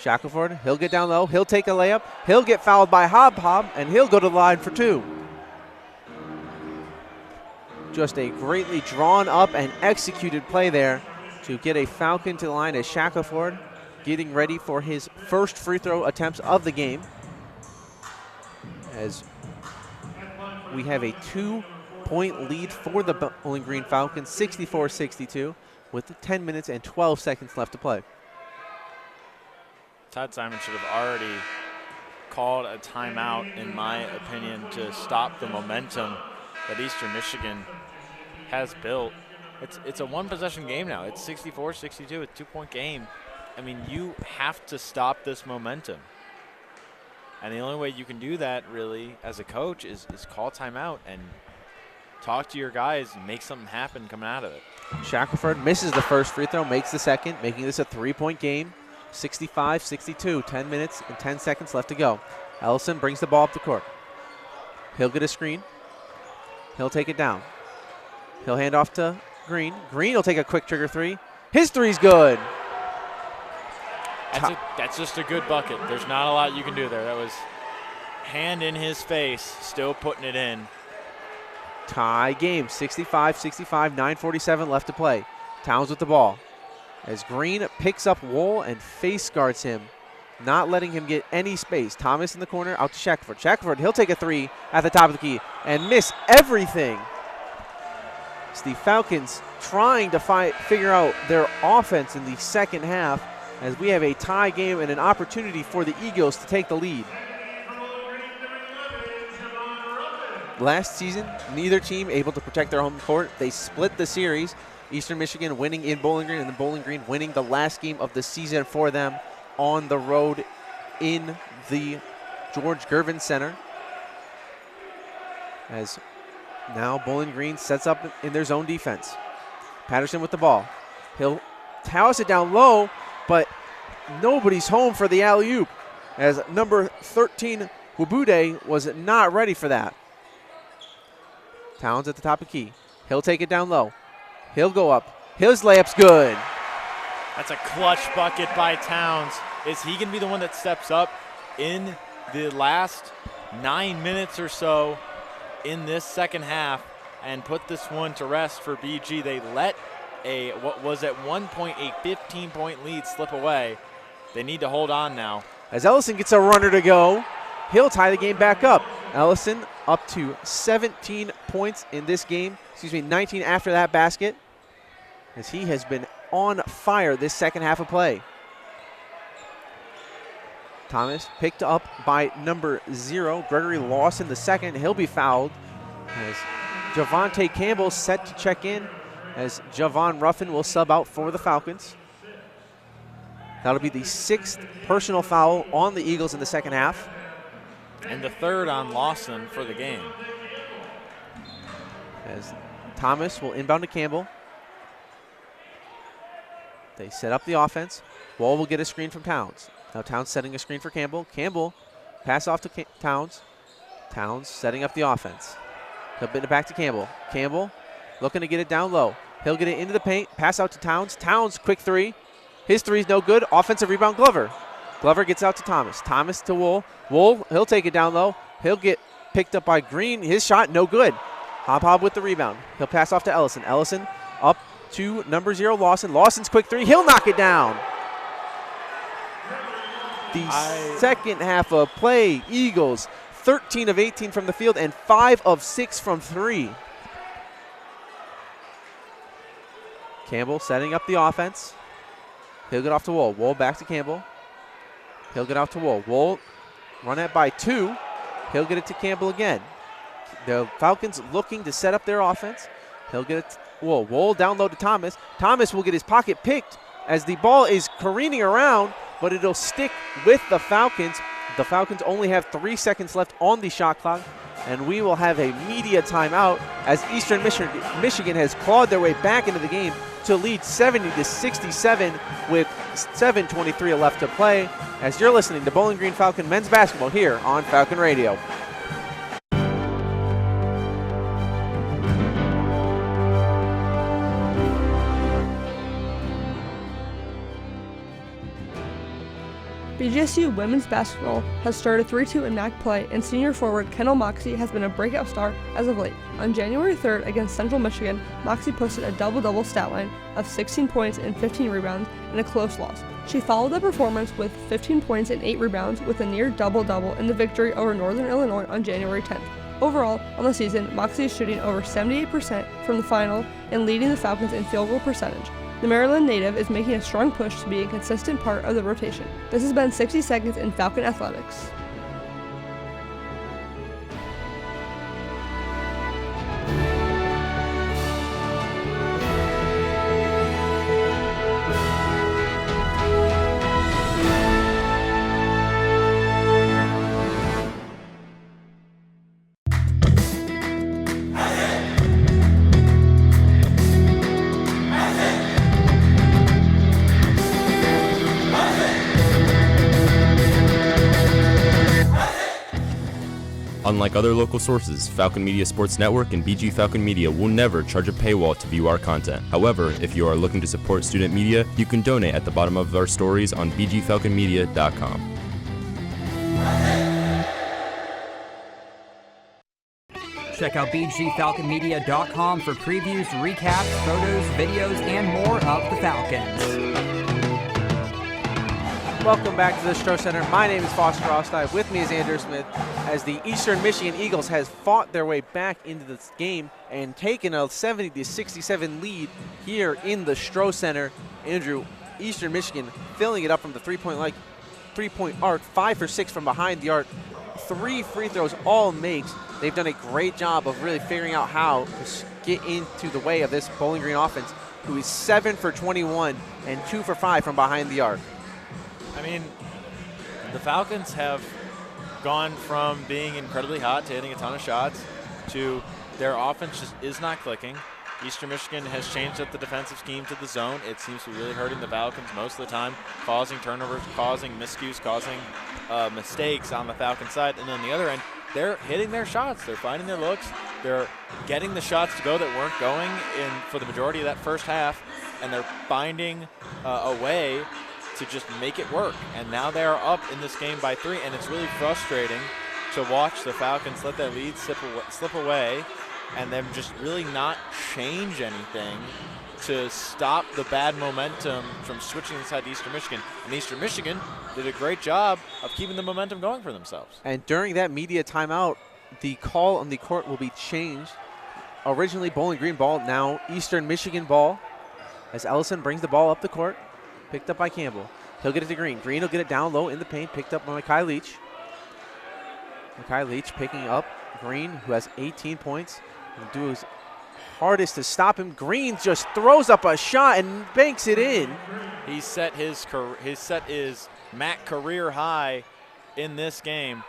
Shackelford, he'll get down low. He'll take a layup. He'll get fouled by Hop Hop, and he'll go to the line for 2. Just a greatly drawn up and executed play there to get a Falcon to the line as Shackelford getting ready for his first free throw attempts of the game. As we have a 2-point lead for the Bowling Green Falcons, 64-62, with 10 minutes and 12 seconds left to play. Todd Simon should have already called a timeout, in my opinion, to stop the momentum that Eastern Michigan has built. It's a one-possession game now. It's 64-62, a 2-point game. I mean, you have to stop this momentum. And the only way you can do that, really, as a coach, is call timeout and talk to your guys and make something happen coming out of it. Shackelford misses the first free throw, makes the second, making this a 3-point game. 65-62, 10 minutes and 10 seconds left to go. Ellison brings the ball up the court. He'll get a screen. He'll take it down. He'll hand off to Green. Green will take a quick trigger three. His three's good. That's just a good bucket. There's not a lot you can do there. That was hand in his face, still putting it in. Tie game, 65-65, 9:47 left to play. Towns with the ball. As Green picks up Wool and face guards him, not letting him get any space. Thomas in the corner, out to Shackelford. Shackelford, he'll take a three at the top of the key and miss everything. It's the Falcons trying to figure out their offense in the second half, as we have a tie game and an opportunity for the Eagles to take the lead. Last season, neither team able to protect their home court. They split the series. Eastern Michigan winning in Bowling Green, and then Bowling Green winning the last game of the season for them on the road in the George Gervin Center. As now Bowling Green sets up in their zone defense. Patterson with the ball. He'll toss it down low, but nobody's home for the alley-oop, as number 13, Wabude, was not ready for that. Towns at the top of key. He'll take it down low. He'll go up. His layup's good. That's a clutch bucket by Towns. Is he going to be the one that steps up in the last 9 minutes or so in this second half and put this one to rest for BG? They let what was at one point a 15-point lead slip away. They need to hold on now. As Ellison gets a runner to go, he'll tie the game back up. Ellison up to 17 points in this game. 19 after that basket, as he has been on fire this second half of play. Thomas picked up by number 0, Gregory Lawson the second. He'll be fouled as Javante Campbell set to check in, as Javon Ruffin will sub out for the Falcons. That'll be the 6th personal foul on the Eagles in the second half. And the 3rd on Lawson for the game. As Thomas will inbound to Campbell. They set up the offense. Wall will get a screen from Towns. Now Towns setting a screen for Campbell. Campbell pass off to Towns. Towns setting up the offense. He'll bend it back to Campbell. Campbell looking to get it down low. He'll get it into the paint. Pass out to Towns. Towns, quick three. His three's no good. Offensive rebound, Glover. Glover gets out to Thomas. Thomas to Wool. Wool, he'll take it down low. He'll get picked up by Green. His shot, no good. Hop with the rebound. He'll pass off to Ellison. Ellison up to number 0, Lawson. Lawson's quick three. He'll knock it down. The second half of play, Eagles 13 of 18 from the field and 5 of 6 from 3. Campbell setting up the offense. He'll get off to Wool. Wool back to Campbell. He'll get out to Wool. Wool run it by 2. He'll get it to Campbell again. The Falcons looking to set up their offense. He'll get it to Wool. Wool down low to Thomas. Thomas will get his pocket picked as the ball is careening around, but it'll stick with the Falcons. The Falcons only have 3 seconds left on the shot clock, and we will have a media timeout as Eastern Michigan has clawed their way back into the game to lead 70-67 with 7:23 left to play, as you're listening to Bowling Green Falcon men's basketball here on Falcon Radio. BGSU women's basketball has started 3-2 in MAC play, and senior forward Kendall Moxie has been a breakout star as of late. On January 3rd against Central Michigan, Moxie posted a double-double stat line of 16 points and 15 rebounds in a close loss. She followed the performance with 15 points and 8 rebounds with a near double-double in the victory over Northern Illinois on January 10th. Overall, on the season, Moxie is shooting over 78% from the final and leading the Falcons in field goal percentage. The Maryland native is making a strong push to be a consistent part of the rotation. This has been 60 Seconds in Falcon Athletics. Unlike other local sources, Falcon Media Sports Network and BG Falcon Media will never charge a paywall to view our content. However, if you are looking to support student media, you can donate at the bottom of our stories on bgfalconmedia.com. Check out bgfalconmedia.com for previews, recaps, photos, videos, and more of the Falcons. Welcome back to the Stroh Center. My name is Foster Rostein. With me is Andrew Smith as the Eastern Michigan Eagles has fought their way back into this game and taken a 70-67 lead here in the Stroh Center. Andrew, Eastern Michigan filling it up from the three-point arc, 5 for 6 from behind the arc, 3 free throws all makes. They've done a great job of really figuring out how to get into the way of this Bowling Green offense, who is 7 for 21 and 2 for 5 from behind the arc. I mean, the Falcons have gone from being incredibly hot to hitting a ton of shots to their offense just is not clicking. Eastern Michigan has changed up the defensive scheme to the zone. It seems to be really hurting the Falcons most of the time, causing turnovers, causing miscues, causing mistakes on the Falcon side. And on the other end, they're hitting their shots. They're finding their looks. They're getting the shots to go that weren't going in for the majority of that first half, and they're finding a way to just make it work. And now they are up in this game by 3, and it's really frustrating to watch the Falcons let their lead slip away and them just really not change anything to stop the bad momentum from switching inside to Eastern Michigan. And Eastern Michigan did a great job of keeping the momentum going for themselves. And during that media timeout, the call on the court will be changed. Originally Bowling Green ball, now Eastern Michigan ball, as Ellison brings the ball up the court. Picked up by Campbell. He'll get it to Green. Green will get it down low in the paint. Picked up by Makai Leach. Makai Leach picking up Green, who has 18 points. He'll do his hardest to stop him. Green just throws up a shot and banks it in. He set his MAC career high in this game.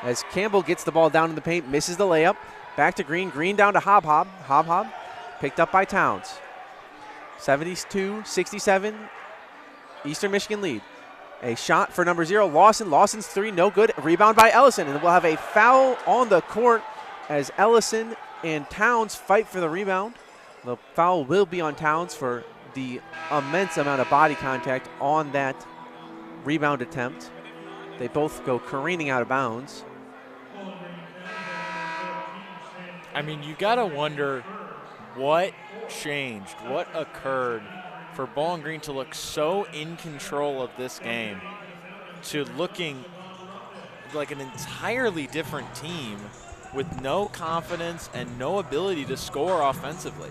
As Campbell gets the ball down in the paint, misses the layup. Back to Green. Green down to Hob Hob. Hob Hob picked up by Towns. 72-67, Eastern Michigan lead. A shot for number 0, Lawson. Lawson's 3, no good. Rebound by Ellison, and we'll have a foul on the court as Ellison and Towns fight for the rebound. The foul will be on Towns for the immense amount of body contact on that rebound attempt. They both go careening out of bounds. I mean, you gotta wonder what changed, what occurred for Bowling Green to look so in control of this game to looking like an entirely different team with no confidence and no ability to score offensively.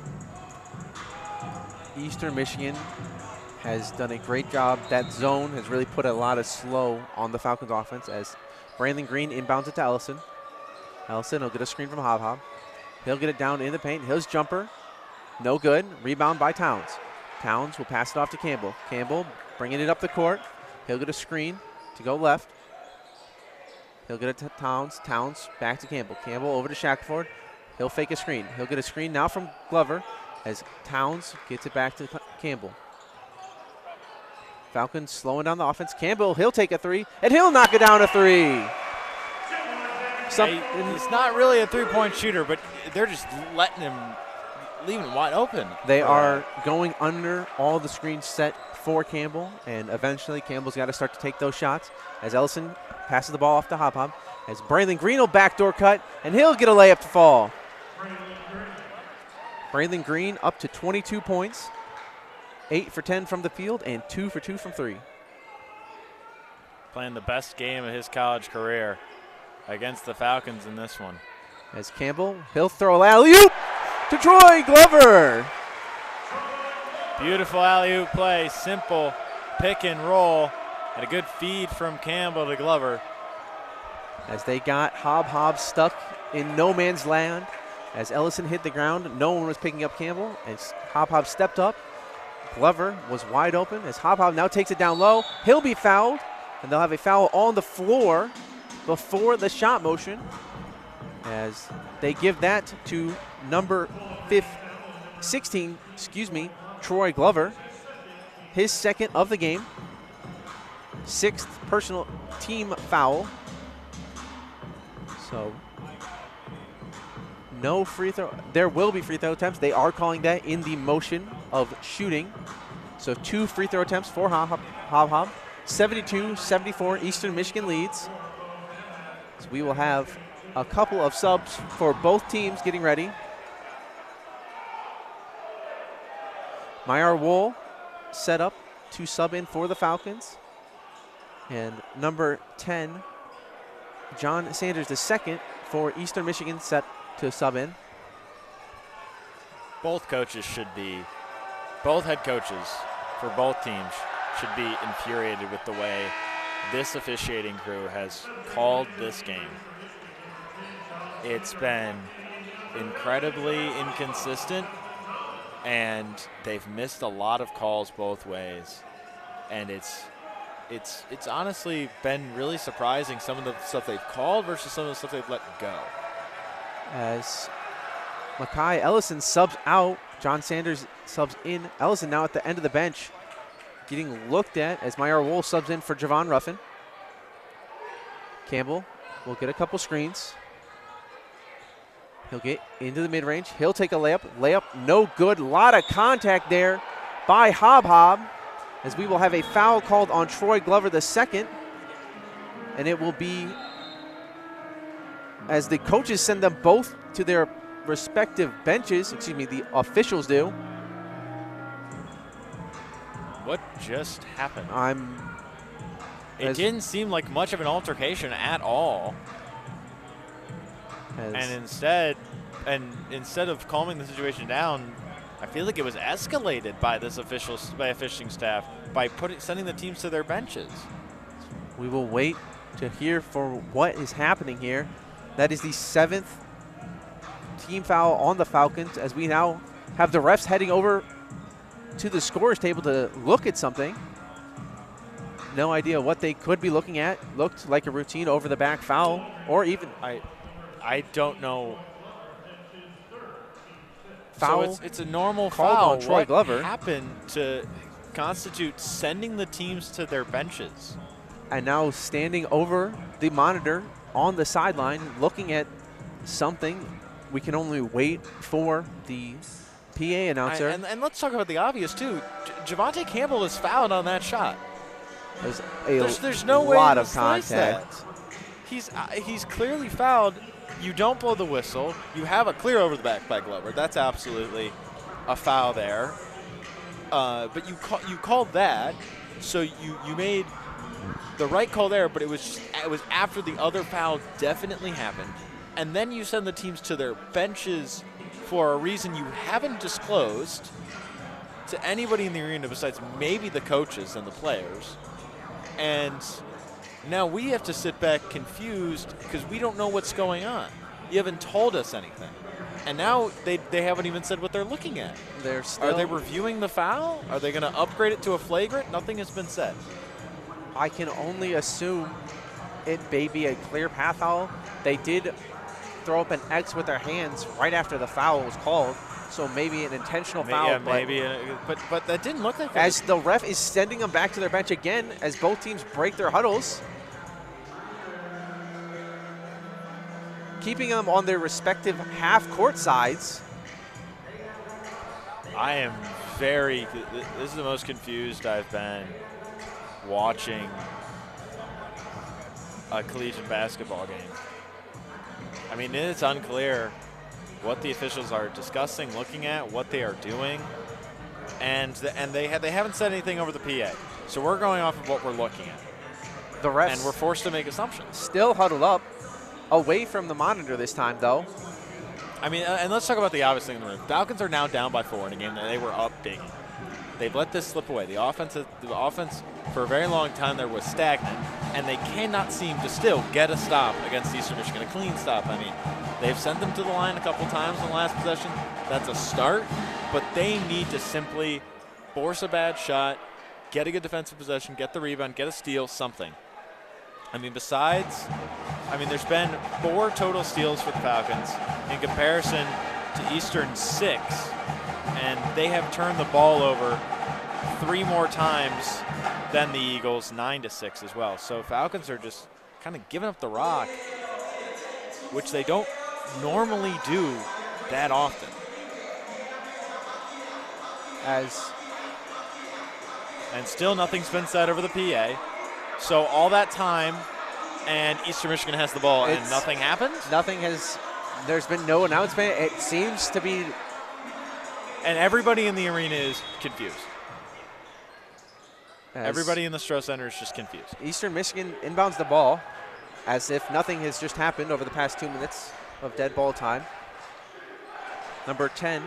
Eastern Michigan has done a great job. That zone has really put a lot of slow on the Falcons offense as Brandon Green inbounds it to Ellison. Ellison will get a screen from Hob Hob. He'll get it down in the paint. His jumper, no good. Rebound by Towns. Towns will pass it off to Campbell. Campbell bringing it up the court. He'll get a screen to go left. He'll get it to Towns. Towns back to Campbell. Campbell over to Shackelford. He'll fake a screen. He'll get a screen now from Glover as Towns gets it back to Campbell. Falcons slowing down the offense. Campbell, he'll take a 3, and he'll knock it down a 3. He's not really a three-point shooter, but they're just letting him, leaving him wide open. They are going under all the screens set for Campbell, and eventually Campbell's got to start to take those shots as Ellison passes the ball off to Hob Hob. As Braylon Green will backdoor cut, and he'll get a layup to fall. Braylon Green up to 22 points, 8 for 10 from the field, and 2 for 2 from 3. Playing the best game of his college career. against the Falcons in this one. As Campbell, he'll throw alley-oop to Troy Glover. Beautiful alley-oop play, simple pick and roll, and a good feed from Campbell to Glover. As they got Hob stuck in no man's land. As Ellison hit the ground, no one was picking up Campbell. As Hob stepped up, Glover was wide open. As Hob now takes it down low, he'll be fouled, and they'll have a foul on the floor before the shot motion. As they give that to number 16, Troy Glover, his second of the game, 6th personal team foul. So no free throw. There will be free throw attempts. They are calling that in the motion of shooting. So 2 free throw attempts for Hob. 72-74, Eastern Michigan leads. So we will have a couple of subs for both teams getting ready. Myar Wool set up to sub in for the Falcons. And number 10, John Sanders II for Eastern Michigan set to sub in. Both head coaches for both teams should be infuriated with the way this officiating crew has called this game. It's been incredibly inconsistent, and they've missed a lot of calls both ways. And it's honestly been really surprising, some of the stuff they've called versus some of the stuff they've let go. As Makai Ellison subs out, John Sanders subs in. Ellison now at the end of the bench getting looked at as Myar Wool subs in for Javon Ruffin. Campbell will get a couple screens. He'll get into the mid-range. He'll take a layup. Layup no good. Lot of contact there by Hob. As we will have a foul called on Troy Glover II. And it will be, as the coaches send them both to their respective benches, the officials do. What just happened? It didn't seem like much of an altercation at all. And instead of calming the situation down, I feel like it was escalated by this officiating staff by sending the teams to their benches. We will wait to hear for what is happening here. That is the 7th team foul on the Falcons, as we now have the refs heading over to the scorer's table to look at something. No idea what they could be looking at. Looked like a routine over the back foul, or even I don't know. Foul. So it's a normal called foul. on Troy Glover. What happened to constitute sending the teams to their benches? And now standing over the monitor on the sideline, looking at something. We can only wait for the PA announcer. And let's talk about the obvious, too. Javonte Campbell is fouled on that shot. There's no way lot to of slice contact. That. He's clearly fouled. You don't blow the whistle. You have a clear over the back by Glover. That's absolutely a foul there. But you called that, so you made the right call there. But it was after the other foul definitely happened, and then you send the teams to their benches for a reason you haven't disclosed to anybody in the arena besides maybe the coaches and the players. And now we have to sit back confused because we don't know what's going on. You haven't told us anything. And now they haven't even said what they're looking at. Are they reviewing the foul? Are they going to upgrade it to a flagrant? Nothing has been said. I can only assume it may be a clear path foul. They did throw up an X with their hands right after the foul was called. So maybe an intentional foul. Yeah, maybe. But that didn't look like that. As the ref is sending them back to their bench again as both teams break their huddles. Keeping them on their respective half-court sides. I am this is the most confused I've been watching a collegiate basketball game. I mean, it's unclear what the officials are discussing, looking at, what they are doing, and they haven't said anything over the PA. So we're going off of what we're looking at. The refs and we're forced to make assumptions. Still huddled up away from the monitor this time, though. I mean, and let's talk about the obvious thing in the room. Falcons are now down by 4 in a game that they were up big. They've let this slip away. The offense, for a very long time there was stagnant, and they cannot seem to still get a stop against Eastern Michigan, a clean stop. I mean, they've sent them to the line a couple times in the last possession. That's a start, but they need to simply force a bad shot, get a good defensive possession, get the rebound, get a steal, something. I mean, there's been 4 total steals for the Falcons in comparison to Eastern 6, and they have turned the ball over 3 more times than the Eagles, 9-6 as well. So Falcons are just kind of giving up the rock, which they don't normally do that often. And still nothing's been said over the PA. So all that time, and Eastern Michigan has the ball, and nothing happened? There's been no announcement. It seems to be. And everybody in the arena is confused. Everybody in the Stroh Center is just confused. Eastern Michigan inbounds the ball as if nothing has just happened over the past 2 minutes of dead ball time. Number 10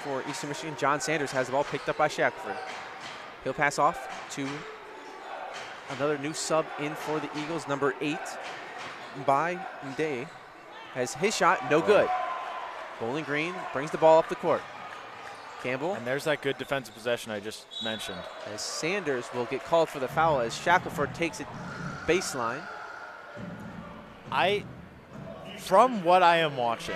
for Eastern Michigan, John Sanders, has the ball picked up by Shackelford. He'll pass off to another new sub in for the Eagles, number 8, by Day. Has his shot, no good. Bowling Green brings the ball up the court. Campbell. And there's that good defensive possession I just mentioned. As Sanders will get called for the foul as Shackelford takes it baseline. From what I am watching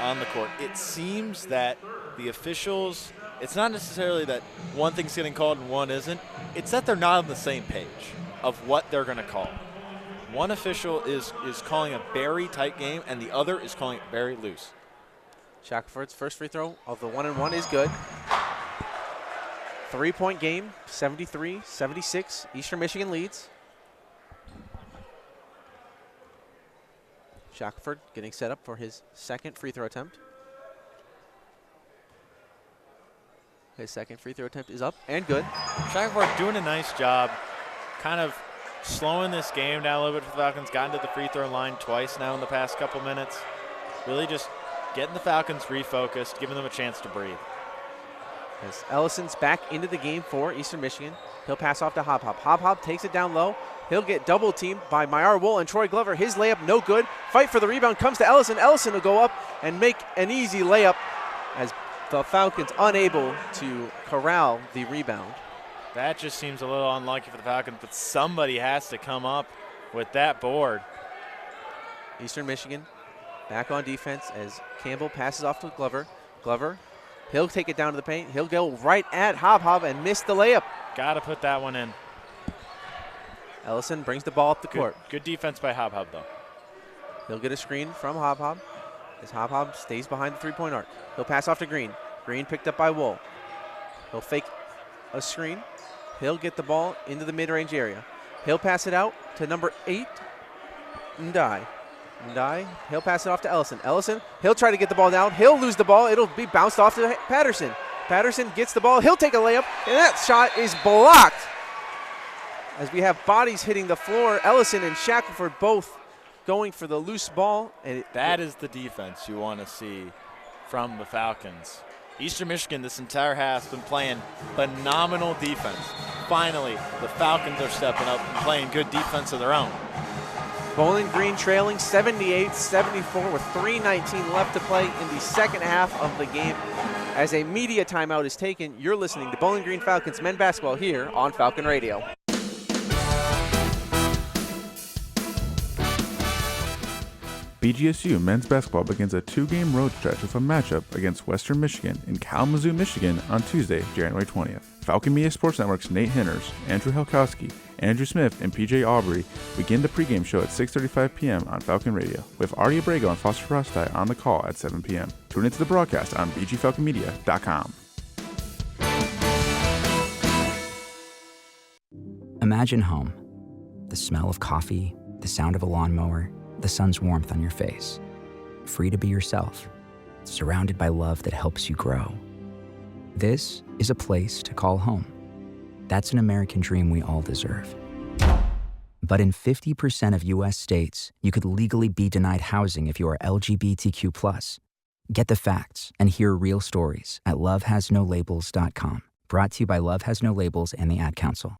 on the court, it seems that the officials, it's not necessarily that one thing's getting called and one isn't. It's that they're not on the same page of what they're going to call. One official is calling a very tight game, and the other is calling it very loose. Shackelford's first free throw of the 1-and-1 is good. 3-point game, 73-76. Eastern Michigan leads. Shackelford getting set up for his second free throw attempt. His second free throw attempt is up and good. Shackelford doing a nice job kind of slowing this game down a little bit for the Falcons. Gotten to the free throw line twice now in the past couple minutes. Really just getting the Falcons refocused, giving them a chance to breathe. As Ellison's back into the game for Eastern Michigan. He'll pass off to Hop Hop. Hop Hop takes it down low. He'll get double teamed by Myar Wool and Troy Glover. His layup no good. Fight for the rebound comes to Ellison. Ellison will go up and make an easy layup as the Falcons unable to corral the rebound. That just seems a little unlucky for the Falcons, but somebody has to come up with that board. Eastern Michigan back on defense as Campbell passes off to Glover. Glover, he'll take it down to the paint. He'll go right at Hob Hob and miss the layup. Got to put that one in. Ellison brings the ball up the court. Good defense by Hob Hob, though. He'll get a screen from Hob Hob as Hob Hob stays behind the three-point arc. He'll pass off to Green. Green picked up by Wool. He'll fake a screen. He'll get the ball into the mid-range area. He'll pass it out to number 8, Ndai. Ndai, he'll pass it off to Ellison. Ellison, he'll try to get the ball down. He'll lose the ball. It'll be bounced off to Patterson. Patterson gets the ball. He'll take a layup, and that shot is blocked. As we have bodies hitting the floor, Ellison and Shackelford both going for the loose ball. And that is the defense you want to see from the Falcons. Eastern Michigan this entire half has been playing phenomenal defense. Finally, the Falcons are stepping up and playing good defense of their own. Bowling Green trailing 78-74 with 3:19 left to play in the second half of the game. As a media timeout is taken, you're listening to Bowling Green Falcons men basketball here on Falcon Radio. BGSU men's basketball begins a 2-game road stretch with a matchup against Western Michigan in Kalamazoo, Michigan on Tuesday, January 20th. Falcon Media Sports Network's Nate Hinners, Andrew Helkowski, Andrew Smith, and PJ Aubrey begin the pregame show at 6:35 p.m. on Falcon Radio, with Artie Abrego and Foster Frosty on the call at 7 p.m. Tune into the broadcast on bgfalconmedia.com. Imagine home. The smell of coffee, the sound of a lawnmower, the sun's warmth on your face. Free to be yourself, surrounded by love that helps you grow. This is a place to call home. That's an American dream we all deserve. But in 50% of U.S. states, you could legally be denied housing if you are LGBTQ+. Get the facts and hear real stories at lovehasnolabels.com. Brought to you by Love Has No Labels and the Ad Council.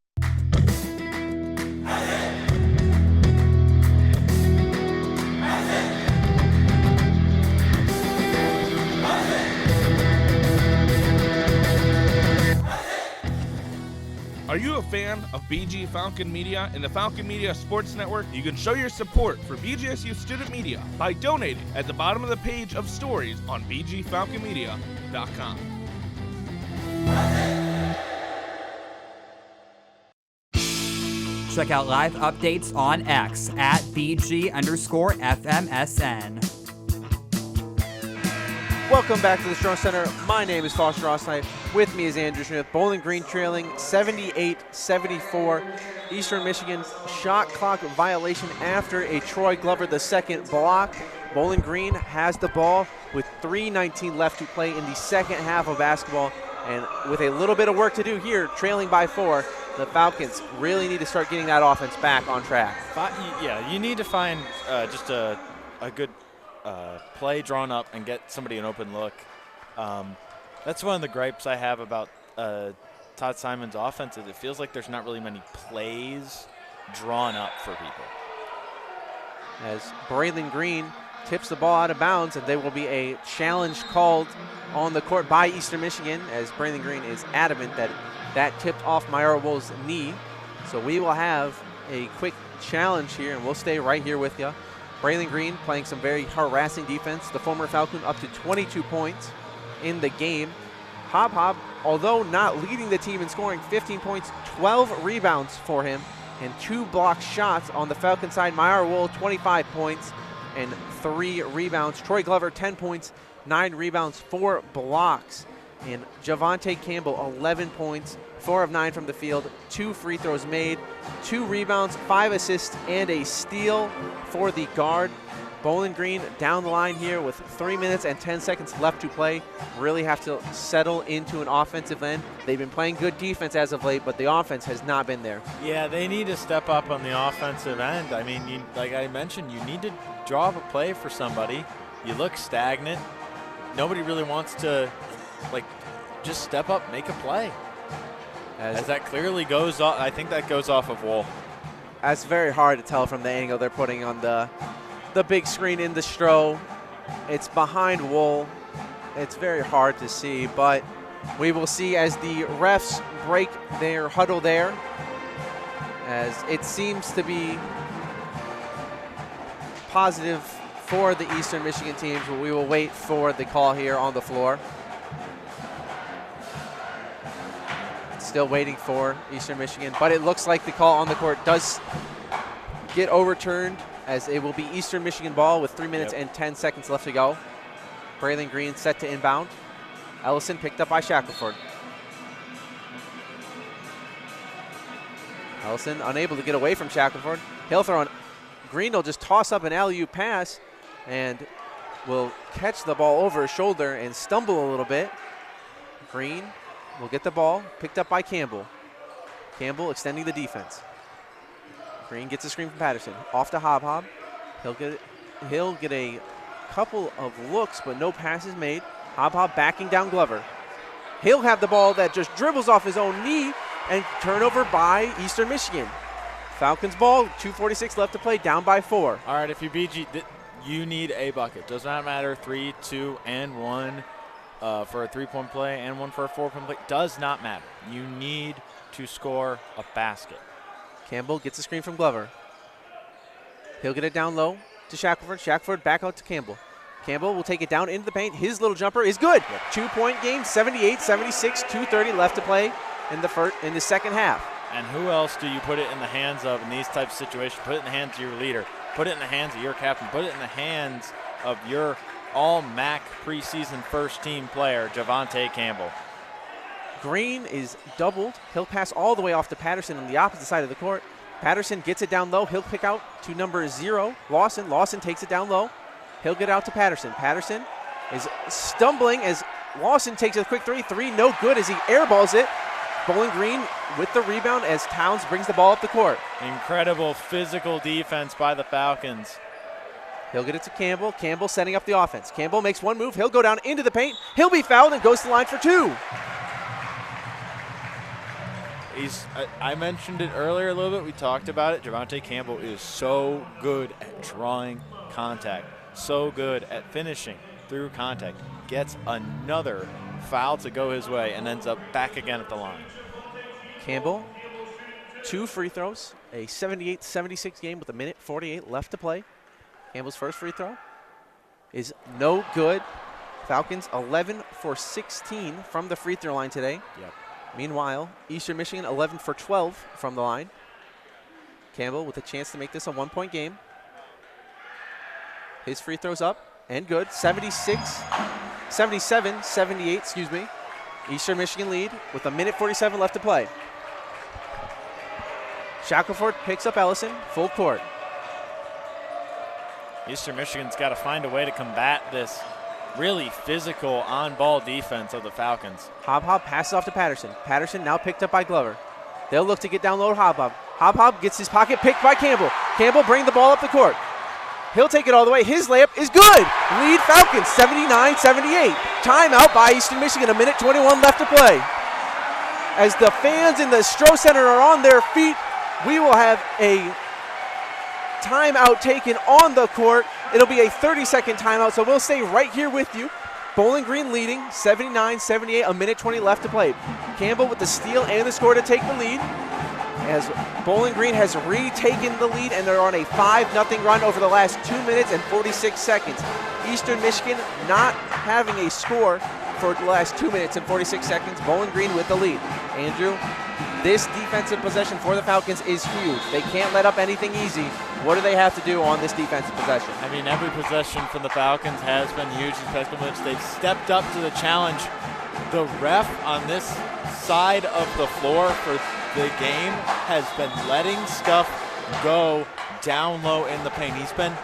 Are you a fan of BG Falcon Media and the Falcon Media Sports Network? You can show your support for BGSU Student Media by donating at the bottom of the page of stories on bgfalconmedia.com. Check out live updates on X at BG_FMSN. Welcome back to the Strong Center. My name is Foster Rossnight. With me is Andrew Smith. Bowling Green trailing 78-74. Eastern Michigan shot clock violation after a Troy Glover II block. Bowling Green has the ball with 3:19 left to play in the second half of basketball. And with a little bit of work to do here, trailing by 4, the Falcons really need to start getting that offense back on track. Yeah, you need to find just a good play drawn up and get somebody an open look. That's one of the gripes I have about Todd Simon's offense is it feels like there's not really many plays drawn up for people. As Braylon Green tips the ball out of bounds, and there will be a challenge called on the court by Eastern Michigan, as Braylon Green is adamant that tipped off Myra Wool's knee. So we will have a quick challenge here, and we'll stay right here with you. Braylon Green playing some very harassing defense. The former Falcon up to 22 points in the game. Hob, although not leading the team in scoring, 15 points, 12 rebounds for him, and 2 block shots on the Falcon side. Myra Wool, 25 points and 3 rebounds. Troy Glover, 10 points, 9 rebounds, 4 blocks. And Javante Campbell, 11 points, 4 of 9 from the field, 2 free throws made, 2 rebounds, 5 assists, and a steal for the guard. Bowling Green down the line here with 3 minutes and 10 seconds left to play. Really have to settle into an offensive end. They've been playing good defense as of late, but the offense has not been there. Yeah, they need to step up on the offensive end. I mean, like I mentioned, you need to draw up a play for somebody. You look stagnant. Nobody really wants to, just step up, make a play. As that clearly goes off, I think that goes off of Wool. That's very hard to tell from the angle they're putting on the big screen in the Stro. It's behind Wool. It's very hard to see, but we will see as the refs break their huddle there, as it seems to be positive for the Eastern Michigan teams, but we will wait for the call here on the floor. Still waiting for Eastern Michigan, but it looks like the call on the court does get overturned, as it will be Eastern Michigan ball with 3 minutes and 10 seconds left to go. Braylon Green set to inbound. Ellison picked up by Shackelford. Ellison unable to get away from Shackelford. He'll throw on. Green will just toss up an alley-oop pass and will catch the ball over his shoulder and stumble a little bit. Green will get the ball, picked up by Campbell. Campbell extending the defense. Green gets a screen from Patterson. Off to Hob. He'll get a couple of looks, but no passes made. Hob backing down Glover. He'll have the ball that just dribbles off his own knee, and turnover by Eastern Michigan. Falcons ball, 2:46 left to play, down by 4. All right, if you BG, you need a bucket. Does not matter 3, 2, and 1 for a 3-point play and 1 for a 4-point play. Does not matter. You need to score a basket. Campbell gets a screen from Glover. He'll get it down low to Shackelford. Shackelford back out to Campbell. Campbell will take it down into the paint. His little jumper is good. 2-point game, 78-76, 2:30 left to play in the second half. And who else do you put it in the hands of in these types of situations? Put it in the hands of your leader. Put it in the hands of your captain. Put it in the hands of your all-MAC preseason first-team player, Javante Campbell. Green is doubled. He'll pass all the way off to Patterson on the opposite side of the court. Patterson gets it down low. He'll pick out to number 0, Lawson. Lawson takes it down low. He'll get out to Patterson. Patterson is stumbling as Lawson takes a quick 3. 3 no good as he airballs it. Bowling Green with the rebound as Towns brings the ball up the court. Incredible physical defense by the Falcons. He'll get it to Campbell. Campbell setting up the offense. Campbell makes one move. He'll go down into the paint. He'll be fouled and goes to the line for 2. I mentioned it earlier a little bit. We talked about it. Javante Campbell is so good at drawing contact, so good at finishing through contact. Gets another foul to go his way and ends up back again at the line. Campbell, 2 free throws, a 78-76 game with 1:48 left to play. Campbell's first free throw is no good. Falcons 11 for 16 from the free throw line today. Yep. Meanwhile, Eastern Michigan 11 for 12 from the line. Campbell with a chance to make this a 1-point game. His free throw's up and good. 77-78, excuse me. Eastern Michigan lead with 1:47 left to play. Shackelford picks up Ellison, full court. Eastern Michigan's got to find a way to combat this really physical on-ball defense of the Falcons. Hob passes off to Patterson. Patterson now picked up by Glover. They'll look to get down low to Hob. Hob gets his pocket picked by Campbell. Campbell bring the ball up the court. He'll take it all the way. His layup is good. Lead Falcons 79-78. Timeout by Eastern Michigan. 1:21 left to play. As the fans in the Stroh Center are on their feet, we will have a timeout taken on the court. It'll be a 30-second timeout, so we'll stay right here with you. Bowling Green leading 79-78, 1:20 left to play. Campbell with the steal and the score to take the lead. As Bowling Green has retaken the lead, and they're on a 5-0 run over the last 2 minutes and 46 seconds. Eastern Michigan not having a score for the last 2 minutes and 46 seconds. Bowling Green with the lead. Andrew, this defensive possession for the Falcons is huge. They can't let up anything easy. What do they have to do on this defensive possession? I mean, every possession from the Falcons has been huge these past couple minutes. They've stepped up to the challenge. The ref on this side of the floor for the game has been letting stuff go down low in the paint. He's been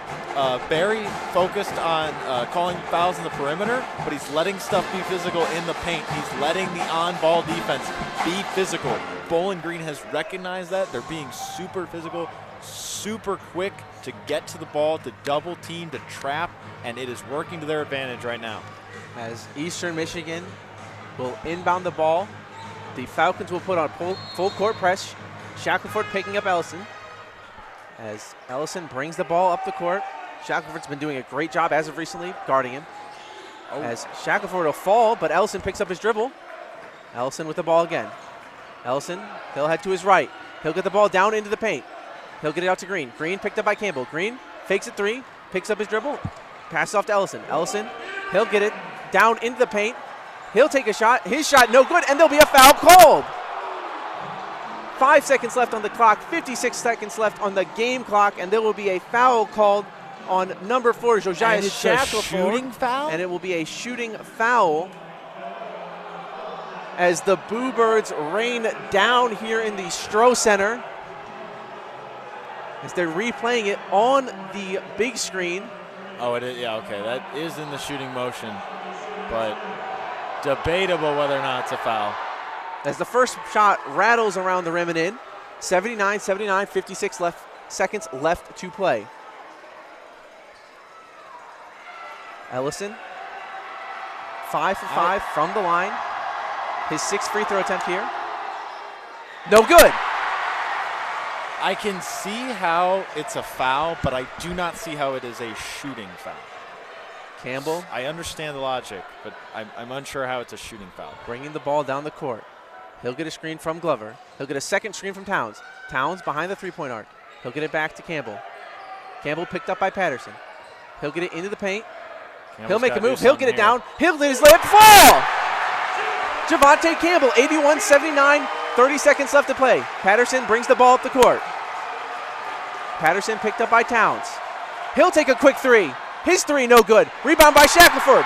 very focused on calling fouls in the perimeter, but he's letting stuff be physical in the paint. He's letting the on-ball defense be physical. Bowling Green has recognized that. They're being super physical, super quick to get to the ball, to double team, to trap, and it is working to their advantage right now. As Eastern Michigan will inbound the ball, the Falcons will put on full court press. Shackelford picking up Ellison. As Ellison brings the ball up the court. Shackelford's been doing a great job as of recently guarding him. As Shackelford will fall, but Ellison picks up his dribble. Ellison with the ball again. Ellison, he'll head to his right. He'll get the ball down into the paint. He'll get it out to Green. Green picked up by Campbell. Green fakes it 3, picks up his dribble, passes off to Ellison. Ellison, he'll get it down into the paint. He'll take a shot. His shot no good, and there'll be a foul called. 5 seconds left on the clock, 56 seconds left on the game clock, and there will be a foul called on number 4, Josiah Shackelford. Shooting foul? And it will be a shooting foul as the Boo Birds rain down here in the Stroh Center. As they're replaying it on the big screen. Oh, it is. Yeah, okay. That is in the shooting motion, but debatable whether or not it's a foul. As the first shot rattles around the rim and in. 79-79, 56 seconds left to play. Ellison, 5 for 5 from the line. His 6th free throw attempt here. No good. I can see how it's a foul, but I do not see how it is a shooting foul. Campbell. I understand the logic, but I'm unsure how it's a shooting foul. Bringing the ball down the court. He'll get a screen from Glover. He'll get a second screen from Towns. Towns behind the three-point arc. He'll get it back to Campbell. Campbell picked up by Patterson. He'll get it into the paint. He'll make a move. He'll get it down. He'll let his layup fall. Javante Campbell, 81-79, 30 seconds left to play. Patterson brings the ball up the court. Patterson picked up by Towns. He'll take a quick 3. His 3 no good. Rebound by Shackelford.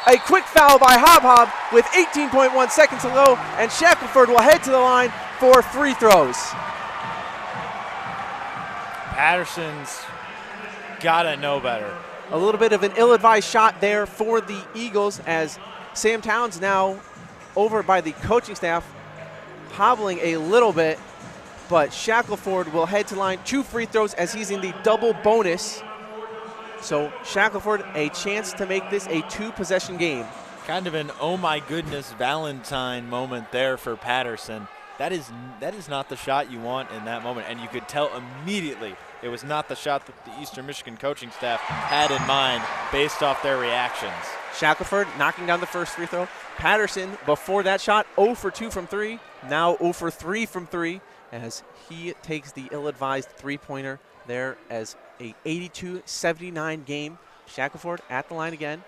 A quick foul by Hob with 18.1 seconds to go, and Shackelford will head to the line for free throws. Patterson's gotta know better. A little bit of an ill-advised shot there for the Eagles as Sam Towns now over by the coaching staff, hobbling a little bit, but Shackelford will head to line 2 free throws as he's in the double bonus. So Shackelford, a chance to make this a 2-possession game. Kind of an oh my goodness Valentine moment there for Patterson. That is not the shot you want in that moment, and you could tell immediately it was not the shot that the Eastern Michigan coaching staff had in mind based off their reactions. Shackelford knocking down the first free throw. Patterson, before that shot, 0 for 2 from 3. Now 0 for 3 from 3 as he takes the ill-advised three-pointer there as a 82-79 game. Shackelford at the line again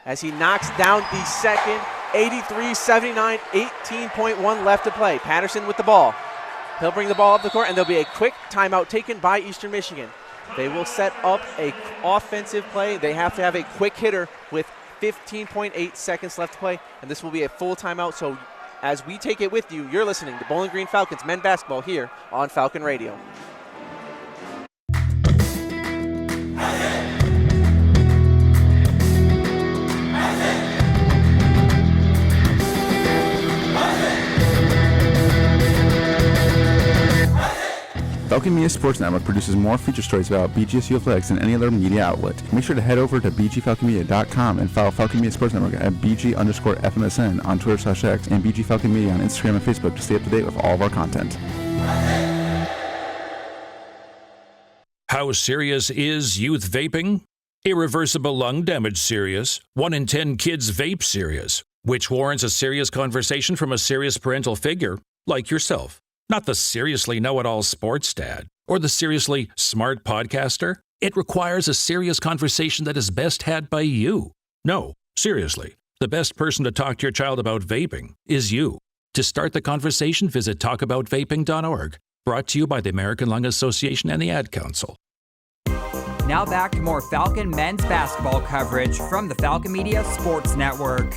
as he knocks down the second. 83-79, 18.1 left to play. Patterson with the ball. He'll bring the ball up the court, and there'll be a quick timeout taken by Eastern Michigan. They will set up an offensive play. They have to have a quick hitter with 15.8 seconds left to play, and this will be a full timeout. So as we take it with you, you're listening to Bowling Green Falcons men basketball here on Falcon Radio. Falcon Media Sports Network produces more feature stories about BGSU athletics than any other media outlet. Make sure to head over to bgfalconmedia.com and follow Falcon Media Sports Network at BG_FMSN on Twitter/X and BG Falcon Media on Instagram and Facebook to stay up to date with all of our content. How serious is youth vaping? Irreversible lung damage serious. 1 in 10 kids vape serious, which warrants a serious conversation from a serious parental figure like yourself. Not the seriously know-it-all sports dad or the seriously smart podcaster. It requires a serious conversation that is best had by you. No, seriously, the best person to talk to your child about vaping is you. To start the conversation, visit talkaboutvaping.org. Brought to you by the American Lung Association and the Ad Council. Now back to more Falcon men's basketball coverage from the Falcon Media Sports Network.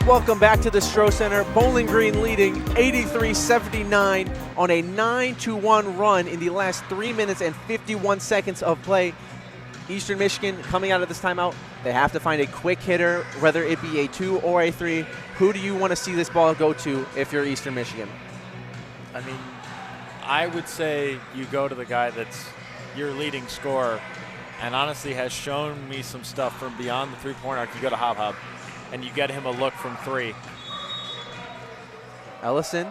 Welcome back to the Stroh Center. Bowling Green leading 83-79 on a 9-1 run in the last 3 minutes and 51 seconds of play. Eastern Michigan coming out of this timeout, they have to find a quick hitter, whether it be a 2 or a 3. Who do you want to see this ball go to if you're Eastern Michigan? I mean, I would say you go to the guy that's your leading scorer and honestly has shown me some stuff from beyond the three-point arc. You go to Hob, and you get him a look from 3. Ellison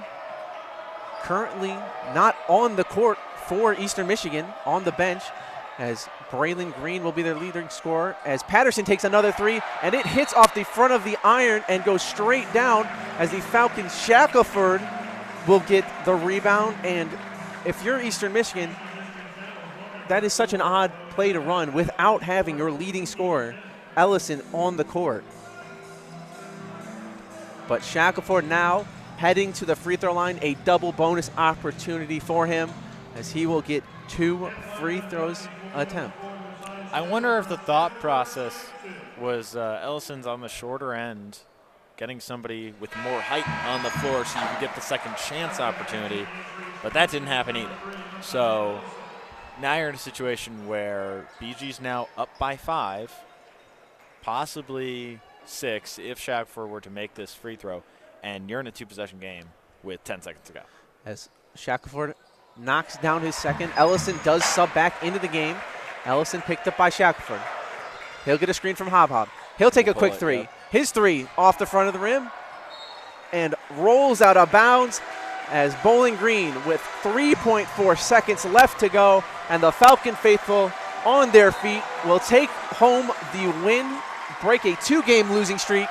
currently not on the court for Eastern Michigan, on the bench, as Braylon Green will be their leading scorer, as Patterson takes another 3, and it hits off the front of the iron and goes straight down as the Falcons. Shackelford will get the rebound, and if you're Eastern Michigan, that is such an odd play to run without having your leading scorer, Ellison, on the court. But Shackelford now heading to the free throw line, a double bonus opportunity for him as he will get 2 free throws attempt. I wonder if the thought process was Ellison's on the shorter end, getting somebody with more height on the floor so you could get the second chance opportunity, but that didn't happen either. So now you're in a situation where BG's now up by 5, possibly 6 if Shackelford were to make this free throw, and you're in a 2-possession game with 10 seconds to go. As Shackelford knocks down his second, Ellison does sub back into the game. Ellison picked up by Shackelford. He'll get a screen from Hob. He'll take a quick 3. Yep. His 3 off the front of the rim and rolls out of bounds as Bowling Green with 3.4 seconds left to go, and the Falcon faithful on their feet will take home the win, break a 2-game losing streak,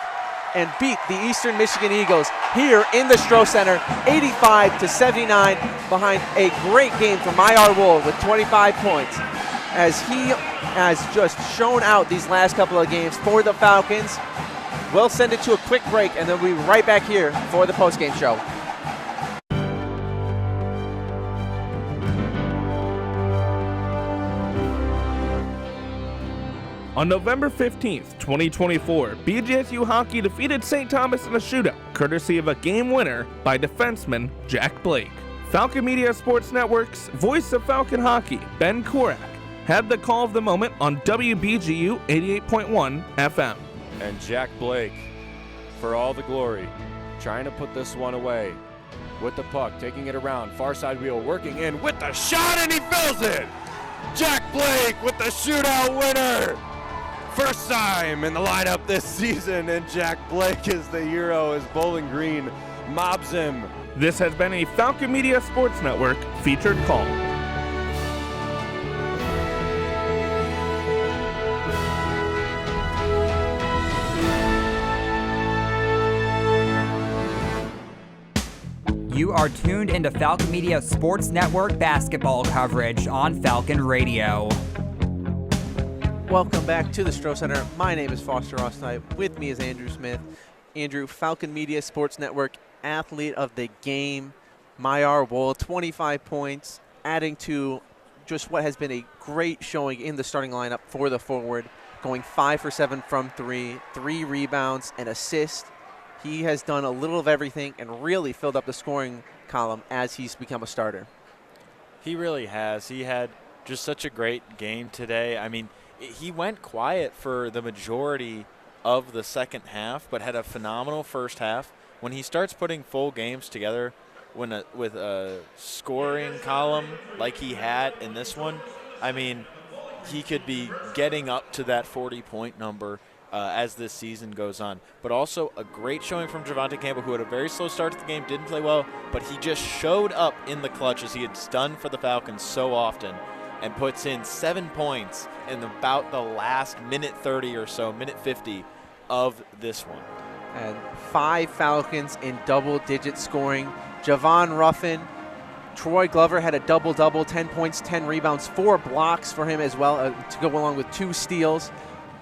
and beat the Eastern Michigan Eagles here in the Stroh Center, 85-79, behind a great game from Myar Wool with 25 points, as he has just shown out these last couple of games for the Falcons. We'll send it to a quick break, and then we'll be right back here for the postgame show. On November 15th, 2024, BGSU Hockey defeated St. Thomas in a shootout, courtesy of a game winner by defenseman Jack Blake. Falcon Media Sports Network's voice of Falcon Hockey, Ben Korak, had the call of the moment on WBGU 88.1 FM. And Jack Blake for all the glory. Trying to put this one away. With the puck, taking it around, far side wheel, working in with the shot, and he fills it! Jack Blake with the shootout winner! First time in the lineup this season, and Jack Blake is the hero as Bowling Green mobs him. This has been a Falcon Media Sports Network featured call. You are tuned into Falcon Media Sports Network basketball coverage on Falcon Radio. Welcome back to the Stroh Center. My name is Foster Rossnight. With me is Andrew Smith. Andrew, Falcon Media Sports Network Athlete of the Game. Mayar Wool, 25 points, adding to just what has been a great showing in the starting lineup for the forward, going 5 for 7 from 3, 3 rebounds, an assist. He has done a little of everything and really filled up the scoring column as he's become a starter. He really has. He had just such a great game today. I mean, he went quiet for the majority of the second half, but had a phenomenal first half. When he starts putting full games together with a scoring column like he had in this one, I mean, he could be getting up to that 40-point number as this season goes on. But also a great showing from Javonte Campbell, who had a very slow start to the game, didn't play well, but he just showed up in the clutch as he had done for the Falcons so often, and puts in 7 points in about the last minute 30 or so, minute 50 of this one. And 5 Falcons in double-digit scoring. Javon Ruffin, Troy Glover had a double-double, 10 points, 10 rebounds, 4 blocks for him as well to go along with 2 steals.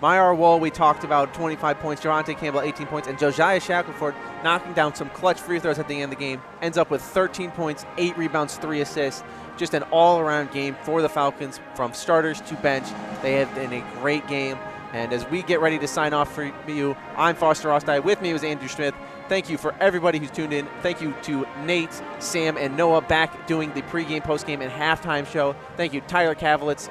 Mayar Wool, we talked about, 25 points. Javonte Campbell, 18 points. And Josiah Shackelford knocking down some clutch free throws at the end of the game. Ends up with 13 points, 8 rebounds, 3 assists. Just an all-around game for the Falcons from starters to bench. They have been a great game. And as we get ready to sign off for you, I'm Foster Rossdye. With me was Andrew Smith. Thank you for everybody who's tuned in. Thank you to Nate, Sam, and Noah back doing the pregame, postgame, and halftime show. Thank you, Tyler Kavlitz,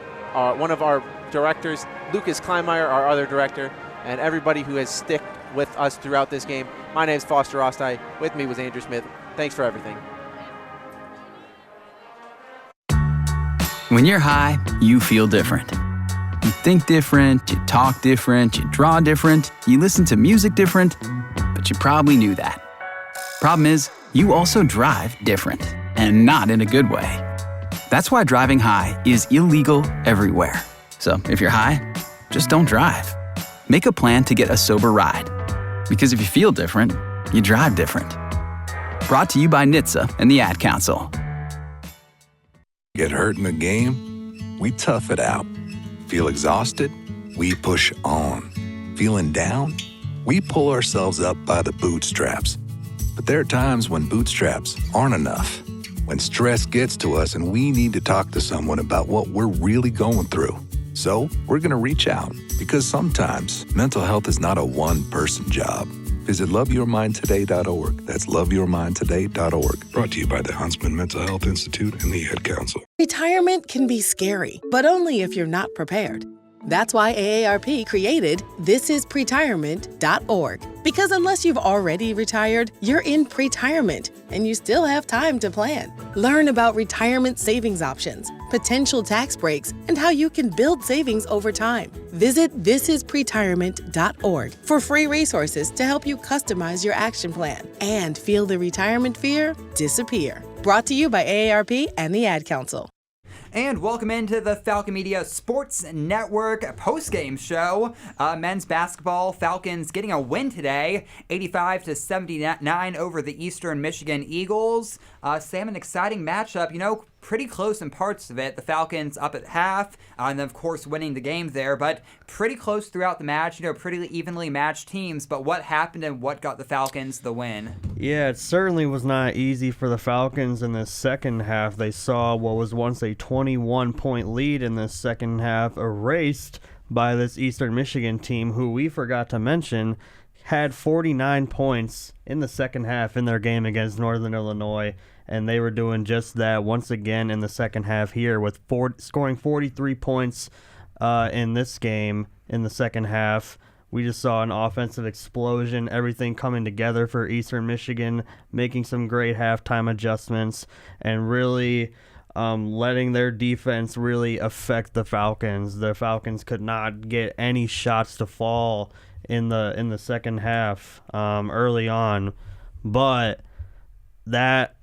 one of our directors, Lucas Kleinmeyer, our other director, and everybody who has stuck with us throughout this game. My name is Foster Rossdye. With me was Andrew Smith. Thanks for everything. When you're high, you feel different. You think different, you talk different, you draw different, you listen to music different, but you probably knew that. Problem is, you also drive different, and not in a good way. That's why driving high is illegal everywhere. So if you're high, just don't drive. Make a plan to get a sober ride. Because if you feel different, you drive different. Brought to you by NHTSA and the Ad Council. Get hurt in a game? We tough it out. Feel exhausted? We push on. Feeling down? We pull ourselves up by the bootstraps. But there are times when bootstraps aren't enough. When stress gets to us and we need to talk to someone about what we're really going through. So we're going to reach out because sometimes mental health is not a one-person job. Visit loveyourmindtoday.org. That's loveyourmindtoday.org. Brought to you by the Huntsman Mental Health Institute and the Ad Council. Retirement can be scary, but only if you're not prepared. That's why AARP created thisispretirement.org. Because unless you've already retired, you're in pretirement, and you still have time to plan. Learn about retirement savings options, potential tax breaks, and how you can build savings over time. Visit thisispretirement.org for free resources to help you customize your action plan and feel the retirement fear disappear. Brought to you by AARP and the Ad Council. And welcome into the Falcon Media Sports Network post-game show. Men's basketball, Falcons getting a win today, 85-79 over the Eastern Michigan Eagles. Sam, an exciting matchup, pretty close in parts of it. The Falcons up at half, and then, of course, winning the game there, but pretty close throughout the match, pretty evenly matched teams. But what happened and what got the Falcons the win? Yeah, it certainly was not easy for the Falcons in the second half. They saw what was once a 21-point lead in the second half erased by this Eastern Michigan team, who we forgot to mention had 49 points in the second half in their game against Northern Illinois. And they were doing just that once again in the second half here with scoring 43 points in this game in the second half we just saw an offensive explosion, everything coming together for Eastern Michigan, making some great halftime adjustments, and really letting their defense really affect the Falcons. The Falcons could not get any shots to fall in the second half early on, but that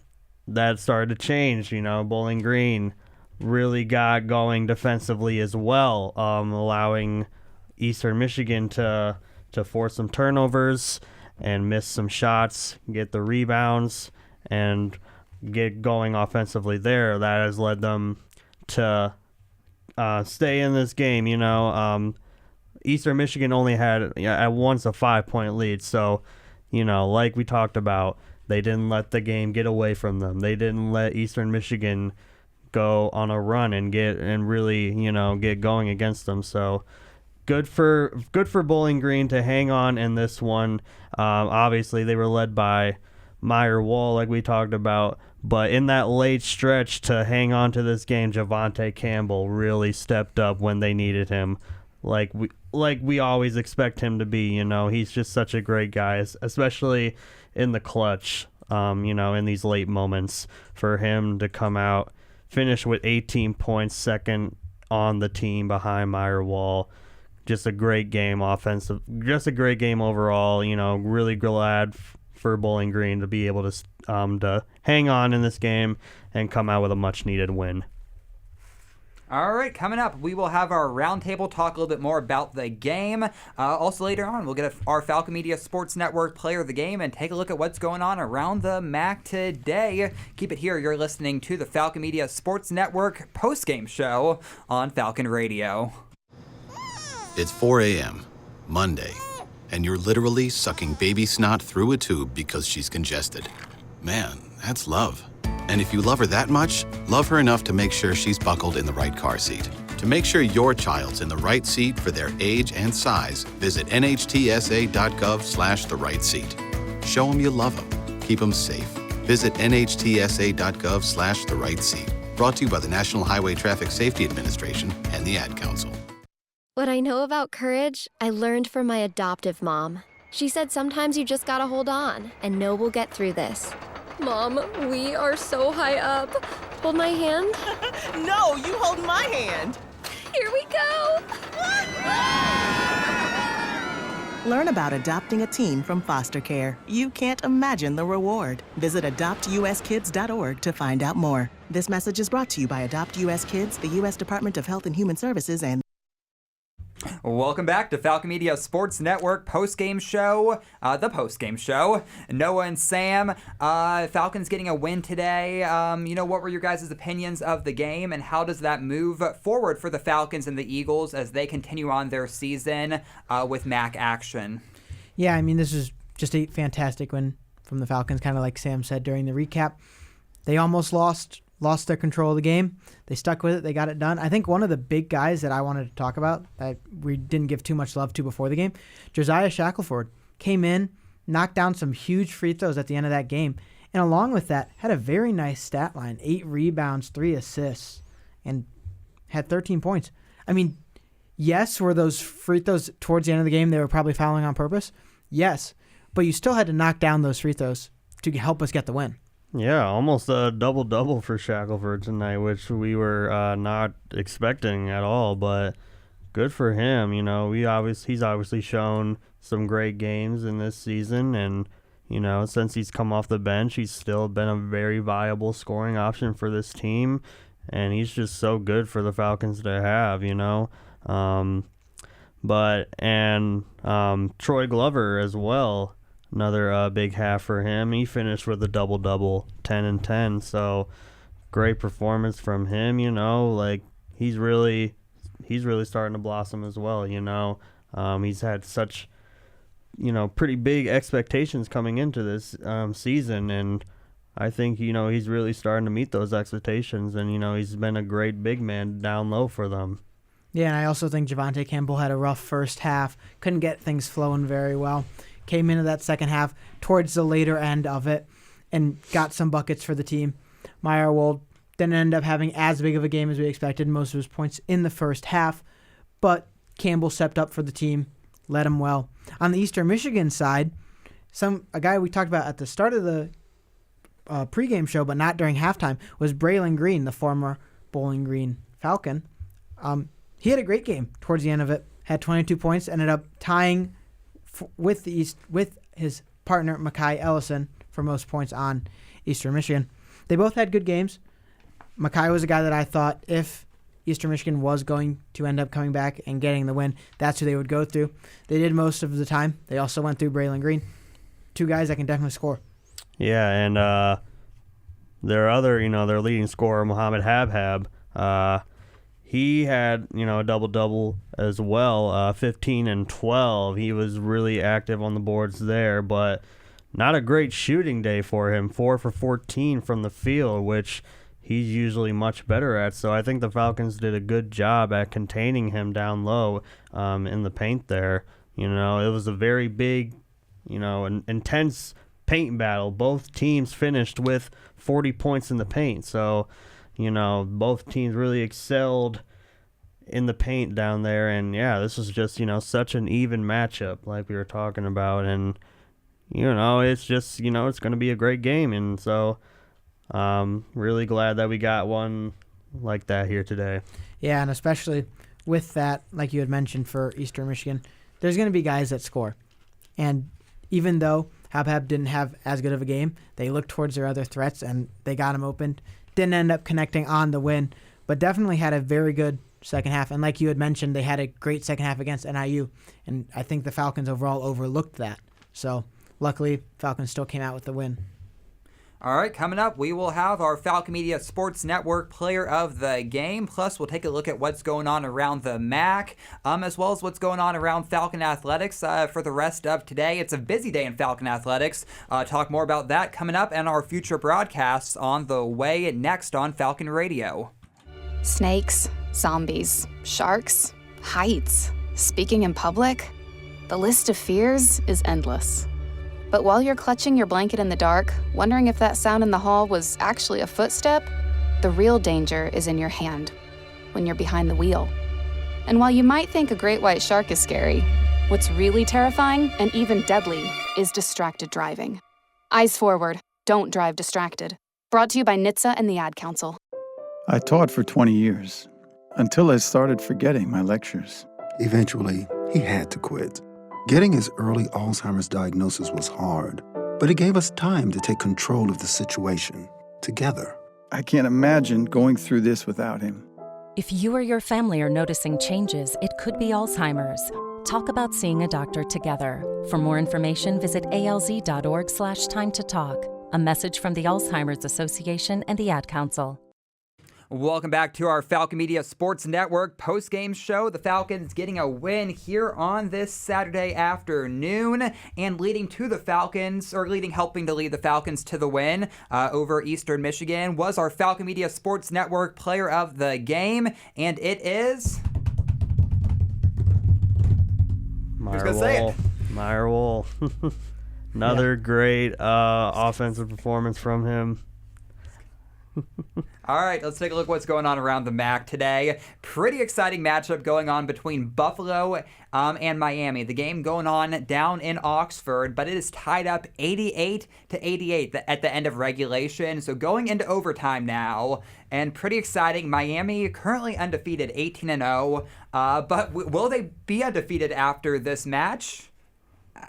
started to change. Bowling Green really got going defensively as well, allowing Eastern Michigan to force some turnovers and miss some shots, get the rebounds, and get going offensively there. That has led them to stay in this game. Eastern Michigan only had at once a 5-point lead, so like we talked about, they didn't let the game get away from them. They didn't let Eastern Michigan go on a run and really get going against them. So good for Bowling Green to hang on in this one. Obviously, they were led by Meyer Wall, like we talked about, but in that late stretch to hang on to this game, Javante Campbell really stepped up when they needed him, like we always expect him to be. He's just such a great guy, especially in the clutch. In these late moments, for him to come out, finish with 18 points, second on the team behind Meyer Wall. Just a great game just a great game overall. Really glad for Bowling Green to be able to hang on in this game and come out with a much needed win. All right, coming up, we will have our roundtable, talk a little bit more about the game. Also later on, we'll get our Falcon Media Sports Network player of the game and take a look at what's going on around the MAC today. Keep it here. You're listening to the Falcon Media Sports Network postgame show on Falcon Radio. It's 4 a.m., Monday, and you're literally sucking baby snot through a tube because she's congested. Man, that's love. And if you love her that much, love her enough to make sure she's buckled in the right car seat. To make sure your child's in the right seat for their age and size, visit nhtsa.gov/the right seat. Show them you love them. Keep them safe. Visit nhtsa.gov/the right seat. Brought to you by the National Highway Traffic Safety Administration and the Ad Council. What I know about courage, I learned from my adoptive mom. She said sometimes you just gotta hold on and know we'll get through this. Mom, we are so high up. Hold my hand. No, you hold my hand. Here we go. Learn about adopting a teen from foster care. You can't imagine the reward. Visit adoptuskids.org to find out more. This message is brought to you by Adopt US Kids, the U.S. Department of Health and Human Services, and Welcome back to Falcon Media Sports Network postgame show, the postgame show. Noah and Sam, Falcons getting a win today. What were your guys' opinions of the game, and how does that move forward for the Falcons and the Eagles as they continue on their season with MAC action? Yeah, this is just a fantastic win from the Falcons, kind of like Sam said during the recap. They almost lost their control of the game. They stuck with it. They got it done. I think one of the big guys that I wanted to talk about that we didn't give too much love to before the game, Josiah Shackelford, came in, knocked down some huge free throws at the end of that game, and along with that, had a very nice stat line, 8 rebounds, 3 assists, and had 13 points. Yes, were those free throws towards the end of the game, they were probably fouling on purpose? Yes, but you still had to knock down those free throws to help us get the win. Yeah, almost a double-double for Shackelford tonight, which we were not expecting at all, but good for him. He's obviously shown some great games in this season, and, since he's come off the bench, he's still been a very viable scoring option for this team, and he's just so good for the Falcons to have, Troy Glover as well. Another big half for him. He finished with a double-double, 10 and 10. So great performance from him. He's really starting to blossom as well. He's had such pretty big expectations coming into this season, and I think he's really starting to meet those expectations. And he's been a great big man down low for them. Yeah, and I also think Javante Campbell had a rough first half. Couldn't get things flowing very well. Came into that second half towards the later end of it and got some buckets for the team. Meyerwold didn't end up having as big of a game as we expected, most of his points in the first half, but Campbell stepped up for the team, led them well. On the Eastern Michigan side, a guy we talked about at the start of the pregame show, but not during halftime, was Braylon Green, the former Bowling Green Falcon. He had a great game towards the end of it. Had 22 points, ended up tying with his partner Makai Ellison for most points on Eastern Michigan. They both had good games. Makai was a guy that I thought if Eastern Michigan was going to end up coming back and getting the win, that's who they would go through. They did most of the time. They also went through Braylon Green. Two guys that can definitely score. Yeah, and their other, their leading scorer, Mohamed Habhab, he had, a double-double as well, 15 and 12. He was really active on the boards there, but not a great shooting day for him. 4 for 14 from the field, which he's usually much better at. So I think the Falcons did a good job at containing him down low in the paint there. It was a very big, an intense paint battle. Both teams finished with 40 points in the paint. So, both teams really excelled in the paint down there. And, yeah, this was just, such an even matchup like we were talking about. And, it's just, it's going to be a great game. And so really glad that we got one like that here today. Yeah, and especially with that, like you had mentioned for Eastern Michigan, there's going to be guys that score. And even though Habhab didn't have as good of a game, they looked towards their other threats and they got him open. Didn't end up connecting on the win, but definitely had a very good second half. And like you had mentioned, they had a great second half against NIU. And I think the Falcons overall overlooked that. So luckily, Falcons still came out with the win. All right, coming up, we will have our Falcon Media Sports Network player of the game. Plus, we'll take a look at what's going on around the MAC, as well as what's going on around Falcon Athletics for the rest of today. It's a busy day in Falcon Athletics. Talk more about that coming up and our future broadcasts on the way next on Falcon Radio. Snakes, zombies, sharks, heights, speaking in public. The list of fears is endless. But while you're clutching your blanket in the dark, wondering if that sound in the hall was actually a footstep, the real danger is in your hand, when you're behind the wheel. And while you might think a great white shark is scary, what's really terrifying and even deadly is distracted driving. Eyes forward, don't drive distracted. Brought to you by NHTSA and the Ad Council. I taught for 20 years, until I started forgetting my lectures. Eventually, he had to quit. Getting his early Alzheimer's diagnosis was hard, but it gave us time to take control of the situation, together. I can't imagine going through this without him. If you or your family are noticing changes, it could be Alzheimer's. Talk about seeing a doctor together. For more information, visit alz.org/time to talk. A message from the Alzheimer's Association and the Ad Council. Welcome back to our Falcon Media Sports Network post-game show. The Falcons getting a win here on this Saturday afternoon and helping to lead the Falcons to the win over Eastern Michigan was our Falcon Media Sports Network player of the game, and it is... Meyer Wool. Another great offensive performance from him. All right, let's take a look at what's going on around the MAC today. Pretty exciting matchup going on between Buffalo and Miami. The game going on down in Oxford, but it is tied up 88-88 at the end of regulation. So going into overtime now, and pretty exciting. Miami currently undefeated, 18-0. But will they be undefeated after this match?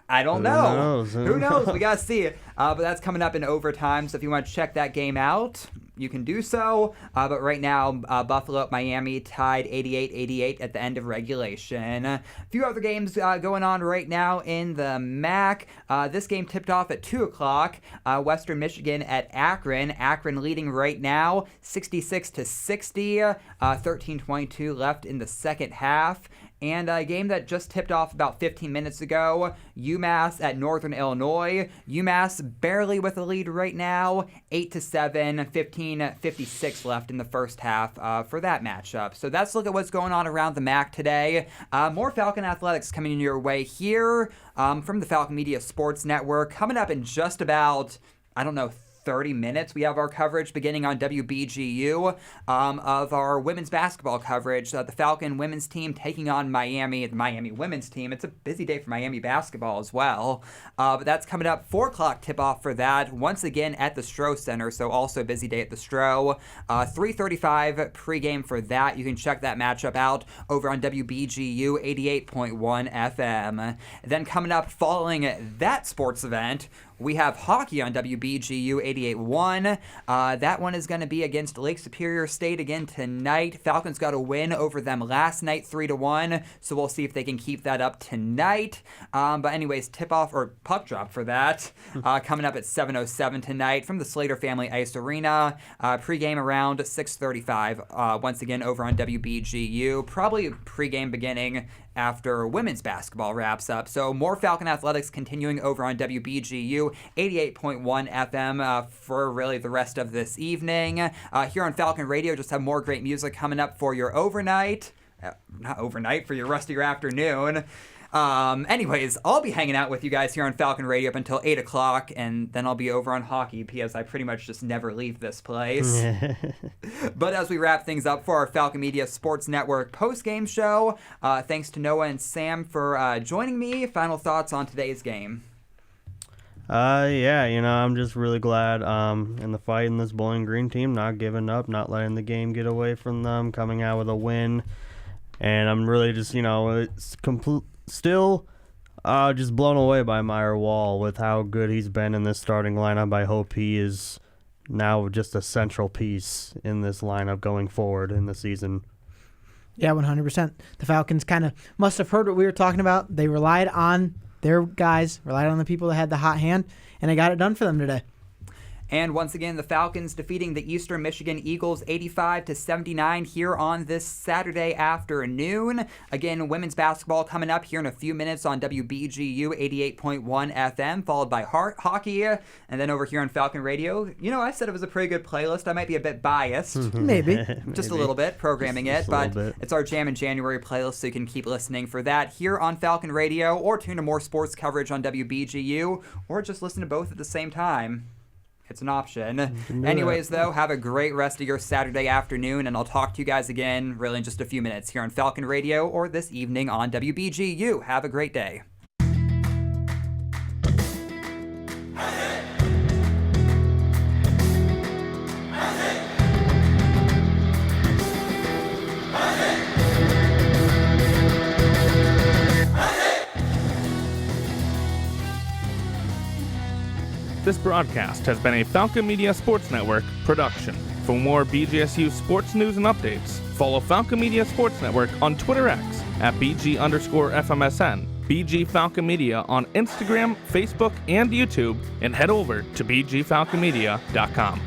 I don't know. Who knows? We got to see. But that's coming up in overtime. So if you want to check that game out, you can do so. But right now, Buffalo at Miami tied 88-88 at the end of regulation. A few other games going on right now in the MAC. This game tipped off at 2 o'clock. Western Michigan at Akron. Akron leading right now 66-60. 13:22 left in the second half. And a game that just tipped off about 15 minutes ago, UMass at Northern Illinois. UMass barely with a lead right now, 8-7, 15:56 left in the first half for that matchup. So that's a look at what's going on around the MAC today. More Falcon Athletics coming your way here from the Falcon Media Sports Network. Coming up in just about, 30 30 minutes, we have our coverage beginning on WBGU of our women's basketball coverage. The Falcon women's team taking on Miami, the Miami women's team. It's a busy day for Miami basketball as well. But that's coming up. 4 o'clock tip-off for that. Once again at the Stroh Center, so also a busy day at the Stroh. 3:35 pregame for that. You can check that matchup out over on WBGU 88.1 FM. Then coming up following that sports event, we have hockey on WBGU 88.1. That one is going to be against Lake Superior State again tonight. Falcons got a win over them last night, 3-1. So we'll see if they can keep that up tonight. But anyways, tip-off or puck drop for that coming up at 7:07 tonight from the Slater Family Ice Arena. Pregame around 6:35. Once again over on WBGU. Probably pregame beginning after women's basketball wraps up. So more Falcon athletics continuing over on WBGU 88.1 FM for really the rest of this evening. Here on Falcon Radio, just have more great music coming up for your overnight. Not overnight, for your rest of your afternoon. Anyways, I'll be hanging out with you guys here on Falcon Radio up until 8 o'clock, and then I'll be over on hockey because I pretty much just never leave this place. But as we wrap things up for our Falcon Media Sports Network post-game show, thanks to Noah and Sam for joining me. Final thoughts on today's game? Yeah, I'm just really glad in the fight in this Bowling Green team, not giving up, not letting the game get away from them, coming out with a win. And I'm really just, it's still just blown away by Meyer Wall with how good he's been in this starting lineup. I hope he is now just a central piece in this lineup going forward in the season. Yeah, 100%. The Falcons kind of must have heard what we were talking about. They relied on their guys, relied on the people that had the hot hand, and they got it done for them today. And once again, the Falcons defeating the Eastern Michigan Eagles 85-79 here on this Saturday afternoon. Again, women's basketball coming up here in a few minutes on WBGU 88.1 FM, followed by hockey. And then over here on Falcon Radio, I said it was a pretty good playlist. I might be a bit biased. Maybe. Just a little bit, programming just it. But it's our Jam in January playlist, so you can keep listening for that here on Falcon Radio, or tune to more sports coverage on WBGU, or just listen to both at the same time. It's an option. Anyways, though, have a great rest of your Saturday afternoon, and I'll talk to you guys again really in just a few minutes here on Falcon Radio or this evening on WBGU. Have a great day. This broadcast has been a Falcon Media Sports Network production. For more BGSU sports news and updates, follow Falcon Media Sports Network on Twitter X at BG_FMSN, BG Falcon Media on Instagram, Facebook, and YouTube, and head over to BGFalconMedia.com.